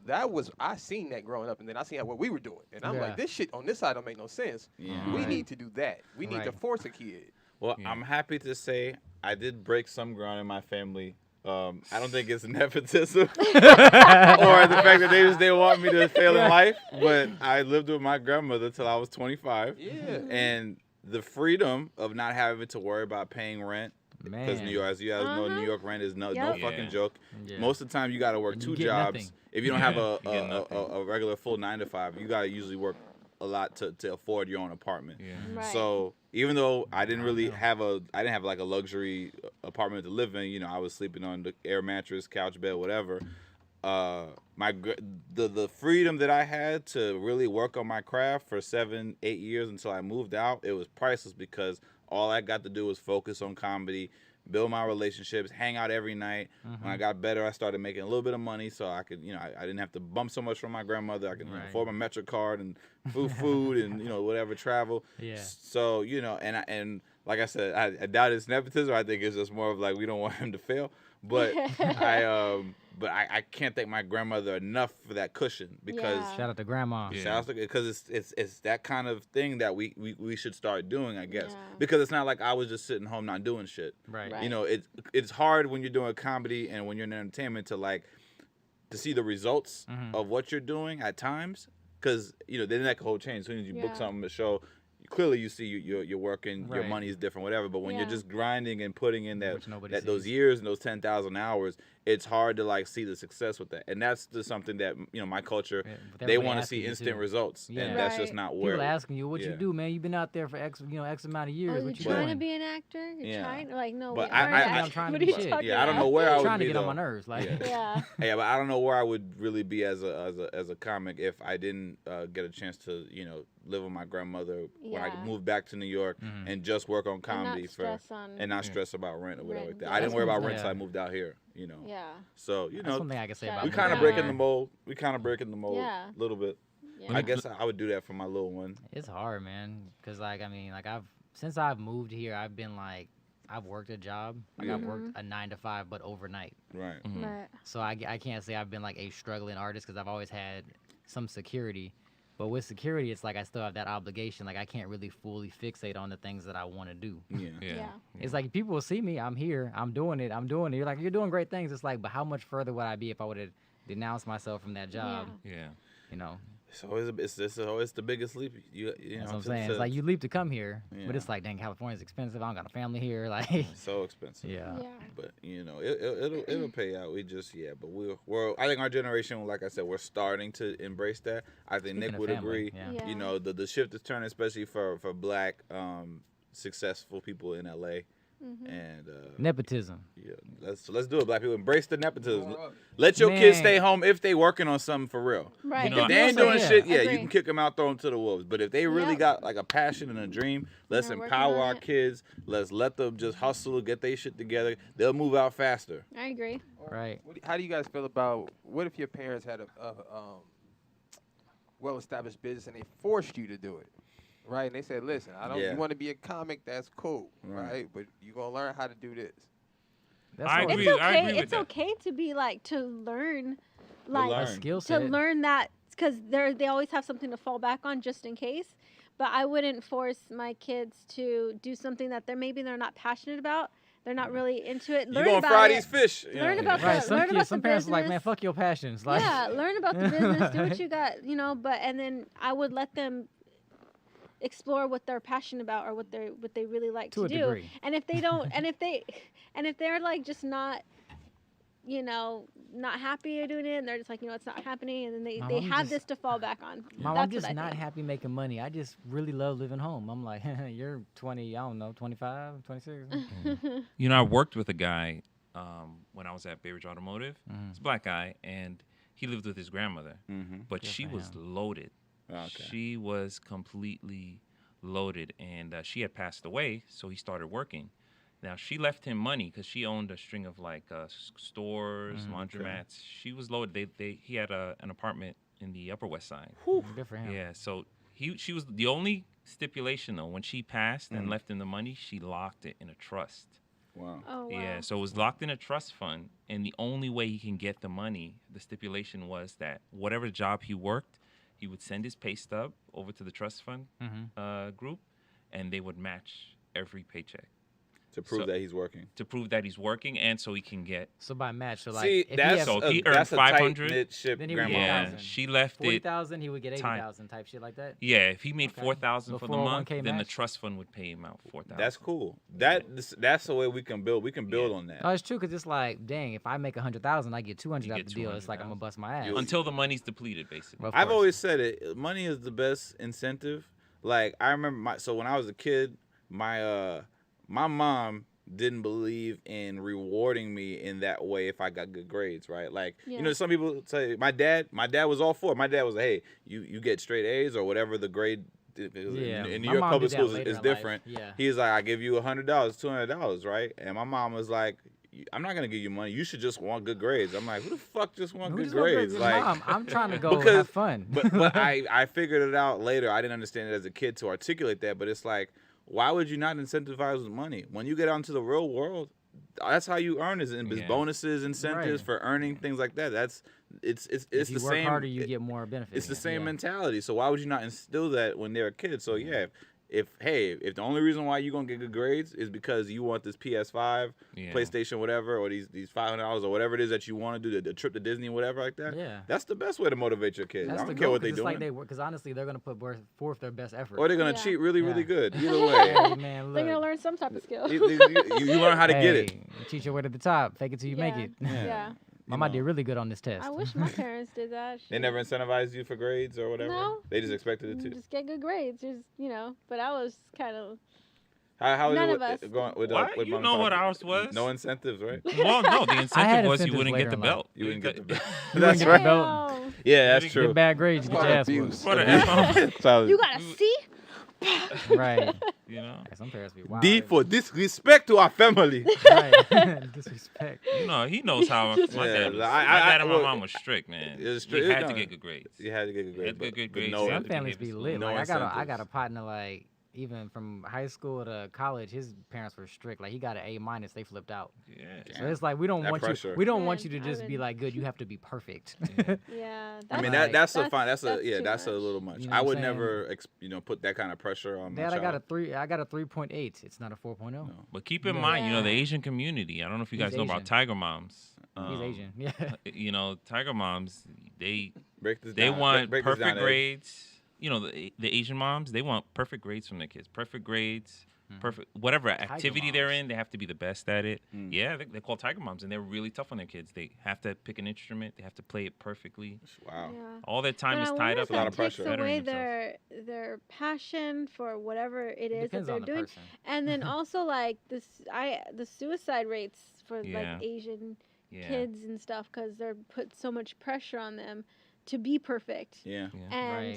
I seen that growing up, and then I seen what we were doing, and I'm like, this shit on this side don't make no sense. We need to do that. We need to force a kid. Well, I'm happy to say I did break some ground in my family. I don't think it's nepotism or the fact that they didn't want me to fail in life, but I lived with my grandmother till I was 25. Yeah. And the freedom of not having to worry about paying rent, because New York, as you guys know, New York rent is no fucking joke. Most of the time, you got to work two jobs. Nothing. If you don't have a regular full 9 to 5, you got to usually work a lot to afford your own apartment. Right. So even though I didn't have like a luxury apartment to live in, you know, I was sleeping on the air mattress, couch bed, whatever. The freedom that I had to really work on my craft for 7-8 years until I moved out, it was priceless, because all I got to do was focus on comedy, build my relationships, hang out every night. When I got better, I started making a little bit of money, so I could, I didn't have to bump so much from my grandmother. I could afford my Metro card and food and whatever, travel. Yeah. So and like I said, I doubt it's nepotism. I think it's just more of like we don't want him to fail. But I can't thank my grandmother enough for that cushion because shout out to grandma. Shout out to, because it's that kind of thing that we should start doing, I guess. Because it's not like I was just sitting home not doing shit. Right. It's hard when you're doing comedy and when you're in entertainment to see the results of what you're doing at times, because then that whole change. As soon as you book something to show, clearly you see you're working, your money is different, whatever. But when you're just grinding and putting in those years and those 10,000 hours, it's hard to see the success with that. And that's just something that my culture, they want to see instant results, and that's just not where. People asking you what you do, man. You've been out there for X amount of years. What you trying to be an actor? You're trying no. But I'm trying to be shit. I don't know where I would be. Trying to get on my nerves, but I don't know where I would really be as a comic if I didn't get a chance to live with my grandmother when I moved back to New York and just work on comedy and not stress about rent or whatever like that. I didn't worry about rent until I moved out here. So that's something I can say about. We kind of breaking the mold. A little bit. Yeah. I guess I would do that for my little one. It's hard, man, because since I've moved here, I've been I've worked a job. I've worked a 9 to 5, but overnight. Right. Right. So I can't say I've been a struggling artist because I've always had some security. But with security, it's I still have that obligation. I can't really fully fixate on the things that I want to do. Yeah. It's people will see me. I'm here. I'm doing it. You're you're doing great things. It's but how much further would I be if I would have denounced myself from that job? Yeah. So it's always the biggest leap. That's what I'm saying. It's you leap to come here, but it's dang, California's expensive. I don't got a family here. So expensive. Yeah. But it'll pay out. But we're I think our generation, like I said, we're starting to embrace that. I think Nick would agree. Yeah. The shift is turning, especially for Black successful people in LA. And nepotism. Yeah, let's do it, Black people. Embrace the nepotism. Let your kids stay home if they working on something for real. Right. If they ain't doing shit, you can kick them out, throw them to the wolves. But if they really got a passion and a dream, let's empower our kids. Let's let them just hustle, get their shit together. They'll move out faster. I agree. Right. How do you guys feel about what if your parents had a well-established business and they forced you to do it? Right, and they said, "Listen, you want to be a comic? That's cool, right? But you gonna learn how to do this." I agree. It's okay. I agree with it's okay to be to learn, a skill set. To learn that because they always have something to fall back on just in case. But I wouldn't force my kids to do something that they're not passionate about. They're not really into it. Learn about Fry these fish. Learn about some parents are man, fuck your passions. Learn about the business. Do what you got, But and then I would let them explore what they're passionate about or what they really like to do. Degree. And if they don't and if they're just not not happy doing it and they're just it's not happening and then they have this to fall back on. Mom, I'm just not happy making money. I just really love living home. I'm you're 20, I don't know, 25, 26. I worked with a guy when I was at Bay Ridge Automotive. He's a Black guy and he lived with his grandmother. But she was loaded. Okay. She was completely loaded, and she had passed away, so he started working. Now, she left him money because she owned a string of stores, laundromats. She was loaded. He had an apartment in the Upper West Side. Good for him. Yeah, so she was the only stipulation, though. When she passed and left him the money, she locked it in a trust. Wow. Oh, wow. Yeah, so it was locked in a trust fund, and the only way he can get the money, the stipulation was that whatever job he worked, he would send his pay stub over to the trust fund group, and they would match every paycheck. To prove that he's working. To prove that he's working, and so he can get. So by match, so see, if he earned 500, then he would get yeah, she left 40,000, he would get 80,000 type shit like that. Yeah, if he made 4,000 for the month, then match? the trust fund would pay him out 4,000. That's cool. That's the way we can build. We can build on that. No, it's true because it's dang, if I make 100,000, I get 200 out the deal. It's I'm gonna bust my ass until the money's depleted, basically. I've always said it. Money is the best incentive. I remember when I was a kid, my mom didn't believe in rewarding me in that way if I got good grades, right? Some people say my dad was all for it. My dad was hey, you get straight A's or whatever the grade in New York public schools is different. Yeah. He's like, I give you $100, $200, right? And my mom was like, I'm not gonna give you money. You should just want good grades. I'm like, who the fuck just want good grades? Like, Mom, I'm trying to go have fun. but I figured it out later. I didn't understand it as a kid to articulate that. But it's like, why would you not incentivize with money when you get out into the real world? That's how you earn is bonuses, incentives for earning things like that. It's if the you same. Work harder, you get more benefits. It's the same mentality. So why would you not instill that when they're a kid? So yeah. If the only reason why you're gonna get good grades is because you want this PS5, PlayStation, whatever, or these $500 or whatever it is that you want to do, the trip to Disney, whatever like that. That's the best way to motivate your kids. I don't care what they're doing. Because honestly, they're gonna put forth their best effort. Or they're gonna cheat really, really good. Either way, hey, man, they're gonna learn some type of skill. you learn how to get it. Teach your way to the top. Fake it till you make it. Yeah. Mama did really good on this test. I wish my parents did that. They never incentivized you for grades or whatever? No. They just expected it to? Just get good grades. Just, but I was kind of... How None is of us. it going with you know what ours was? No incentives, right? Well, no, the incentive was you wouldn't get the belt. You wouldn't get the belt. That's right. Yeah, that's true. Get bad grades, you get your ass whooped. You got a C? Right. Some parents be wild. D for disrespect to our family. Right. Disrespect. He knows how my dad was. My dad and my mom was strict, man. It was strict. You had to get good grades. You had to get good grades. Some families be lit. Like I got a partner like even from high school to college, his parents were strict. Like he got an A-, they flipped out. Yeah. So it's like we don't want pressure. you. We don't want you to just be like good. You have to be perfect. Yeah. I mean that's a little much. You know I would never put that kind of pressure on my child. I got a 3.8. It's not a 4.0. No. But keep in mind, the Asian community. I don't know if you guys know about Tiger Moms. He's Asian. Yeah. Tiger Moms. They down. want Break perfect grades. The Asian moms, they want perfect grades from their kids. Perfect grades, perfect whatever activity they're in, they have to be the best at it. Yeah, they're called Tiger Moms, and they're really tough on their kids. They have to pick an instrument. They have to play it perfectly. Wow. Yeah. All their time is tied up. A lot of pressure. Takes away their passion for whatever it is that they're doing, and then also like the suicide rates for like Asian kids and stuff because they're put so much pressure on them to be perfect. Yeah. And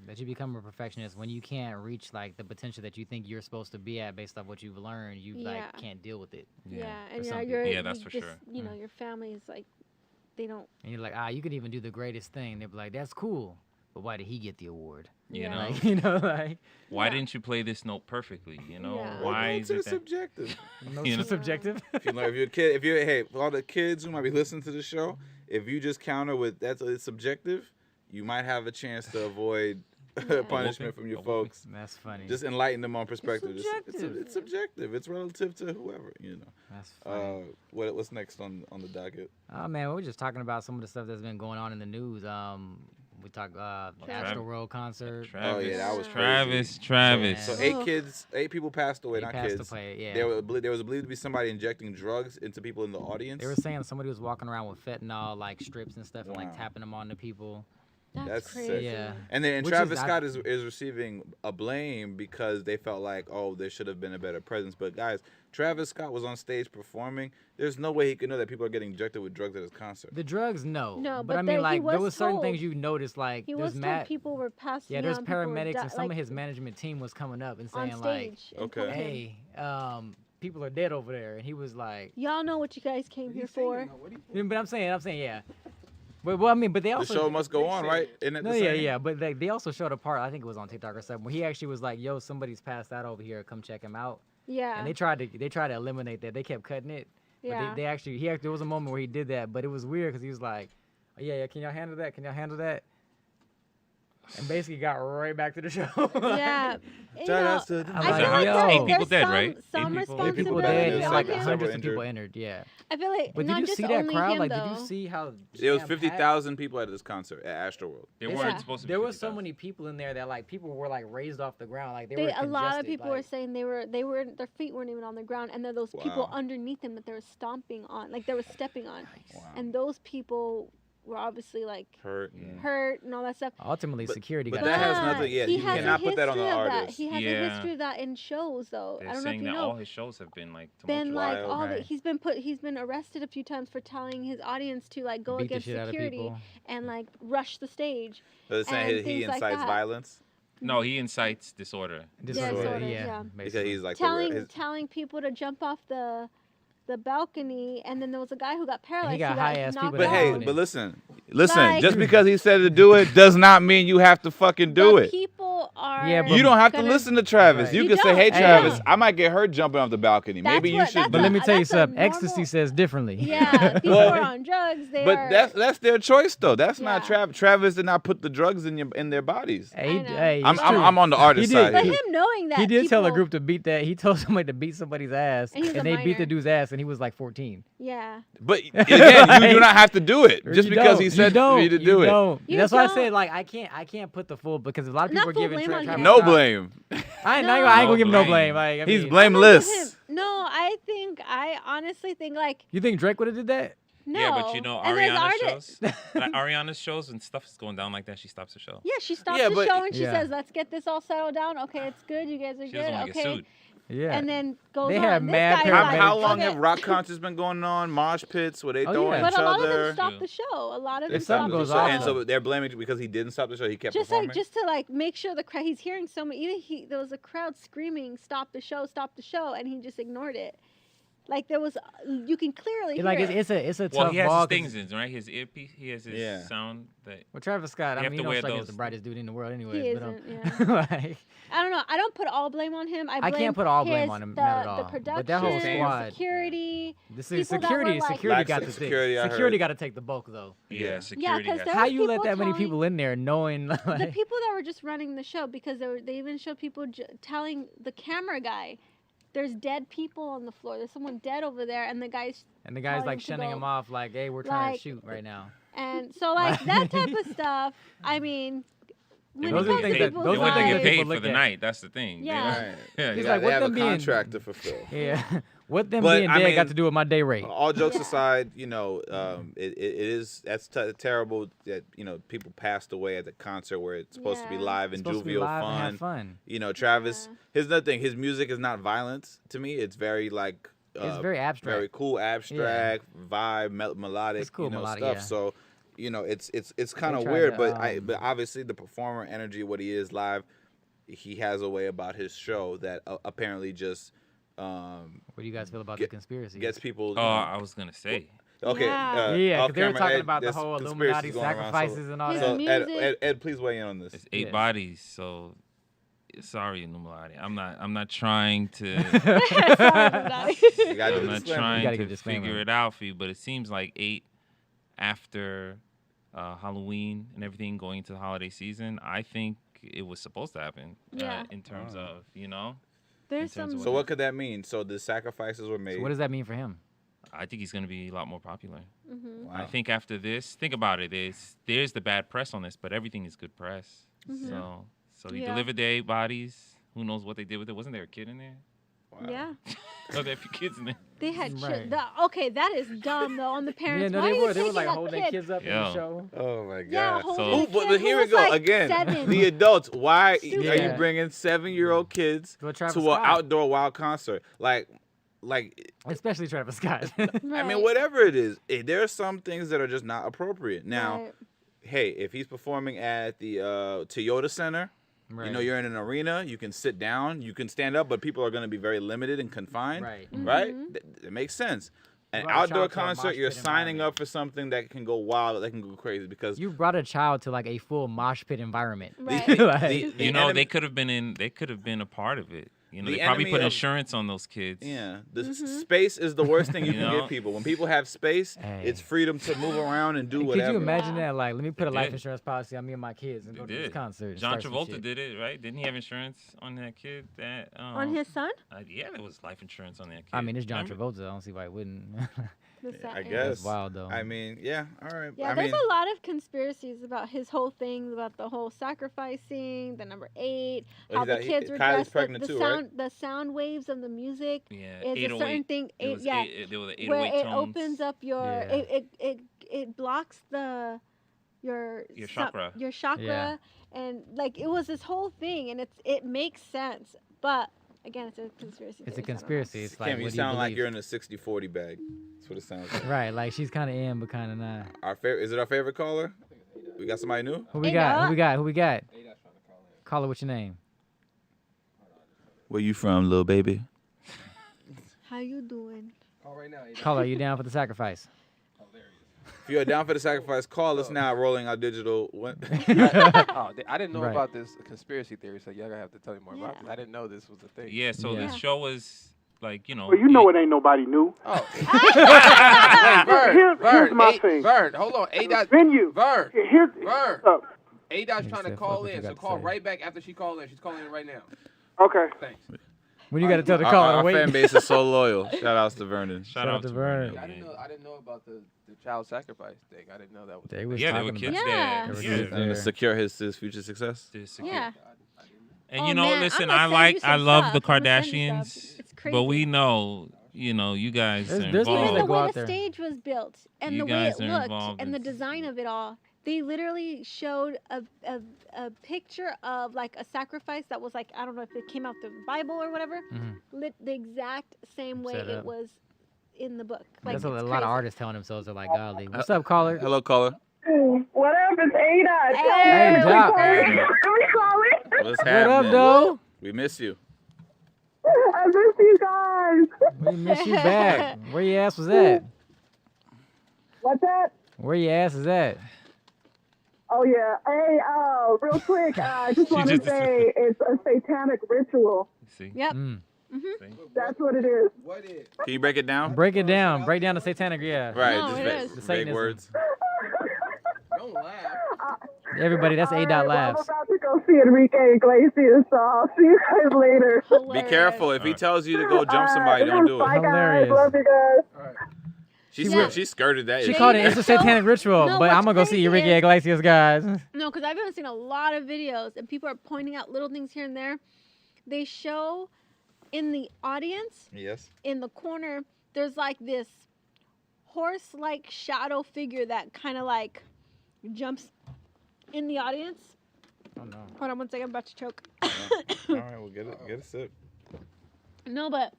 that you become a perfectionist when you can't reach like the potential that you think you're supposed to be at based off what you've learned. You like can't deal with it. Yeah, and that's for sure. Your family is like, they don't. And you're like, you could even do the greatest thing. They'd be like, that's cool, but why did he get the award? Why didn't you play this note perfectly? Why is it subjective? It's subjective. If you're for all the kids who might be listening to the show. If you just counter with it's subjective, you might have a chance to avoid punishment from your folks. That's funny. Just enlighten them on perspective. It's subjective. It's relative to whoever, That's funny. What's next on the docket? Oh man, we're just talking about some of the stuff that's been going on in the news. We talked Astro World concert. Travis, that was Travis. So 8 people passed away. Not kids. There was believed to be somebody injecting drugs into people in the audience. They were saying somebody was walking around with fentanyl like strips and stuff and like tapping them on the people. That's crazy. Sick. Yeah. And then Travis Scott is receiving a blame because they felt like, there should have been a better presence. But guys, Travis Scott was on stage performing. There's no way he could know that people are getting injected with drugs at his concert. The drugs, no. No, but I mean, like, there was certain things you noticed, like, he was told people were passing out. Yeah, there's paramedics, and some of his management team was coming up and saying, like, hey, people are dead over there. And he was like, y'all know what you guys came here for. But I'm saying, yeah. But they also the show must go on, right? But they also showed a part. I think it was on TikTok or something where he actually was like, "Yo, somebody's passed out over here. Come check him out." Yeah. And they tried to eliminate that. They kept cutting it. Yeah. But they actually there was a moment where he did that, but it was weird because he was like, "Yeah, can y'all handle that? Can y'all handle that?" And basically got right back to the show. Yeah. I feel like 8 people dead, right? Some 8 people dead, and like hundreds of people injured. Yeah. I feel like but not did you just see that only crowd? him, Like, though. did you see how there was 50,000 people at this concert at Astroworld? There weren't supposed to be. There was so many people in there that like people were like raised off the ground, like they were a lot of congested, people were saying they were their feet weren't even on the ground, and there those people underneath them that they were stomping on, like they were stepping on, and those people were obviously like hurt and all that stuff. Ultimately, security. But that has nothing. Yeah, you cannot put that on the artist. He has a history of that in shows, though. They're I don't saying know if you that know. all his shows have been like all that. He's been arrested a few times for telling his audience to like go against security and like rush the stage. So they're saying he incites violence. No, he incites disorder. Disorder, Yeah. Because he's like telling people to jump off the balcony, and then there was a guy who got paralyzed. He got high-ass people. But hey, but listen. Like, just because he said to do it does not mean you have to fucking do it. People are. Yeah, but you don't have to listen to Travis. Right. You You can say, don't. "Hey, You Travis, don't. I might get hurt jumping off the balcony. Maybe you should." But let me tell you that's a something. normal- Ecstasy says differently. Yeah, people Well, are on drugs. But that's their choice though. That's not Yeah. Travis. Travis did not put the drugs in their bodies. Hey, I it's know. true. I'm on the artist He did. side. But here. him knowing that He did tell a people- group to beat that. He told somebody to beat somebody's ass, And he was a they beat the minor. dude's ass, and he was like 14. Yeah. But again, you do not have to do it just You because don't. he You said for don't. you to You do it. don't. You That's why I don't. said like I can't put the full because a lot of Not people are full giving blame on Travis him. No Scott. blame. I ain't No. gonna give him no blame. blame. Like, I He's mean, blameless. No, I honestly think like You think Drake would have did that? no. Yeah, but you know, And there's Ariana artists- shows. Like, Ariana's shows and stuff is going down like that. She stops the show. Yeah, she stops Yeah, the but- show and she Yeah. says, "Let's get this all settled down. Okay, it's good. You guys are She good. doesn't want to Okay." get sued. Yeah. And then goes They on. have This mad guy's paramedics. like, How long okay. have rock concerts been going on? Mosh pits where they Oh, throwing yeah. each But a lot of other. them stopped Yeah. the show. A lot of If them something stopped goes the show. off, And so they're blaming because he didn't stop the show. He kept just performing. like just to like make sure the crowd. He's hearing so many. Even there was a crowd screaming, "Stop the show! Stop the show!" And he just ignored it. Like there was, you can clearly hear Like it. it's a Well, tough he has ball. his 'cause- things in, right? His earpiece. He has his Yeah. sound. That Well, Travis Scott, You I have mean, to he wear don't strike me as those- the brightest dude in the world, anyways. He but, isn't, like, I don't know. I don't put all blame on him. I can't put all blame his- on him, The, not at The all. production, But that whole the squad- security. this People is that were, security. like- Security Black got to security, I security heard. got to take the bulk though. yeah, security. 'cause has there How was you let people that many telling- people in there knowing The like people that were just running the show because they even showed people telling the camera guy, "There's dead people on the floor. There's someone dead over there," and the guy's and the guy's telling like him to shunning go. him off like, hey, we're trying Like- to shoot right now. and so like that type of stuff. I mean, when Those it are comes the to things that- people's those They are want the to things get that paid people for look the at. night. That's the thing. Yeah. Right. Yeah. He's They like, what have a them being- contract to fulfill. Yeah. What them But, being I dead mean, got to do with my day rate? All jokes Yeah. aside, that's terrible that people passed away at the concert where it's supposed to be Yeah. live It's and supposed to be jovial live and fun. have fun. Travis. Yeah. Here's another thing. His music is not violence to me. It's very like It's very abstract. very cool, abstract vibe, melodic, It's cool, melodic, stuff. yeah. So, it's kind of tried weird, to, but obviously the performer energy, what he is live, he has a way about his show that apparently just What do you guys feel about the conspiracy? gets people. Oh, I was gonna say. Okay. Yeah. Yeah, off because they were camera, talking Ed, about the there's whole conspiracies Illuminati going around, sacrifices and all His that. So, music- Ed, please weigh in on this. It's 8 Yeah. bodies, so sorry, Illuminati. I'm not trying to. You gotta do I'm the not disclaimer. You trying gotta to give disclaimer. figure it out for you, but it seems like 8 after Halloween and everything going into the holiday season. I think it was supposed to happen. Yeah. In terms Oh. of There's in terms some. of So what could that mean? So the sacrifices were made. So what does that mean for him? I think he's gonna be a lot more popular. Mhm. Wow. I think after this, think about it. There's the bad press on this, but everything is good press. Mhm. So he Yeah. delivered the 8 bodies. Who knows what they did with it? Wasn't there a kid in there? Wow. Yeah, Oh, there are a few kids in there. they had Right. Okay, that is dumb though on the parents. Yeah, no, Why they are you were. They were taking like a holding kid? their kids up in Yeah. the show. Oh my god. Yeah, So, holding a but kid here who we was, go like, again. 7. The adults. Why are you Yeah. bringing 7-year-old kids To a Travis to an Scott. outdoor wild concert? Like, Especially Travis Scott. I mean, Right. whatever it is, there are some things that are just not appropriate. Now, Right. hey, if he's performing at the Toyota Center, Right. you're in an arena, you can sit down, you can stand up, but people are going to be very limited and confined. Right. Right? Mhm. It makes sense. An brought a outdoor child to a mosh concert, you're pit signing environment. up for something that can go wild, that can go crazy because You brought a child to like a full mosh pit environment. Right. Like- You know, they could have been a part of it. You know, The they probably enemy put of- insurance on those kids. Yeah, the Mm-hmm. space is the worst thing you You can know? give people. When people have space, Hey. it's freedom to move around and do Could whatever. you imagine Yeah. that? Like, let me put a They life did. insurance policy on me and my kids and They go to this did. concert. and John start some Travolta shit. did it, right? Didn't he have insurance on that kid? On his son? Yeah, there was life insurance on that kid. I mean, it's John Remember? Travolta. I don't see why it wouldn't. The son, I yeah. guess. That's wild though. I mean, yeah, all right. Yeah, I there's mean, a lot of conspiracies about his whole thing, about the whole sacrificing, the number 8, how the kids were Kylie's dressed, pregnant the too, sound, right? the sound waves of the music Yeah, is a 808. certain thing. It was Yeah, there were the where 808 it tones. opens up your, Yeah. it blocks your chakra. your chakra, Yeah. and like it was this whole thing, and it makes sense, but again, it's a conspiracy. It's theory, so a I don't know. conspiracy. It's like, Kim, you what do sound like believe? you're in a 60-40 bag. That's what it sounds like. Right, like she's kind of in, but kind of not. Is it our favorite caller? We got somebody new? Who we Hey, got? Noah. Who we got? Who we got? Caller, what's your name? Where you from, little baby? How you doing? Call right now. Caller, are you down for the sacrifice? If you're down for the sacrifice, call us now. Rolling our digital. I didn't know about this conspiracy theory, so y'all gotta have to tell me more about this. I didn't know this was a thing. Yeah, so this show was like, you know. Well, you know it ain't nobody new. Oh. Here's my thing. Vern, hold on. A-Dot. Venue. Vern. Here's Vern. A-Dot's trying to said, call fuck what in, you so got to call say. right back after she calls in. She's calling in right now. Okay. Thanks. When you got to tell the caller to Our wait. fan base is so loyal. Shout outs to Vernon. Shout out to Vernon. I didn't know about the child sacrifice thing. I didn't know that was. They was Yeah, they talking were about kids Yeah. there. They were Yeah. kids And to there. secure his future success. Yeah. And Oh, you know, man, listen, I'ma I send you some love the stuff. I'ma send you Kardashians, stuff. It's but we crazy. know, you know, you guys are There's people Even that the involved. go way out the there. stage was built and You the way guys it are looked involved and in- the design of it all, they literally showed a picture of like a sacrifice that was like, I don't know if it came out the Bible or whatever, lit the exact same way Set it up. was in the book. Like, There's a it's lot crazy. of artists telling themselves they're like godly. What's up, caller? Hello, caller. What up? It's Adot. Hey, Doc. We calling. What's What happening? up, though? We miss you. I miss you guys. We miss you back. Where your ass was at? What's that? Where your ass is at? Oh yeah. Hey, real quick, I just want to just- say it's a satanic ritual. See? Yep. That's what it is. What is? Can you break it down? Break it down. Break down the satanic, yeah. Right, No, just it vague, is. The vague Satanism. words. Don't laugh. Everybody, that's A. Dot All right, laughs. well, I'm about to go see Enrique Iglesias, so I'll see you guys later. Be Hilarious. careful. If he Alright. tells you to go jump somebody, don't do Bye, it. guys. Hilarious. Love you guys. She skirted that. She issue. called it it's a satanic ritual, No, but what's I'm gonna go see crazy Enrique is- Iglesias, guys. No, because I've been seeing a lot of videos and people are pointing out little things here and there. They show in the audience, Yes. in the corner, there's like this horse-like shadow figure that kind of like jumps in the audience. Oh no. Hold on one second, I'm about to choke. All right, well, get a sip. No, but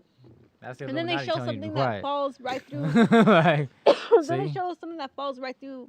That's the and then they Illuminati show telling you to something be that quiet. falls right through. Like, Then they see? show something that falls right through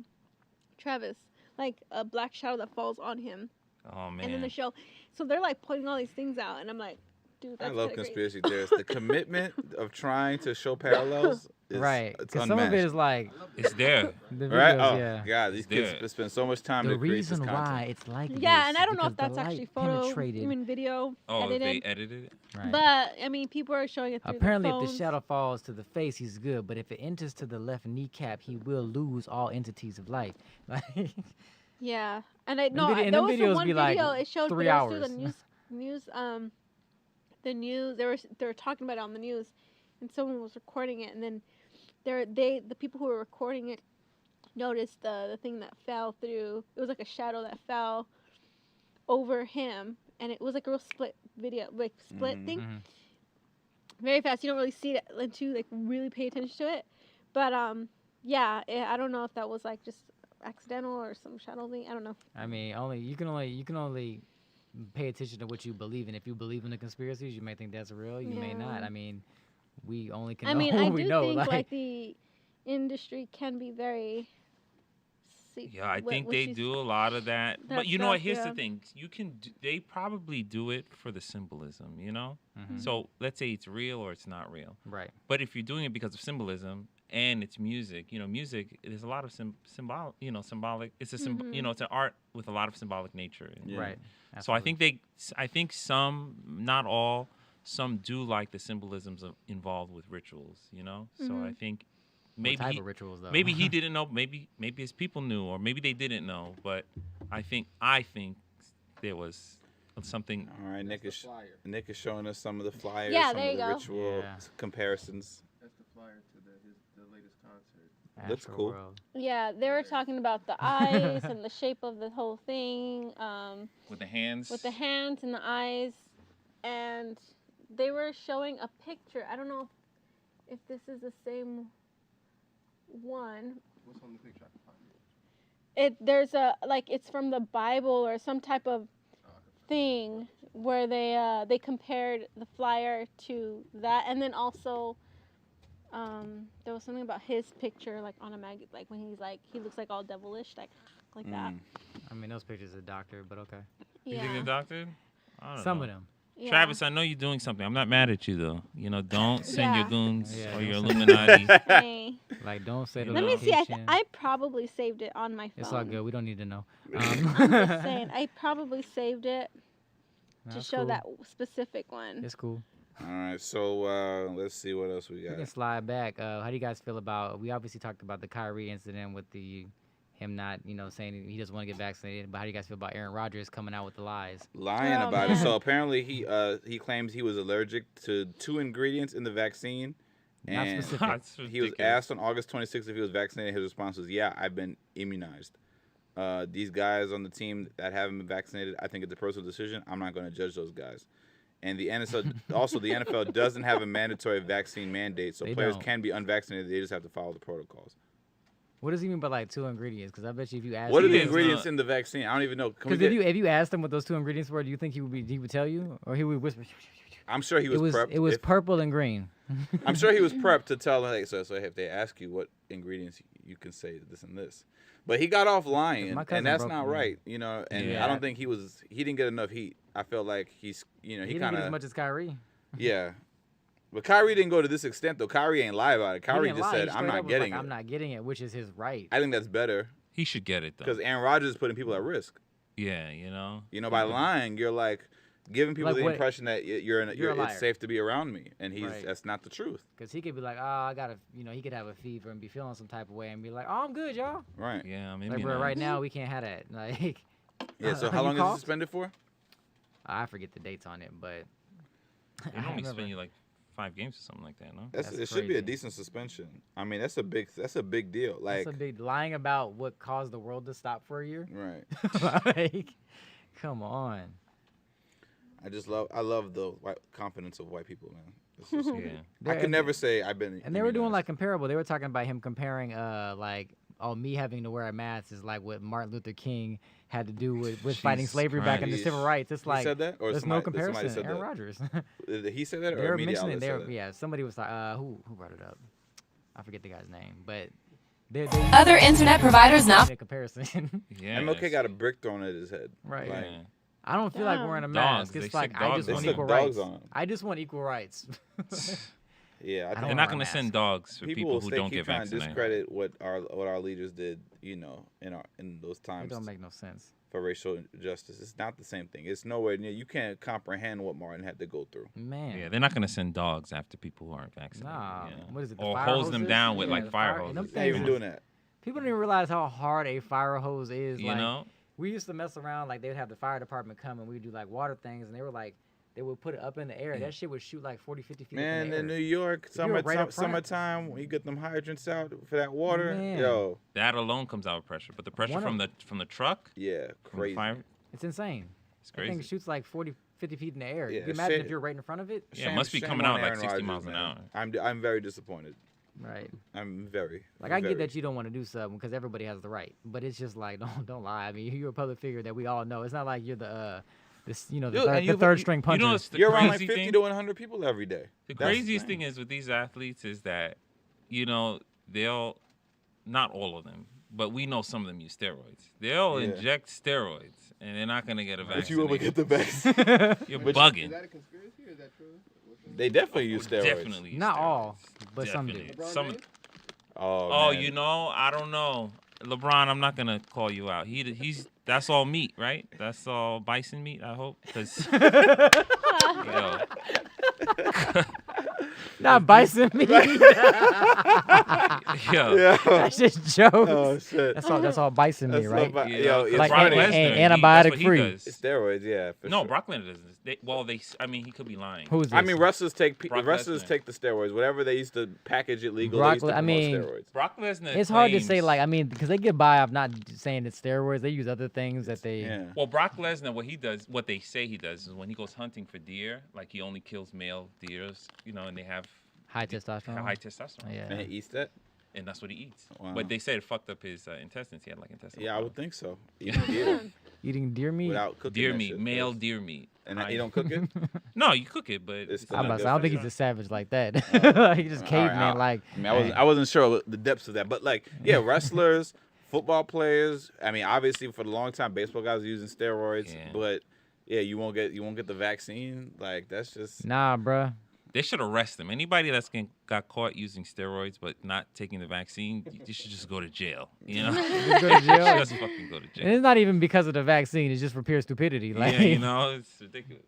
Travis, like a black shadow that falls on him. Oh, And then man. they show, so they're like pointing all these things out, and I'm like, dude, I that's love kinda crazy. conspiracy theorists. The commitment of trying to show parallels is right. it's Because some of it unmatched. is like It's there. the videos, Right? Oh, yeah. God, these kids there. spend so much time The to create this reason content. why it's like Yeah, this and is I don't know if because that's the actually light photo, penetrated. I mean video Oh, edited. they edited it? Right. But I mean, people are showing it through Apparently, the if the phones. shadow falls to the face, he's good. But if it enters to the left kneecap, he will lose all entities of light. Like, Yeah, and I Them no, video- and there them was the videos one be like video it showed 3 but it was through hours. the news they were talking about it on the news, and someone was recording it, and then the people who were recording it noticed the thing that fell through. It was like a shadow that fell over him, and it was like a real split video, like split thing. Mhm. Very fast. You don't really see it until you like really pay attention to it. But yeah, I don't know if that was like just accidental or some shadow thing. I don't know. I mean, you can only pay attention to what you believe in. If you believe in the conspiracies, you may think that's real. You may not. Yeah. I mean, we only can I know mean, who I we do know. think like the industry can be very. Yeah, I think they do a lot of that. that But you know what? stuff, Here's yeah. the thing. You can. They probably do it for the symbolism. You know. Mhm. So let's say it's real or it's not real. Right. But if you're doing it because of symbolism and it's music, you know, music there's a lot of symbolic. You know, symbolic. It's a you know, it's an art with a lot of symbolic nature. Yeah. Right. So I think some, not all, some do like the symbolisms involved with rituals. You know. So I think. What Maybe type he, of rituals, though? maybe he didn't know. Maybe his people knew, or maybe they didn't know. But I think there was something. All right, Nick is showing us some of the flyers, Yeah, some there of you the go. ritual Yeah. comparisons. That's the flyer to the latest concert. Looks Astro cool. World. Yeah, they were talking about the eyes and the shape of the whole thing, With the hands. with the hands and the eyes, and they were showing a picture. I don't know if this is the same one. What's on the picture? I can find it. There's a like it's from the Bible or some type of thing where they compared the flyer to that, and then also there was something about his picture like on a mag, like when he's like he looks like all devilish, like like that. I mean, those pictures are doctored, but okay. You think they're doctored? I don't Some know. of them. Yeah. Travis, I know you're doing something. I'm not mad at you though. You know, don't send your Yeah. goons Yeah, or your don't send- Illuminati. Hey. Like, don't say the Let me see. location. I probably saved it on my phone. It's all good. We don't need to know. I'm just saying. I probably saved it to That's show cool. that specific one. It's cool. All right, so let's see what else we We got. can slide back. How do you guys feel about? We obviously talked about the Kyrie incident with him not, saying he doesn't want to get vaccinated. But how do you guys feel about Aaron Rodgers coming out with the lies? Lying Oh, about it. man. So apparently he claims he was allergic to 2 ingredients in the vaccine. Not And specific. That's he was ridiculous. asked on August 26th if he was vaccinated. His response was, "Yeah, I've been immunized." These guys on the team that haven't been vaccinated, I think it's a personal decision. I'm not going to judge those guys. And the NFL doesn't have a mandatory vaccine mandate, so They players don't. can be unvaccinated. They just have to follow the protocols. What does he mean by like 2 ingredients? Because I bet you if you ask What are him, the is ingredients not- in the vaccine? I don't even know. Can we because get, if you asked him what those 2 ingredients were, do you think he would tell you, or he would whisper? I'm sure he was, prepped. It was If- purple and green. I'm sure he was prepped to tell them, so if they ask you what ingredients, you can say this and this. But he got off lying, My cousin and that's broke not me. right, And Yeah. I don't think he didn't get enough heat. I felt like he He didn't kind get as of, much as Kyrie. yeah. But Kyrie didn't go to this extent, though. Kyrie ain't lie about it. He Kyrie didn't just lie. He said, "I'm straight not up was getting like, it." I'm not getting it, which is his right. I think that's better He should get it though. because Aaron Rodgers is putting people at risk. Yeah, By lying, you're like giving people Like the what- impression that You're a liar. it's safe to be around me, and Right. that's not the truth. Because he could be like, I got he could have a fever and be feeling some type of way and be like, I'm good, y'all. Right. Yeah, Like, bro, right now we can't have that. Like, Yeah. So You how long is it coughed? suspended for? I forget the dates on it, but They I normally remember. spend you like 5 games or something like that, no? It That's should be a crazy. decent suspension. I mean, that's a big deal. Like, That's a big lying about what caused the world to stop for a year. right. Like, come on. I love the confidence of white people, man. It's just- Yeah. I could never say I've been. And they were doing immunized. like comparable. They were talking about him comparing, me having to wear a mask is like what Martin Luther King had to do with fighting Jesus slavery back in the Christ. civil rights. It's He like said that, or there's somebody, no comparison. Somebody said Aaron that. Rodgers. Did he said that, They or were a media mentioning. outlet said that? Yeah, somebody was like, who brought it up? I forget the guy's name, but they Other internet providers now. a comparison. Yeah. MLK got a brick thrown at his head. Right. Like, Yeah. I don't feel like Damn. wearing a Dogs. mask. They It's stick like I dogs just on want them. equal They stick rights. dogs on 'em. I just want equal rights. yeah, I don't think They're not wear a going to mask. send dogs for people who don't keep get trying to vaccinated. discredit what our leaders did, in those It times don't make no sense. for racial justice. It's not the same thing. It's nowhere near. You can't comprehend what Martin had to go through. Man. Yeah, they're not going to send dogs after people who aren't vaccinated. Nah. you know? What is it? The Or fire hose them hoses? down with Yeah, like the fire and them hoses. They're not even things- doing that. People don't even realize how hard a fire hose is. You Like, know? we used to mess around. Like, they would have the fire department come and we'd do like water things, and they were like, they would put it up in the air. That shit would shoot like 40, 50 feet Man, up in the in New air. York, If you were right up front- summertime, when you get them hydrants out for that water, Man. yo, That alone comes out with pressure. But the pressure One of- from the truck, yeah, from the crazy. fire, It's insane. it's That thing crazy. shoots like 40, 50 feet in the air. Yeah, You can imagine shit. if you're right in front of it. Yeah, it must be coming on out like Aaron 60 Rodgers, miles an man. hour. I'm very disappointed. Right. I'm very. Like, I very. get that you don't want to do something because everybody has the right, but it's just like don't lie. I mean, you're a public figure that we all know. It's not like you're the Dude, third string puncher. You know what's the You're around like crazy 50 thing? to 100 people every day. The That's craziest insane. thing is with these athletes is that, they'll, not all of them, but we know some of them use steroids. They'll Yeah. inject steroids, and they're not going to get a But you will vaccine. get the vaccine. You're but- bugging. Is that a conspiracy or is that true? They definitely use steroids. Definitely use Not steroids. all, but some do. Definitely. LeBron Some, James? Oh, man. I don't know. LeBron, I'm not gonna call you out. He's that's all meat, right? That's all bison meat. I hope, because Not bison meat. Yeah. That's just jokes. Oh shit. That's all bison meat, That's right? so Yeah. Yo, it's Like, Brock funny. and- Lesnar, and that's antibiotic what he free. does. Steroids, yeah. For No, sure. Brock Lesnar doesn't. He could be lying. Who's this? I mean, wrestlers take Brock wrestlers Lesnar. take the steroids. Whatever they used to package it legal, Brock they used to Le- I promote mean, steroids. Brock Lesnar. It's hard to say, claims- like, I mean, because they get by off not saying it's steroids. They use other things that they. Yeah. Well, Brock Lesnar, what they say he does is when he goes hunting for deer, like he only kills male deers, and they have High testosterone. high testosterone, Yeah. And he eats that? and that's what he eats. Wow. But they said it fucked up his intestines. He had like intestinal. Yeah, I would problems. think so. Eating deer Eating deer meat. without cooking Deer that meat, shit male first. deer meat. And High- you don't cook it? No, you cook it, but It's it's I'm not about to good say, I don't for think you. he's a savage like that. Oh. Like, he's just All right, caveman. Like, I mean, I wasn't sure what the depths of that, but like, yeah, wrestlers, football players. I mean, obviously for a long time, baseball guys were using steroids, but you won't get the vaccine. Like that's just bruh. They should arrest them. Anybody that's got caught using steroids but not taking the vaccine, you should just go to jail. You know, just go to jail. Just fucking go to jail. And it's not even because of the vaccine. It's just for pure stupidity. Like, yeah, you know, it's ridiculous.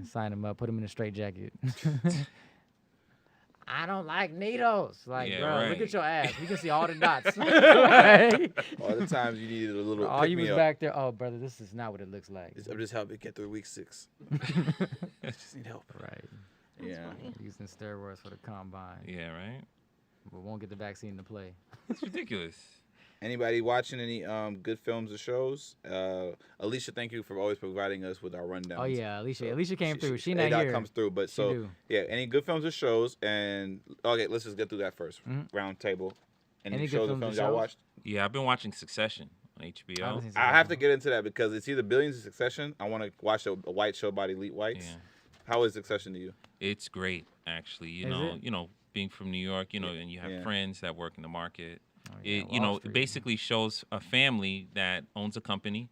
Sign him up, put him in a straitjacket. I don't like needles. Like, bro, look at your ass. We can see all the dots. All the times you needed a little. Oh, you was back there. Oh, brother, this is not what it looks like. I'm just helping get through week 6. I just need help. Right. That's yeah. funny. Using steroids for the combine. Yeah, right. But won't get the vaccine to play. It's ridiculous. Anybody watching any good films or shows? Alicia, thank you for always providing us with our rundowns. Oh yeah, Alicia came through. She not not here. Comes through, but yeah. Any good films or shows? And okay, let's just get through that first. Round table. Any shows or films y'all watched? Yeah, I've been watching Succession on HBO. I have to get into that because it's either Billions or Succession. I want to watch a white show about elite whites. Yeah. How is Succession to you? It's great, actually. You know, being from New York, and you have friends that work in the market. Oh, yeah. It basically shows a family that owns a company,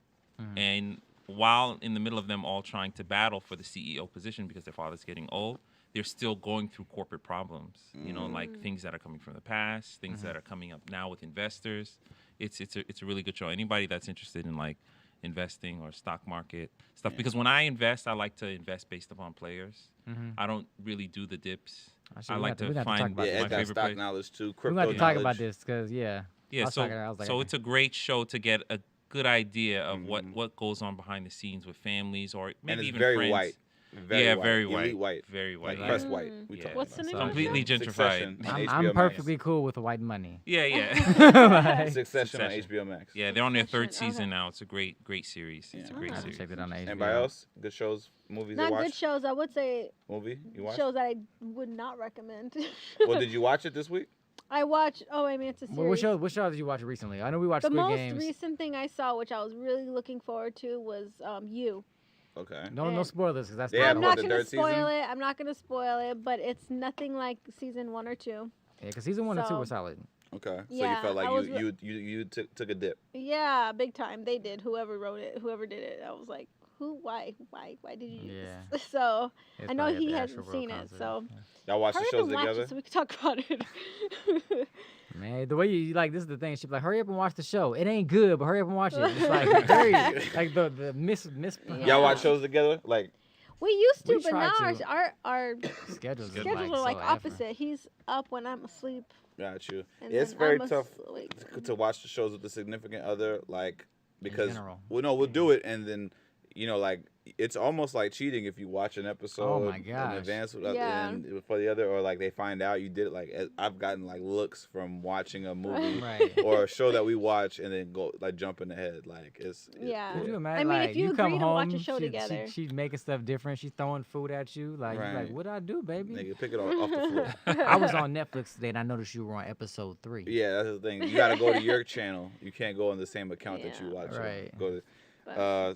and while in the middle of them all trying to battle for the CEO position because their father's getting old, they're still going through corporate problems. Like things that are coming from the past, things that are coming up now with investors. It's a really good show. Anybody that's interested in like investing or stock market stuff, because when I invest, I like to invest based upon players. I don't really do the dips. I like to find my favorite stock players. knowledge too. We're going to talk about this because so it's a great show to get a good idea of what goes on behind the scenes with families or maybe even very friends. White. Very white. Elite white. Very white. Like pressed white. What's the name of Completely gentrified. I'm perfectly cool with the white money. Yeah. Succession on HBO Max. Yeah, they're on their 3rd season now. It's a great series. It's a great series. Check it on HBO. Anybody else? Good shows, movies Not you watched? good shows. I would say movie you watched? shows that I would not recommend. Well, did you watch it this week? I watched. Oh, I mean, it's a series. What show did you watch recently? I know we watched the Squid Games. most recent thing I saw, which I was really looking forward to, was You. Okay. No spoilers, because that's. I'm not gonna spoil it. I'm not gonna spoil it, but it's nothing like season 1 or 2. Yeah, because season 1 and 2 were solid. Okay. So yeah, you felt like you took a dip. Yeah, big time. They did. Whoever wrote it, whoever did it, I was like, why did you do this? So I know he hasn't seen it. So y'all watch the shows together. So we can talk about it. Man, the way you like, this is the thing. She's like, hurry up and watch the show. It ain't good, but hurry up and watch it. It's like very like the miss. Y'all watch shows together, like. We used to, but now our schedules are like opposite. He's up when I'm asleep. Got you. It's very tough to watch the shows with the significant other, like because we'll do it and then like it's almost like cheating if you watch an episode in advance for the other, or like they find out you did it. Like I've gotten like looks from watching a movie or a show that we watch and then go like jumping ahead. Like it's Could you imagine? I mean, like, if you come agree home, to watch a show together, she's making stuff different. She's throwing food at you. Like you're like, what I do, baby? Nigga, pick it off the floor. I was on Netflix today and I noticed you were on episode 3. Yeah, that's the thing. You gotta go to your channel. You can't go on the same account that you watch. Right. Go to.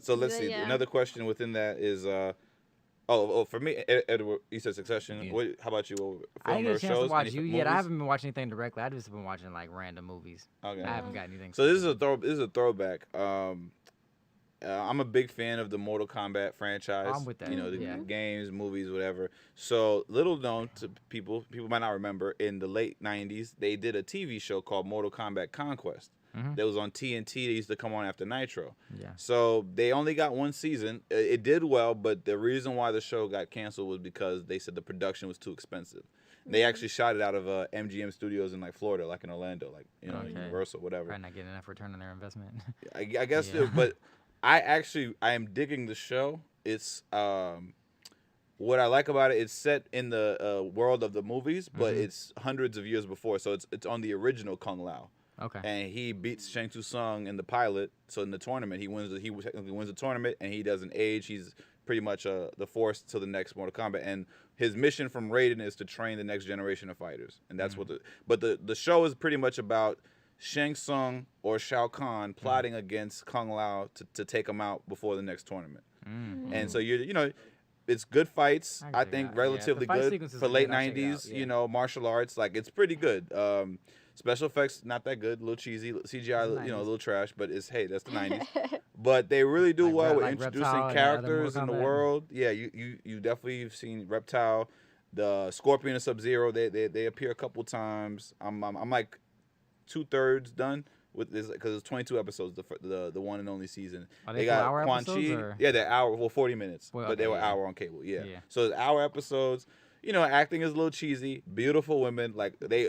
So let's see. Another question within that is, for me, Edward, you said Succession. Yeah. How about you? I didn't get a chance to watch you yet. I movies? haven't been watching anything directly. I've just been watching like random movies. Okay. I haven't got anything. So this is a throwback. I'm a big fan of the Mortal Kombat franchise. I'm with that. The games, movies, whatever. So little known to people might not remember, in the late 90s, they did a TV show called Mortal Kombat Conquest. That was on TNT. They used to come on after Nitro. Yeah. So they only got 1 season. It did well, but the reason why the show got canceled was because they said the production was too expensive. They actually shot it out of MGM Studios in like Florida, like in Orlando, like Universal, whatever. Probably not getting enough return on their investment. I guess, but I am digging the show. It's what I like about it. It's set in the world of the movies, but it's hundreds of years before. So it's on the original Kung Lao. Okay. And he beats Shang Tsung in the pilot. So in the tournament, he technically wins the tournament, and he doesn't age. He's pretty much the force to the next Mortal Kombat. And his mission from Raiden is to train the next generation of fighters. And that's the show is pretty much about Shang Tsung or Shao Kahn plotting against Kung Lao to take him out before the next tournament. And so it's good fights. I think relatively good for late 90s. Martial arts, like it's pretty good. Special effects not that good, a little cheesy. CGI, you know, a little trash, but it's that's the 90s. Mm-hmm. But they really do Like well with like introducing Reptile and characters other in the Mortal Kombat. world. Yeah, you definitely have seen Reptile, the Scorpion and Sub-Zero. They appear a couple times. I'm like 2/3 done with this because it's 22 episodes, the one and only season. Are they They got 4-hour Quan episodes, Chi. or? Yeah, they're hour, well 40 minutes, Well, but they okay, were yeah. hour on cable. Yeah. Yeah. So it's hour episodes. You know, acting is a little cheesy. Beautiful women, like they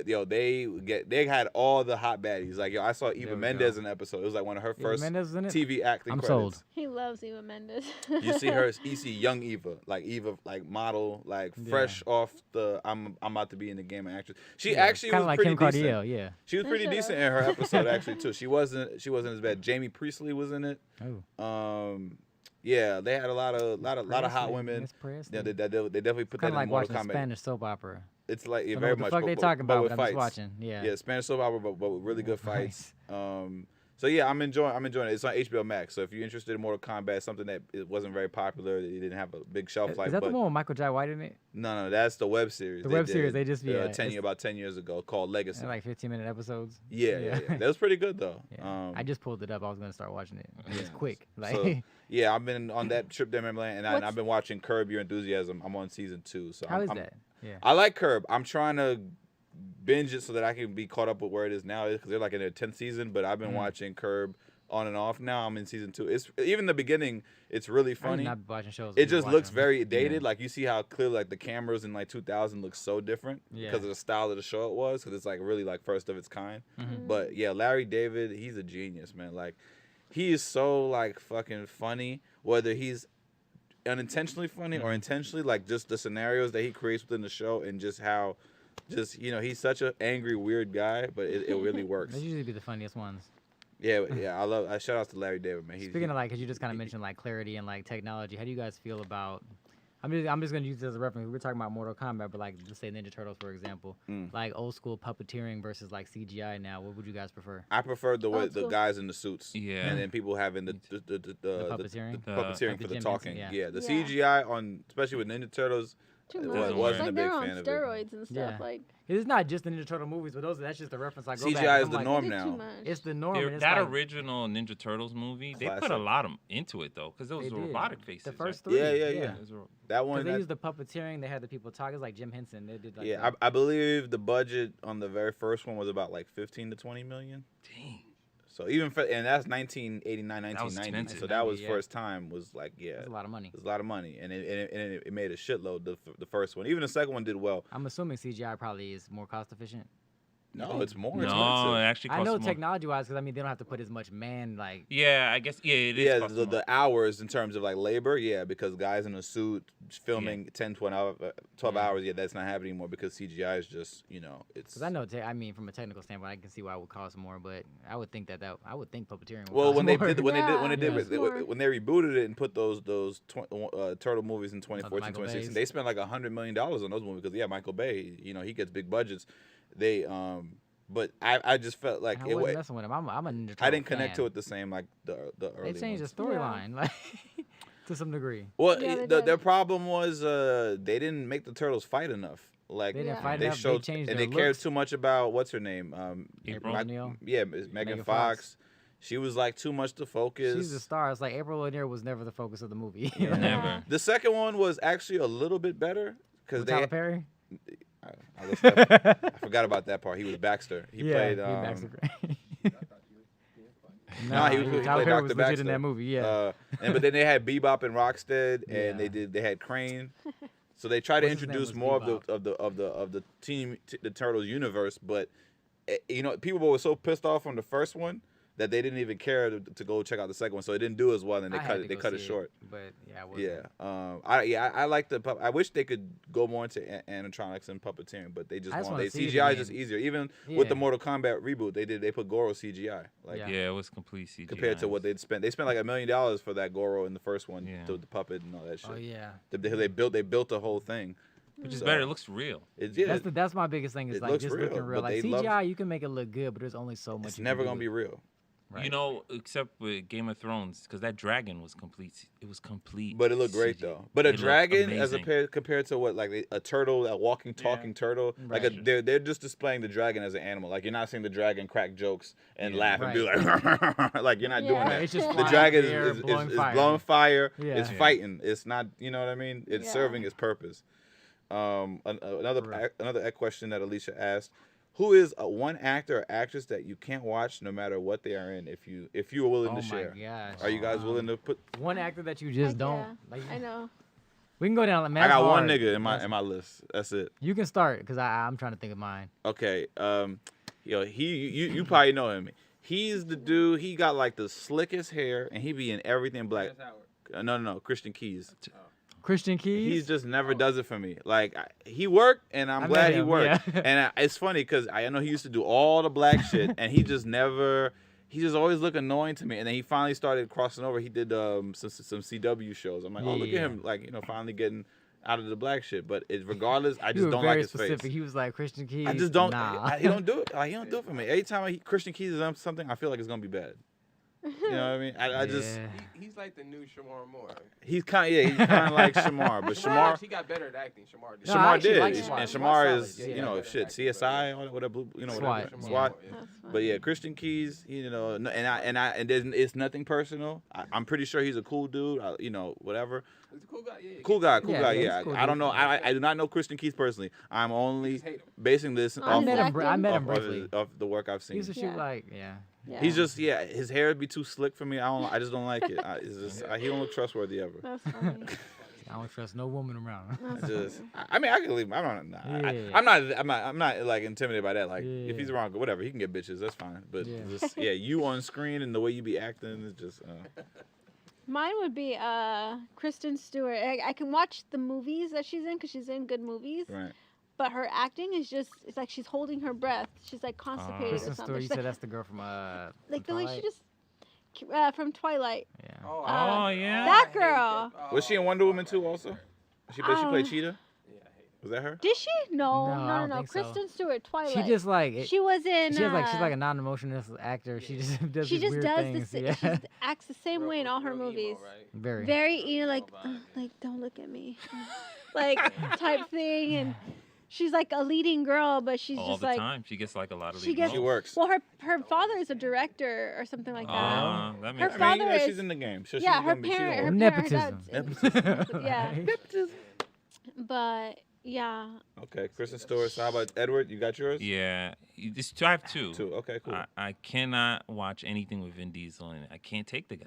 had all the hot baddies. Like I saw There Eva we Mendes go. in an episode. It was like one of her Eva first Mendes is in it? TV acting I'm credits. sold. He loves Eva Mendes. You see her, you see young Eva, like model, like fresh off the I'm about to be in the game of actress. She actually kind was of like pretty Kim decent. Cardiel, yeah. She was pretty decent in her episode actually too. She wasn't as bad. Jamie Priestley was in it. Oh. Yeah, they had a lot of hot Presley, women. Miss Presley. Yeah, they definitely put Kind that of in like Mortal watching a Kombat. Spanish soap opera. It's like Don't know very what the much. fuck they talking about, with but I'm just fights. watching. Yeah. Yeah, Spanish soap opera, but with really good fights. Nice. So yeah, I'm enjoying it. It's on HBO Max. So if you're interested in Mortal Kombat, something that it wasn't very popular, it didn't have a big shelf life. Is that but the one with Michael Jai White in it? No, that's the web series. The web series, they just about 10 years ago called Legacy. They're like 15-minute episodes. Yeah. That was pretty good though. Yeah. I just pulled it up. I was gonna start watching it. It's Yeah. quick. Like So, yeah, I've been on that trip to Memory Lane, and I've been watching Curb Your Enthusiasm. I'm on season 2. So how is that? Yeah. I like Curb. I'm trying to binge it so that I can be caught up with where it is now because they're like in their 10th season. But I've been watching Curb on and off. Now I'm in season 2. It's even the beginning. It's really funny. I'm not watching shows. It just looks watching. very dated. Like you see how clearly like the cameras in like 2000 look so different because of the style of the show it was. Because it's like really like first of its kind. But yeah, Larry David, he's a genius, man. Like he is so like fucking funny. Whether he's unintentionally funny or intentionally, like just the scenarios that he creates within the show and just how, he's such an angry weird guy, but it really works. They usually be the funniest ones. Yeah. I shout out to Larry David, man. Speaking of like, because you just kind of mentioned like clarity and like technology, how do you guys feel about? I'm just gonna use this as a reference. We were talking about Mortal Kombat, but like let's say Ninja Turtles for example, like old school puppeteering versus like CGI now. What would you guys prefer? I prefer the way the guys in the suits, Yeah. and then people having the puppeteering? puppeteering Like for the the Jim talking. Henson, Yeah, the Yeah. CGI on especially with Ninja Turtles. Too It much. wasn't a Like big they're fan on of it. steroids and stuff. Yeah. Like It's not just the Ninja Turtle movies, but that's just the reference I go back. CGI is I'm the like, norm they did too now. much. It's the norm. and it's That like, original Ninja Turtles movie, they put Classic. a lot into it though, because those they were did. robotic faces. The first right? 3. Yeah. Those were- That Because one. they used the puppeteering, they had the people talk. It's like Jim Henson. They did like Yeah, I believe the budget on the very first one was about like 15 to 20 million. Dang. So even for, and that's 1989, That was 1990. expensive. So that was Yeah. first time was like That's a lot of money. it was a lot of money, and it made a shitload. The first one, even the second one did well. I'm assuming CGI probably is more cost efficient. No, it's more No, it expensive. actually costs I know more. technology-wise, because I mean they don't have to put as much man like. Yeah, I guess. Yeah, it is. Yeah, costing more. the hours in terms of like labor, yeah, because guys in a suit filming 10, 12 hours, that's not happening anymore because CGI is just, it's. Because I know, I mean, from a technical standpoint, I can see why it would cost more, but I would think I would think puppeteering. Would Well, cost when they more. did when they rebooted it and put those turtle movies in 2014, Michael 2016, Bay's. they spent like $100 million on those movies because Michael Bay, he gets big budgets. They but I just felt like I wasn't messing with him. I'm a Ninja Turtle I didn't connect fan. to it the same like the early They changed ones. the storyline like to some degree. Well, Yeah, they their did. problem was they didn't make the turtles fight enough. Like They didn't Yeah. fight they enough. showed, they changed and their they cared looks. too much about what's her name, April O'Neil? Yeah, it's Megan Megan Fox. Fox. She was like too much to focus. She's the star. It's like April O'Neil was never the focus of the movie. Yeah. Never. The second one was actually a little bit better because With they. Tyler Perry. I forgot about that part. He was Baxter. He played. he Baxter. No, he Tyler played Perry Dr. was legit Baxter in that movie. Yeah. But then they had Bebop and Rockstead, and Yeah. they had Crane. So they tried to What's his name introduce was more Bebop? of the team, the Turtles universe, but people were so pissed off from the first one that they didn't even care to go check out the second one. So it didn't do as well, and I had to they go cut it see short. But yeah, I wasn't. Yeah. I like the I wish they could go more into animatronics and puppeteering, but they just I just want wanna see it CGI is just again. easier. Even with the Yeah. Mortal Kombat reboot, they put Goro CGI like Yeah. Yeah, it was complete CGI. compared to what they'd spent. They spent like $1 million for that Goro in the first one, Yeah. the puppet and all that shit. Oh yeah. They built the whole thing. Which is So, better. It looks real. That's my biggest thing. Is It like looks just real, looking real. but Like they love- CGI, you can make it look good, but there's only so much. It's you never can gonna do be with it. real. You know, except with Game of Thrones, because that dragon was complete. It was complete. But it looked great though. But a dragon, compared to what, like a turtle, a walking, talking turtle, right. Like they're just displaying the dragon as an animal. Like you're not seeing the dragon crack jokes and laugh and be like, like you're not doing that. It's just the dragon is blowing fire. Yeah. It's fighting. It's not. You know what I mean? It's serving its purpose. Another question that Alicia asked. Who is one actor or actress that you can't watch no matter what they are in? If you are willing to share, gosh. Are you guys willing to put one actor that you just don't? Yeah, like, I know. We can go down. I got one nigga in my list. That's it. You can start because I'm trying to think of mine. Okay. You probably know him. He's the dude. He got like the slickest hair, and he be in everything black. No, Christian Keys. Christian Keys? He just never does it for me. Like, he worked, and I'm glad he worked. Yeah. And it's funny because I know he used to do all the black shit, and he just always looked annoying to me. And then he finally started crossing over. He did some CW shows. I'm like, oh, look at him, like, finally getting out of the black shit. But regardless, I just don't like his face. He was like, Christian Keys, I just don't. Nah. He don't do it. Like, he don't do it for me. Every time Christian Keys is on something, I feel like it's going to be bad. You know what I mean? I just he's like the new Shamar Moore. He's kind of like Shamar, but Shamar he got better at acting. Shamar did. Shamar did, and Shamar is CSI, all that, whatever, SWAT. But yeah, Christian Keys, and it's nothing personal. I'm pretty sure he's a cool dude. Whatever. He's a cool guy. Yeah. Cool guy. Yeah. I don't know. I do not know Christian Keys personally. I'm only basing this off of the work I've seen. He used to shoot Yeah. He's just his hair would be too slick for me. I just don't like it. He don't look trustworthy ever. That's funny. I don't trust no woman around. I can leave him. I'm not like intimidated by that. Like if he's wrong, whatever, he can get bitches. That's fine. But you on screen and the way you be acting is just. Mine would be Kristen Stewart. I can watch the movies that she's in because she's in good movies. Right. But her acting is it's like she's holding her breath. She's like constipated or something. Stewart, you said that's the girl from like the way she just from Twilight. Yeah. Oh yeah. That girl. Was she in Wonder Woman 2 also? She played Cheetah. Was that her? Did she? No. Kristen Stewart, Twilight. She just she was in. She's like a non-emotional actor. She just does. She just does things. She acts the same way in all her movies. Emo, right? Very like don't look at me, like type thing and. She's like a leading girl, but she's all just the like time. She gets like a lot of leading roles. She works. Well, her father is a director or something like that. That makes her father is. She's in the game. So her parent. Nepotism. Yeah. Nepotism. But yeah. Okay, Kristen Stewart. So how about Edward? You got yours? Yeah, I have two. Okay, cool. I cannot watch anything with Vin Diesel in it. I can't take the guy.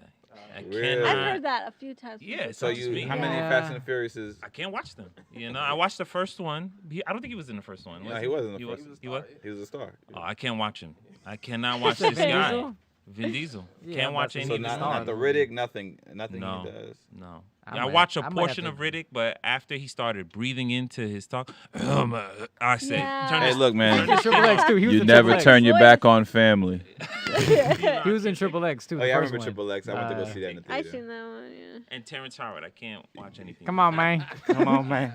Really? I've heard that a few times. Yeah. So how many Fast and the Furious is? I can't watch them. I watched the first one. I don't think he was in the first one. No, he wasn't. He was a star. Oh, I can't watch him. I cannot watch this guy. Vin Diesel. Can't watch any of his not the Riddick. Nothing he does. No. I watched a portion of Riddick, but after he started breathing into his talk, I said, "Hey, look, man, you never turn your back on family." He was in Triple X too. Oh yeah, I remember Triple X. I went to go see that in the theater. I seen that one. Yeah. And Terrence Howard, I can't watch anything. Come on, man. Come on, man.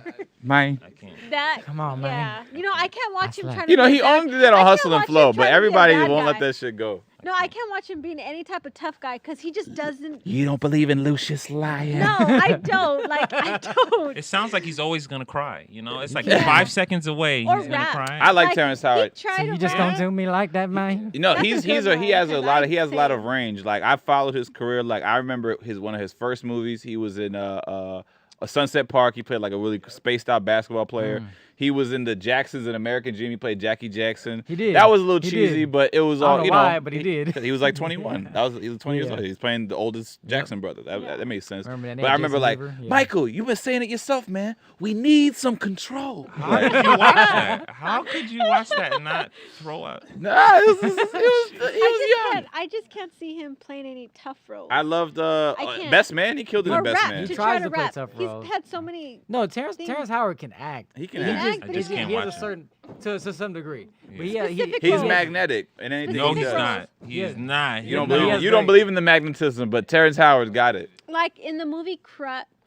I can't. Come on, man. Yeah. I can't watch him trying to. He only did that on Hustle and Flow, but everybody won't let that shit go. No, I can't watch him being any type of tough guy because he just doesn't. You don't believe in Lucius Lyon? No, I don't. I don't. It sounds like he's always gonna cry. It's like 5 seconds away. He's gonna cry. I like Terrence Howard. So you just gonna do me like that, man? He has a lot of range. Like I followed his career. Like I remember one of his first movies. He was in a Sunset Park. He played like a really spaced out basketball player. He was in the Jacksons and American Dream. He played Jackie Jackson. He did. That was a little cheesy, but it was all, I don't know why, but he did. He was like 21. He was 20 years old. He was playing the oldest Jackson brother. That made sense. But I remember Michael, you've been saying it yourself, man. We need some control. How could you watch that? How could you watch that and not throw up? Nah, he was young. I just can't see him playing any tough roles. I loved Best Man. He killed it in Best Man. He tries to play tough roles. He's had so many. No, Terrence Howard can act. He can act. I just can't watch him. To some degree. Yeah. But he's magnetic in anything No, he he's does. not. He is not. You don't believe in the magnetism, but Terrence Howard got it. Like in the movie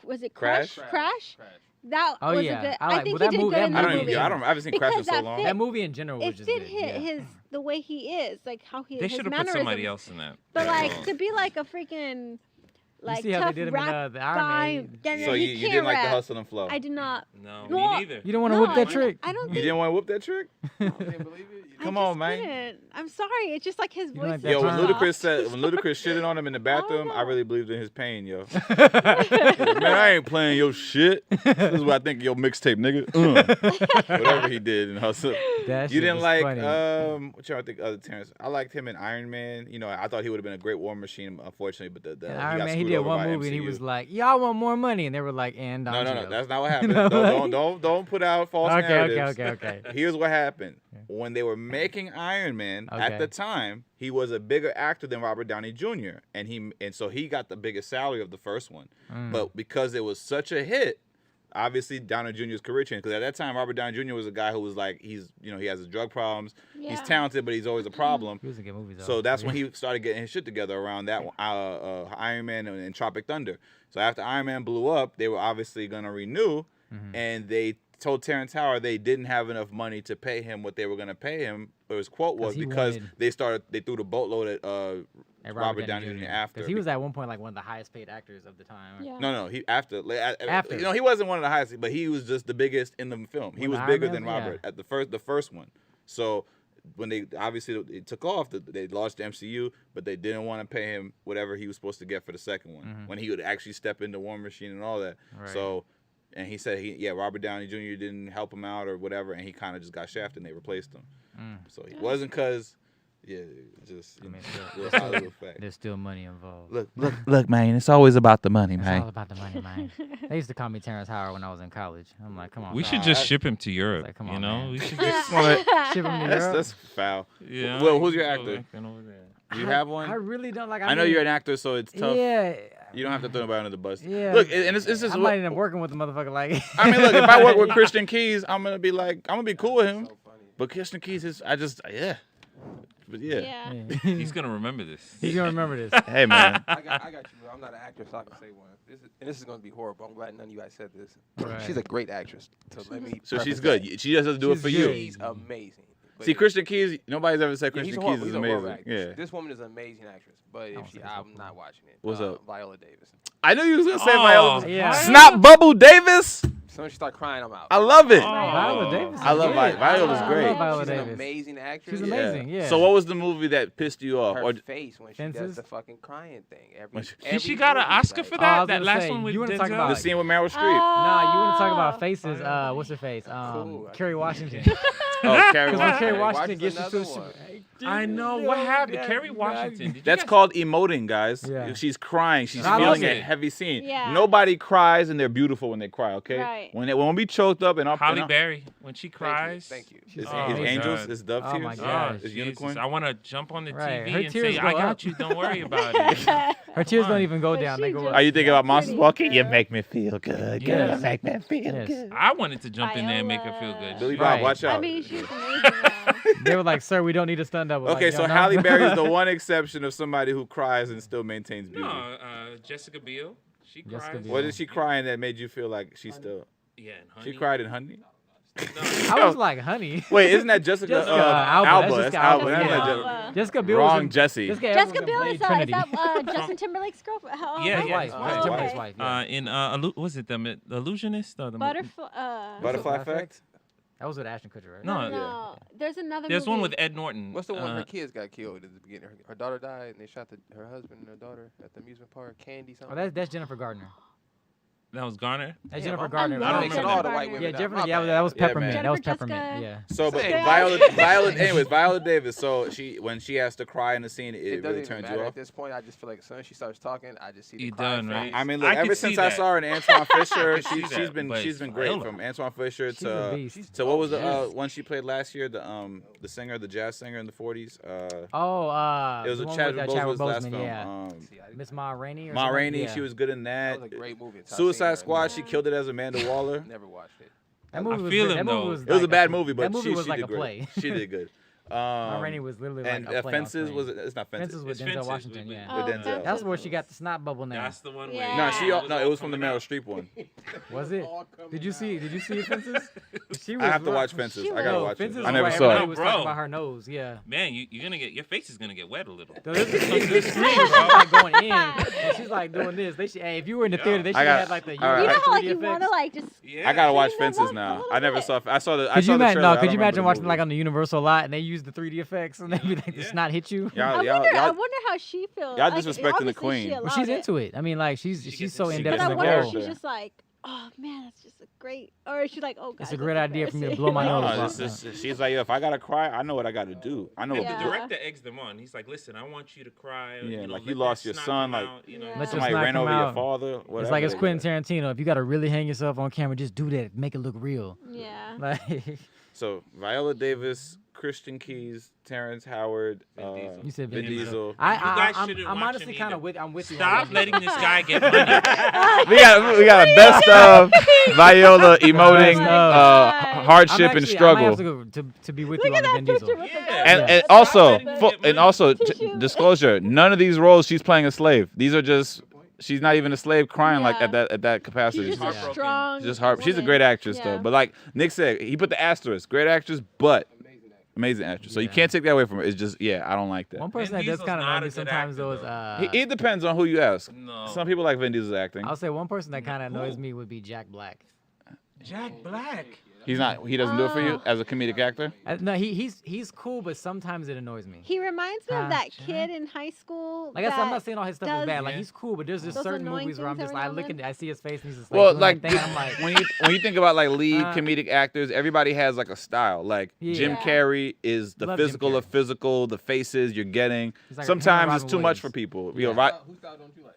was it Crash? That Oh, was yeah. a good. I I like- think well, he that did movie- good that in I that don't movie- even. movie. I haven't seen Because Crash in so that long. fit- That movie in general was It just did good. hit yeah. his the way he is, like how he. They his should have put somebody mannerisms. else in that. But that like role. to be like a freaking like see how they tough did him in, rap the Iron guy. Man? then So he you can't didn't like the rap. hustle and flow. I did not. No, No, me neither. You don't want to No, whip I that didn't- trick? I don't You think. didn't want to whip that trick? You didn't believe it? You Come I on, just man. didn't. I'm sorry. It's just like his You voice. like that is Yo, when turn? soft. Ludacris shitted on him in the bathroom, I no. really believed in his pain, yo. Man, I ain't playing your shit. This is what I think of your mixtape, nigga. Whatever he did in Hustle. That You shit didn't was like funny. what y'all think other Terrence? I liked him in Iron Man. You know, I thought he would have been a great War Machine, unfortunately, but And he Iron got Man, he screwed did over one by movie and he MCU. was like, "Y'all want more money?" And they were like, "And No, Don Cheadle." that's not what happened. You know, Don't put out false Okay, narratives. okay. Here's what happened. When they were making Iron Man, at Okay. the time, he was a bigger actor than Robert Downey Jr. and so he got the biggest salary of the first one. Mm. But because it was such a hit, obviously Downey Jr.'s career changed. Because at that time, Robert Downey Jr. was a guy who was like, he has his drug problems. He's Yeah. talented, but he's always a problem. He was in good movies, though. So that's when he started getting his shit together around that one, Iron Man and Tropic Thunder. So after Iron Man blew up, they were obviously going to renew, and they told Terrence Howard they didn't have enough money to pay him what they were going to pay him. But his quote was he because wanted- they threw the boatload at And Robert Downey Jr. after. Because he was at one point like one of the highest paid actors of the time. Yeah. No, he after. After. You know, he wasn't one of the highest, but he was just the biggest in the film. He When was Iron bigger Man, than Robert at the first one. So when they obviously it took off, they launched the MCU, but they didn't want to pay him whatever he was supposed to get for the second one when he would actually step into War Machine and all that. Right. So, and he said Robert Downey Jr. didn't help him out or whatever, and he kind of just got shafted and they replaced him. So it wasn't because. Yeah, just I mean, real Hollywood fact. There's still money involved. Look, man. It's always about the money, It's all about the money, man. They used to call me Terrence Howard when I was in college. I'm like, come on. We dog. should just ship him to Europe. Like, come you on, know, man. we should Just just. wanna- Ship him to Europe. that's foul. Yeah. Well, who's your go actor? acting over there. Do you have one? I really don't like. I know mean, you're an actor, so it's tough. Yeah. You don't have to throw nobody under the bus. Yeah. Look, and it's just. I might end up working with the motherfucker. Like. I mean, look, if I work with Christian Keys, I'm gonna be cool with him. So funny. But Christian Keys is, But yeah. Yeah. He's gonna remember this. He's gonna remember this. Hey man. I got you, bro. I'm not an actor, so I can say one. This is going to be horrible. I'm glad none of you guys said this. Right. She's a great actress. So let me. So she's preface good. that. She just doesn't do it She's for good. you. She's amazing. But See, Christian Keys. Nobody's ever said yeah, Christian he's a Keys horrible- is he's a horrible amazing. actor. Yeah. This woman is an amazing actress. But if don't she, think so. I'm not watching it. What's up? Viola Davis. I knew you was gonna say Oh, Viola. Yeah. Snot Bubble Davis. As soon as she start crying, I'm out. I love it. Viola Davis. I love is Vi- good. Viola's I great. love Viola She's an Davis. amazing actress. She's amazing. Yeah. So what was the movie that pissed you off? Her Or face when she Fences? does the fucking crying thing. Did she got an Oscar for Oh, I that? was That gonna last say, one with you wanna talk Denzel? about- the scene with Meryl Streep? Nah, you want to talk Oh. about faces? What's her face? Cool. Kerry Washington. Oh, Carrie Because when Washington. Kerry Washington Washington's gets into another one. I know what happened. Kerry Washington. Did you That's guys- called emoting, guys. Yeah. She's crying. She's I feeling love a it. heavy scene. Yeah. Nobody cries and they're beautiful when they cry. Okay. Right. When we choked up and up. Holly and up Berry when she cries. Thank you. Is, Oh, is my angels? God. Is dove Oh, tears? my Oh, gosh. Is Jesus. unicorn? I want to jump on the Right. TV Her and tears say, go I got up. you. Don't worry about it. Her tears Come don't on. even go But down. she They go just- up. Are you thinking about monsters Pretty walking? You girl. make me feel good. Yes. You make me feel Yes. good. I wanted to jump in there and make her feel good. Billy Right. Bob, watch out. I mean, she's amazing. Now. They were like, "Sir, we don't need a stunt double." Okay, Like, so y'all know? Halle Berry is the one exception of somebody who cries and still maintains beauty. No, Jessica Biel. She Jessica cries. Biel. What did she cry in that made you feel like she still? Yeah, and Honey. She cried in Honey. I was like, "Honey." Wait, isn't that Jessica, Jessica Alba? Alba. That's That's Jessica Alba. Alba, That's yeah. not Alba. Jessica Biel. Wrong, was in, Jesse. Jessica Biel Biel was in is Trinity. Justin Timberlake's girlfriend. His his wife. Oh, Justin okay. Timberlake's wife. Yeah. In was it the Illusionist or the Butterfly. Butterfly Effect. That was with Ashton Kutcher, right? No, No, there's another. There's one movie. with Ed Norton. What's the one her kids got killed at the beginning? Her daughter died, and they shot her husband and her daughter at the amusement park. Candy Oh, something. that's Jennifer Gardner. That was Garner. That's Damn, Jennifer I'm Gardner. I don't mixing remember all the that. white women. Yeah, up. Jennifer. My Yeah, bad. that was Yeah, Peppermint. man. That was Jennifer Peppermint. Jessica. Yeah. So, but Say Viola Davis. So when she has to cry in the scene, It it doesn't really even turns matter you at off. this point. I just feel like as soon as she starts talking, I just see the You crying done, right? face. I mean, look, I ever could since see I that. saw her in Antoine Fisher, see she's that, been but she's been great. Viola. From Antoine Fisher She's a to beast. what was the yes. one she played last year? The singer, the jazz singer in the 40s. Oh, It was the with one Chadwick with, Boseman's last Boseman, film. Yeah. See, I didn't- Miss Ma Rainey. Or Ma something? Rainey, Yeah. she was good in That that. was a great movie. until I seen Suicide her. Squad, she killed it as Amanda Waller. Never watched it. That movie I was feel good. him, That movie though. was It was a like bad movie, but that movie she was like did a great. play. She did good. Ma Rainey was literally like a play Fences on was screen. it's not Fences. Fences with It's Denzel Fences Washington. with- Yeah. with Denzel. That's where she got the snot bubble name. That's the one where. Yeah. No, it was from the coming Meryl out. Streep one. Was it? Did you see Fences? She I have to rough. watch Fences. She I gotta was- watch Fences it. is I never where saw everybody it. was Bro. talking about her nose. Yeah. Man, you're gonna get your face is gonna get wet a little. So this scene, she's like going in, and she's like doing this. They should, hey, if you were in the theater, they should I got- have like the. all right. You know how like 3D you want to effects. like just. Yeah. I gotta watch Change them Fences up a now. little I never bit. saw. I saw the. I Could saw you the imagine? trailer. No, I could don't you remember imagine the watching movie. like on the Universal lot and they use the 3D effects and they be like the Yeah. snot hit you? Y'all, I y'all, wonder y'all, how she feels. y'all Like, disrespecting the obviously queen. she Well, Well, allowed she's into it. I mean, like she's gets so it. in She depth But in I the wonder girl. if role. she's just like, oh man, that's just a great. Or she's like, oh god. It's a great idea for me to blow my No, nose. she's like, yo, if I gotta cry, I know what I gotta do. I know And what the to do. director eggs them on. He's like, listen, I want you to cry. Yeah, you know, like let you that lost your snot son, come like, out, you know. Yeah. Let your Somebody snot ran come over your out. father. Whatever It's like it's it is. Quentin Tarantino. If you got to really hang yourself on camera, just do that. Make it look real. Yeah. Like So Viola Davis, Christian Keys, Terrence Howard, Vin Diesel. you said, Vin Diesel. You guys I'm shouldn't watch honestly him kind either. of with. I'm with you. on Stop that. letting this guy get money. we got a best of Viola emoting God. hardship I'm and actually- I might have struggle. to go to be with Look you on at the that Vin picture Diesel. with the Yeah. girl. And That's also, why I didn't get money. Tissue. disclosure. None of these roles she's playing a slave. These are just she's not even a slave crying like Yeah. at that capacity. She's just Heartbroken. a strong. She's just hard. She's a woman. great actress Yeah. though. But like Nick said, he put the asterisk. Great actress, but amazing actress. So you Yeah. can't take that away from her. It's just I don't like that. One person Vin that does Diesel's kind of not annoy a me good sometimes though actor, is It depends on who you ask. No. Some people like Vin Diesel's acting. I'll say one person that kind of annoys me would be Jack Black. Jack Black. He doesn't do it for you Oh. as a comedic actor. No, he's cool, but sometimes it annoys me. He reminds me of that Jack. kid in high school. Like I said, I'm not that saying all his stuff is does- bad. Like Yeah. he's cool, but there's just Those certain annoying movies where I'm things just every like now and looking, I see his face and he's just Well, doing like that thing, and I'm like, when you think about like lead Uh, comedic actors, everybody has like a style. Like Jim Yeah. Carrey is the Love Jim physical Carrey. of physical, the faces you're getting. He's like Sometimes Robin it's too much Williams. for people. Yeah. You know, right? Whose style don't you like?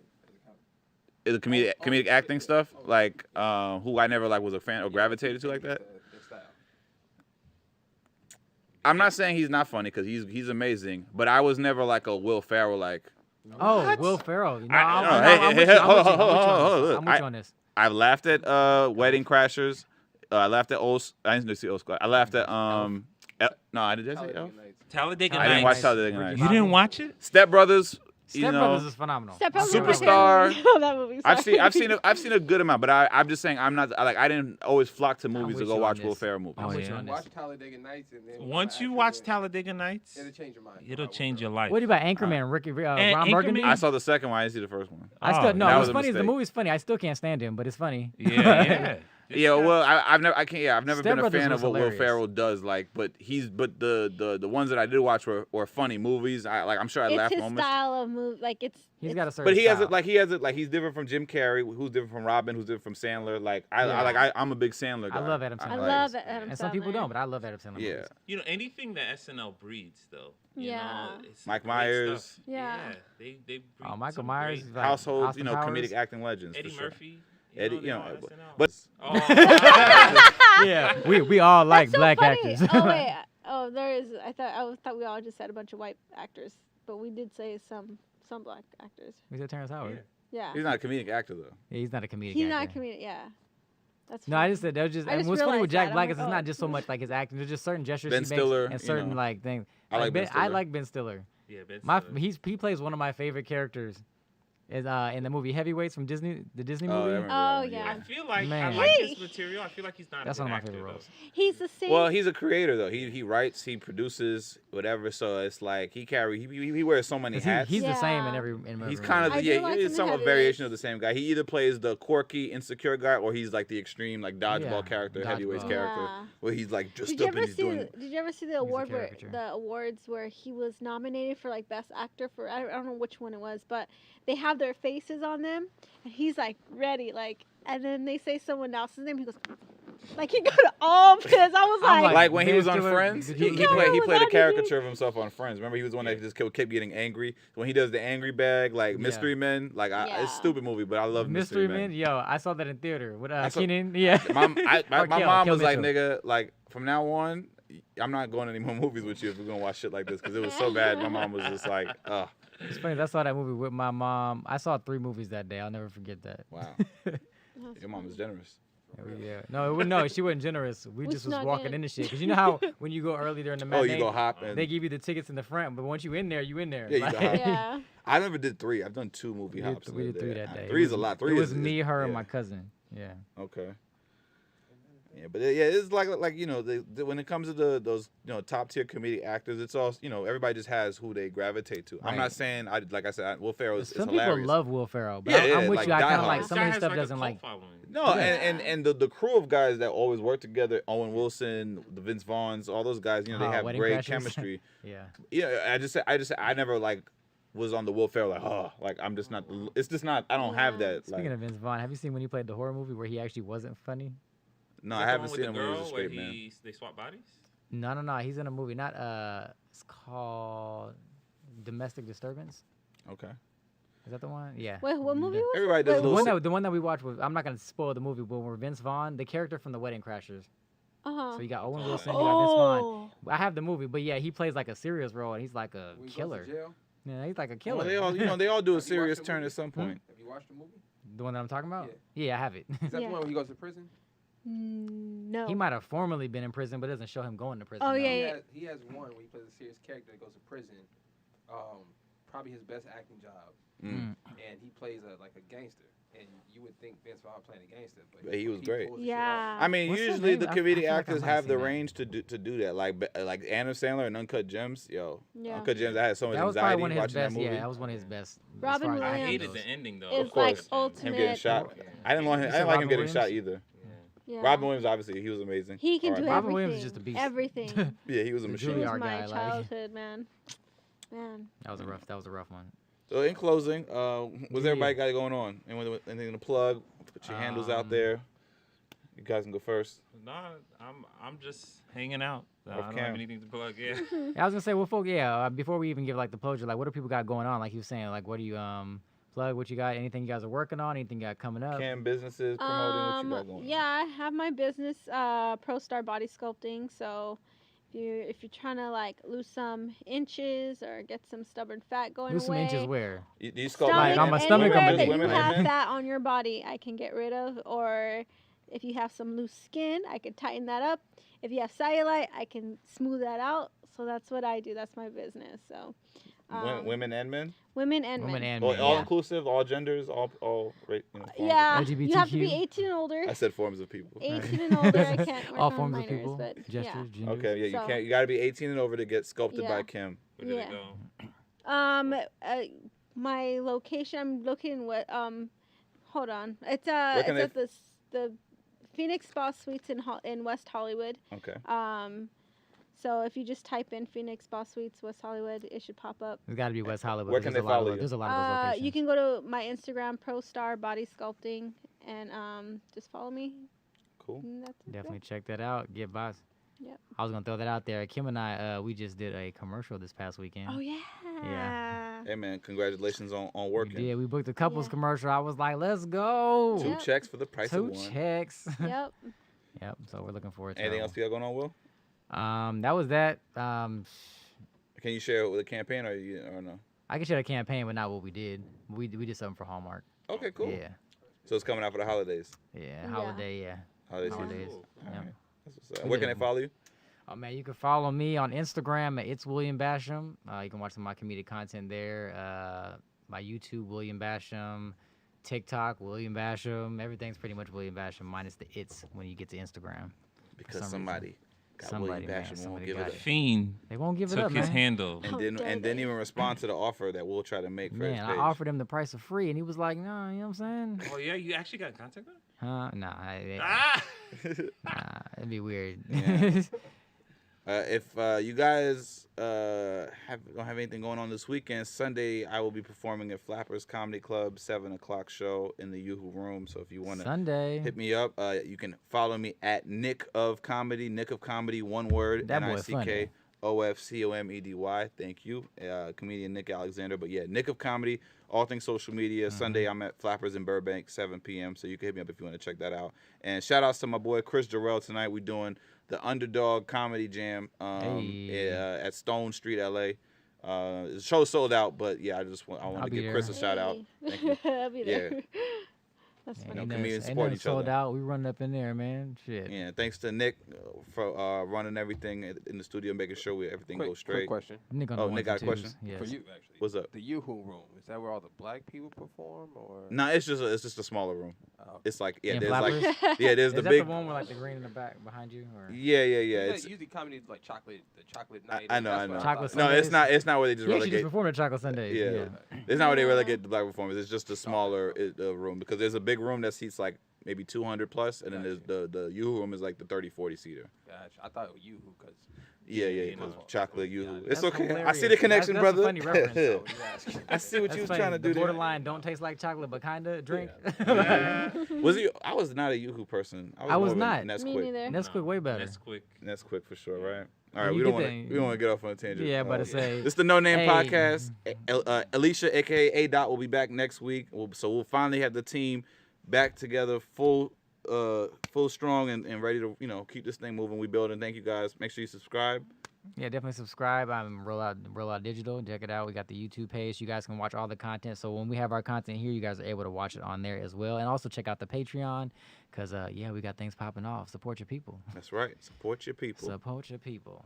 The comedic acting stuff, like who I never like was a fan or gravitated to like that. The style. I'm not saying he's not funny because he's amazing, but I was never like a Will Ferrell like. oh, What? Will Ferrell. No, No, I'm hey, with you. hey, I'm hold with you. on, hold on. I'm with you on this. I laughed at Wedding Crashers. I laughed at I didn't see Old School. I laughed at no, I didn't say Elf. Talladega I didn't Nights. watch Talladega Nights. You didn't watch it? Step Brothers. Step You know, Brothers is phenomenal. Step Brothers is my Superstar. favorite. Oh, that movie. I've seen a good amount, but I'm just saying I didn't always flock to movies to with go you watch on Will this. Ferrell movies. I'm with you yeah. on this. Watch Talladega Nights and then Once you watch Talladega Nights, it'll change your mind. it'll change your life. What about Anchorman? Ricky And Ron Burgundy? Anchorman- I saw the second one. I didn't see the first one. I Oh, still no. that What's was a funny is the mistake. movie's funny. I still can't stand him, but it's funny. Yeah. This Yeah, guy- well, I've never Step been a Brothers fan was of what Will hilarious. Ferrell does. Like, but the ones that I did watch were funny movies. I'm sure I It's laughed his moments. style of movie. Like He's got a certain. But he has style. it like he's different from Jim Carrey, who's different from Robin, who's different from Sandler. Like I'm a big Sandler guy. I love Adam I Sandler. love it. Adam And some people Sandler. don't, but I love Adam Sandler. Yeah, movies. You know, anything that SNL breeds, though. You Yeah. know, it's Mike great Myers. stuff. Yeah. They breed Michael some Myers. great- Like, household, Austin you know, Powers. comedic acting legends. Eddie for sure. Murphy. Eddie, they you all know, SNL. but Oh. Yeah, we all like That's so black funny. actors. Oh wait. Oh, there is. I thought we all just said a bunch of white actors, but we did say some black actors. We said Terrence Howard. Yeah. he's not a comedic actor though. Yeah, he's not a comedic He's actor. not a comedian. Yeah. That's. No, I funny. just said that was just. I And just what's funny with realized Jack that. Black I'm is like, it's oh. not just so much like his acting. There's just certain gestures Ben he Stiller, makes and you certain know. like things. I like Ben I Stiller. like Ben Stiller. Yeah, Ben My Stiller. he plays one of my favorite characters. Is in the movie Heavyweights from Disney, the Disney Oh, I movie. remember that Oh, one, yeah. I feel like I Man. like Hey. his material. I feel like he's not That's a good one of my actor, favorite though. roles. He's the same. Well, he's a creator though. He writes, he produces, whatever. So it's like he wears so many 'Cause hats. He's the same in Yeah. every. In every He's kind of I do like him he's in some Heavyweights. variation of the same guy. He either plays the quirky, insecure guy, or he's like the extreme, like dodgeball Yeah, character, heavyweights dodgeball. character, Yeah. where he's like dressed Did you up and ever he's see? doing. Did you ever see the award where caricature. the awards where he was nominated for like best actor for I don't know which one it was, but they have their faces on them, and he's like ready, like, and then they say someone else's name, he goes, like he go to all of his. I was I'm like, Like when he Ben was on Stiller- Friends, did he you- played No, he it was played a on caricature of himself on Friends. Remember, he was one that just kept getting angry. When he does the angry bag, like Yeah. Mystery Men, like it's Yeah. a stupid movie, but I love Mystery Men. Yo, I saw that in theater with I saw- Keenan. Yeah. My Or my Kel- mom Kel was like, Mitchell. nigga, like from now on, I'm not going to any more movies with you if we're gonna watch shit like this because it was so bad. My mom was just like, ugh, It's funny. I saw that movie with my mom. I saw 3 movies that day. I'll never forget that. wow. Your mom is generous. Yeah. No, she wasn't generous. We just was walking in the shit. Because you know how when you go early during the matinee, you go hop and they give you the tickets in the front. But once you in there, you in there. Yeah, you go hop. Yeah. I never did 3. I've done 2 movie hops. We did 3 that day. 3 is a lot. 3 it was me, her, and my cousin. Yeah. Okay. Yeah, but yeah, it's like when it comes to those top tier comedic actors, it's all everybody just has who they gravitate to. Right. I'm not saying Will Ferrell is Some hilarious. people love Will Ferrell, but Yeah, I'm with like you. I kind Die of like Hard. some of his stuff doesn't like. No, and the crew of guys that always work together, Owen Wilson, the Vince Vaughns, all those guys, they have Wedding great Crashers. chemistry. Yeah. Yeah, I never was on the Will Ferrell I'm just not. It's just not. I don't have that. Speaking of Vince Vaughn, have you seen when he played the horror movie where he actually wasn't funny? No, I haven't seen him when he was a straight man. They swap bodies? No. He's in a movie. Not it's called Domestic Disturbance. Okay. Is that the one? Yeah. Wait, what movie was Everybody does the one that we watched with. I'm not gonna spoil the movie, but where Vince Vaughn, the character from the Wedding Crashers. So you got Owen Wilson, you got Vince Vaughn. I have the movie, but yeah, he plays like a serious role, and he's like a killer. Yeah, he's like a killer. Well, they all do a serious turn at some point. Have you watched the movie? The one that I'm talking about? Yeah, I have it. Is that the one where he goes to prison? No. He might have formerly been in prison, but it doesn't show him going to prison. Oh, now. yeah. He has one where he plays a serious character that goes to prison. Probably his best acting job. And he plays a gangster. And you would think Vince Vaughn playing a gangster, but he was great. Yeah. I mean, What's his usually name? the I comedic feel like I actors might have have the seen that. range to do that. Like Adam Sandler and Uncut Gems. Yeah. Uncut Gems. I had so much That was anxiety probably one of his watching best. that movie. Yeah, that was one of his best. Robin as far as I Williams hated the ending, though. It's Of course. like ultimate. Him getting shot. I didn't want him. I said didn't like him Robin getting Williams? shot either. Yeah. Robin Williams, obviously, he was amazing. He can All do right. Robin everything. Williams is just a beast. Everything. Yeah, he was a The machine. He was Juilliard my guy, like- childhood, man. That was a rough one. So in closing, what's everybody got going on? Anything to plug? Put your handles out there. You guys can go first. Nah, I'm just hanging out. I Off don't cam. have anything to plug. Yeah. I was gonna say, well, folk, before we even give like the closure, like, what do people got going on? Like you were saying, like, what do you plug? What you got? Anything you guys are working on? Anything you got coming up? Cam businesses promoting what you got going on. Yeah, I have my business, Pro Star Body Sculpting. So if you're trying to like lose some inches or get some stubborn fat going Lose some away, inches where? You sculpt stomach, Like, on my stomach, anywhere I'm that you women and have men? fat on your body, I can get rid of. Or if you have some loose skin, I can tighten that up. If you have cellulite, I can smooth that out. So that's what I do. That's my business. So Women and men? women and Women men. and All, men. all yeah. inclusive, all genders, all forms of Yeah, you have to be LGBTQ. 18 and older. I said forms of people. 18 and older, I can't work All on forms minors, of people, but gestures, genders. Okay, yeah, So- you got to be 18 and over to get sculpted Yeah. by Kim. Where did Yeah. it go? My location, I'm looking what hold on. It's Where can at the Phoenix Spa Suites in West Hollywood. Okay. So if you just type in Phoenix Spa Suites West Hollywood, it should pop up. It's got to be West Hollywood. Where can There's they a lot of follow those- you? There's a lot of those locations. You can go to my Instagram, Pro Star Body Sculpting, and just follow me. Cool. And that's it. Definitely check that out. Get boss. Yep. I was gonna throw that out there. Kim and I, we just did a commercial this past weekend. Oh yeah. Yeah. Hey, man, congratulations on We working. did. We booked a couples Yeah. commercial. I was like, let's go. 2 Yep. checks for the price of 1. checks. Yep. Yep. So we're looking forward to Anything that else you got going on, Will? one. That was that. Can you share it with the campaign or no? I can share the campaign, but not what we did. We did something for Hallmark. Okay, cool. Yeah. So it's coming out for the holidays. Yeah. Yeah. Holiday. Yeah. Holiday season. Holidays. Cool. Yeah. Alright. That's what's up. We Where did can it. they follow you? Oh man, you can follow me on Instagram at It's William Basham. You can watch some of my comedic content there. My YouTube, William Basham. TikTok, William Basham. Everything's pretty much William Basham minus the it's when you get to Instagram. Because some somebody got Somebody, William man, Basham won't somebody give got it it. up. Fiend They won't give it took up, his man. handle. How And dare didn't they. even respond to the offer that we'll try to make for his Man, page. I offered him the price of free, and he was like, "No, you know what I'm saying? Oh yeah, you actually got in contact with him? Nah, Ah! nah, it'd be weird." Yeah. If you guys don't have anything going on this weekend, Sunday I will be performing at Flappers Comedy Club, 7:00 show in the Yoo-Hoo Room. So if you want to Sunday, hit me up, you can follow me at Nick of Comedy. Nick of Comedy, one word. That boy funny. NICKOFCOMEDY. Thank you, comedian Nick Alexander. But yeah, Nick of Comedy. All things social media. Sunday I'm at Flappers in Burbank, 7 p.m. So you can hit me up if you want to check that out. And shout outs to my boy Chris Jarrell tonight. We're doing the Underdog Comedy Jam at Stone Street, LA. The show's sold out, but yeah, I want I'll to be give there. Chris a shout out. Thank you. I'll be there. That's Yeah, funny. comedians ain't support nothing each other. sold out. We running up in there, man. Shit. Yeah, thanks to Nick for running everything in the studio, making sure everything goes straight. Quick question. Nick on Oh, the Nick ones got and a twos. question? Yes. For you, actually. What's up? The Yoo-Hoo room. Is that where all the black people perform, or? Nah, it's just a smaller room. Oh. It's like In there's like Flappers? there's Is the that big the one with like the green in the back behind you? Or? yeah. It's It's usually comedy like the chocolate night. I know. That's what Chocolate thought. No, it's Sundays? not where they just He actually just relegate. performed at Chocolate Sundays. Yeah. It's not where they relegate the black performers. It's just a smaller room because there's a big room that seats like maybe 200 plus, and then there's the U room is like the 30-40 seater. Gotcha. I thought it was Yoo-Hoo because. Yeah. Cause chocolate U. It's That's okay. I hilarious. see the connection, That's brother. a funny reference, though. I see what That's you was funny. trying to do The there. borderline don't taste like chocolate, but kinda drink. Was he? I was not a Yoo-Hoo person. I was more of not. a Me Nesquik. neither. That's quick, way better. That's quick. Nesquik for sure, right? All When right, you we don't get want there- to get off on a tangent. Yeah, about to say. It's the No Name Hey. Podcast. Alicia, aka Adot, will be back next week. So we'll finally have the team back together, full strong and ready to keep this thing moving. We building. Thank you guys. Make sure you subscribe. Yeah, definitely subscribe. I'm Roll Out Digital. Check it out. We got the YouTube page. You guys can watch all the content. So when we have our content here, you guys are able to watch it on there as well. And also check out the Patreon because, we got things popping off. Support your people. That's right. Support your people. Support your people.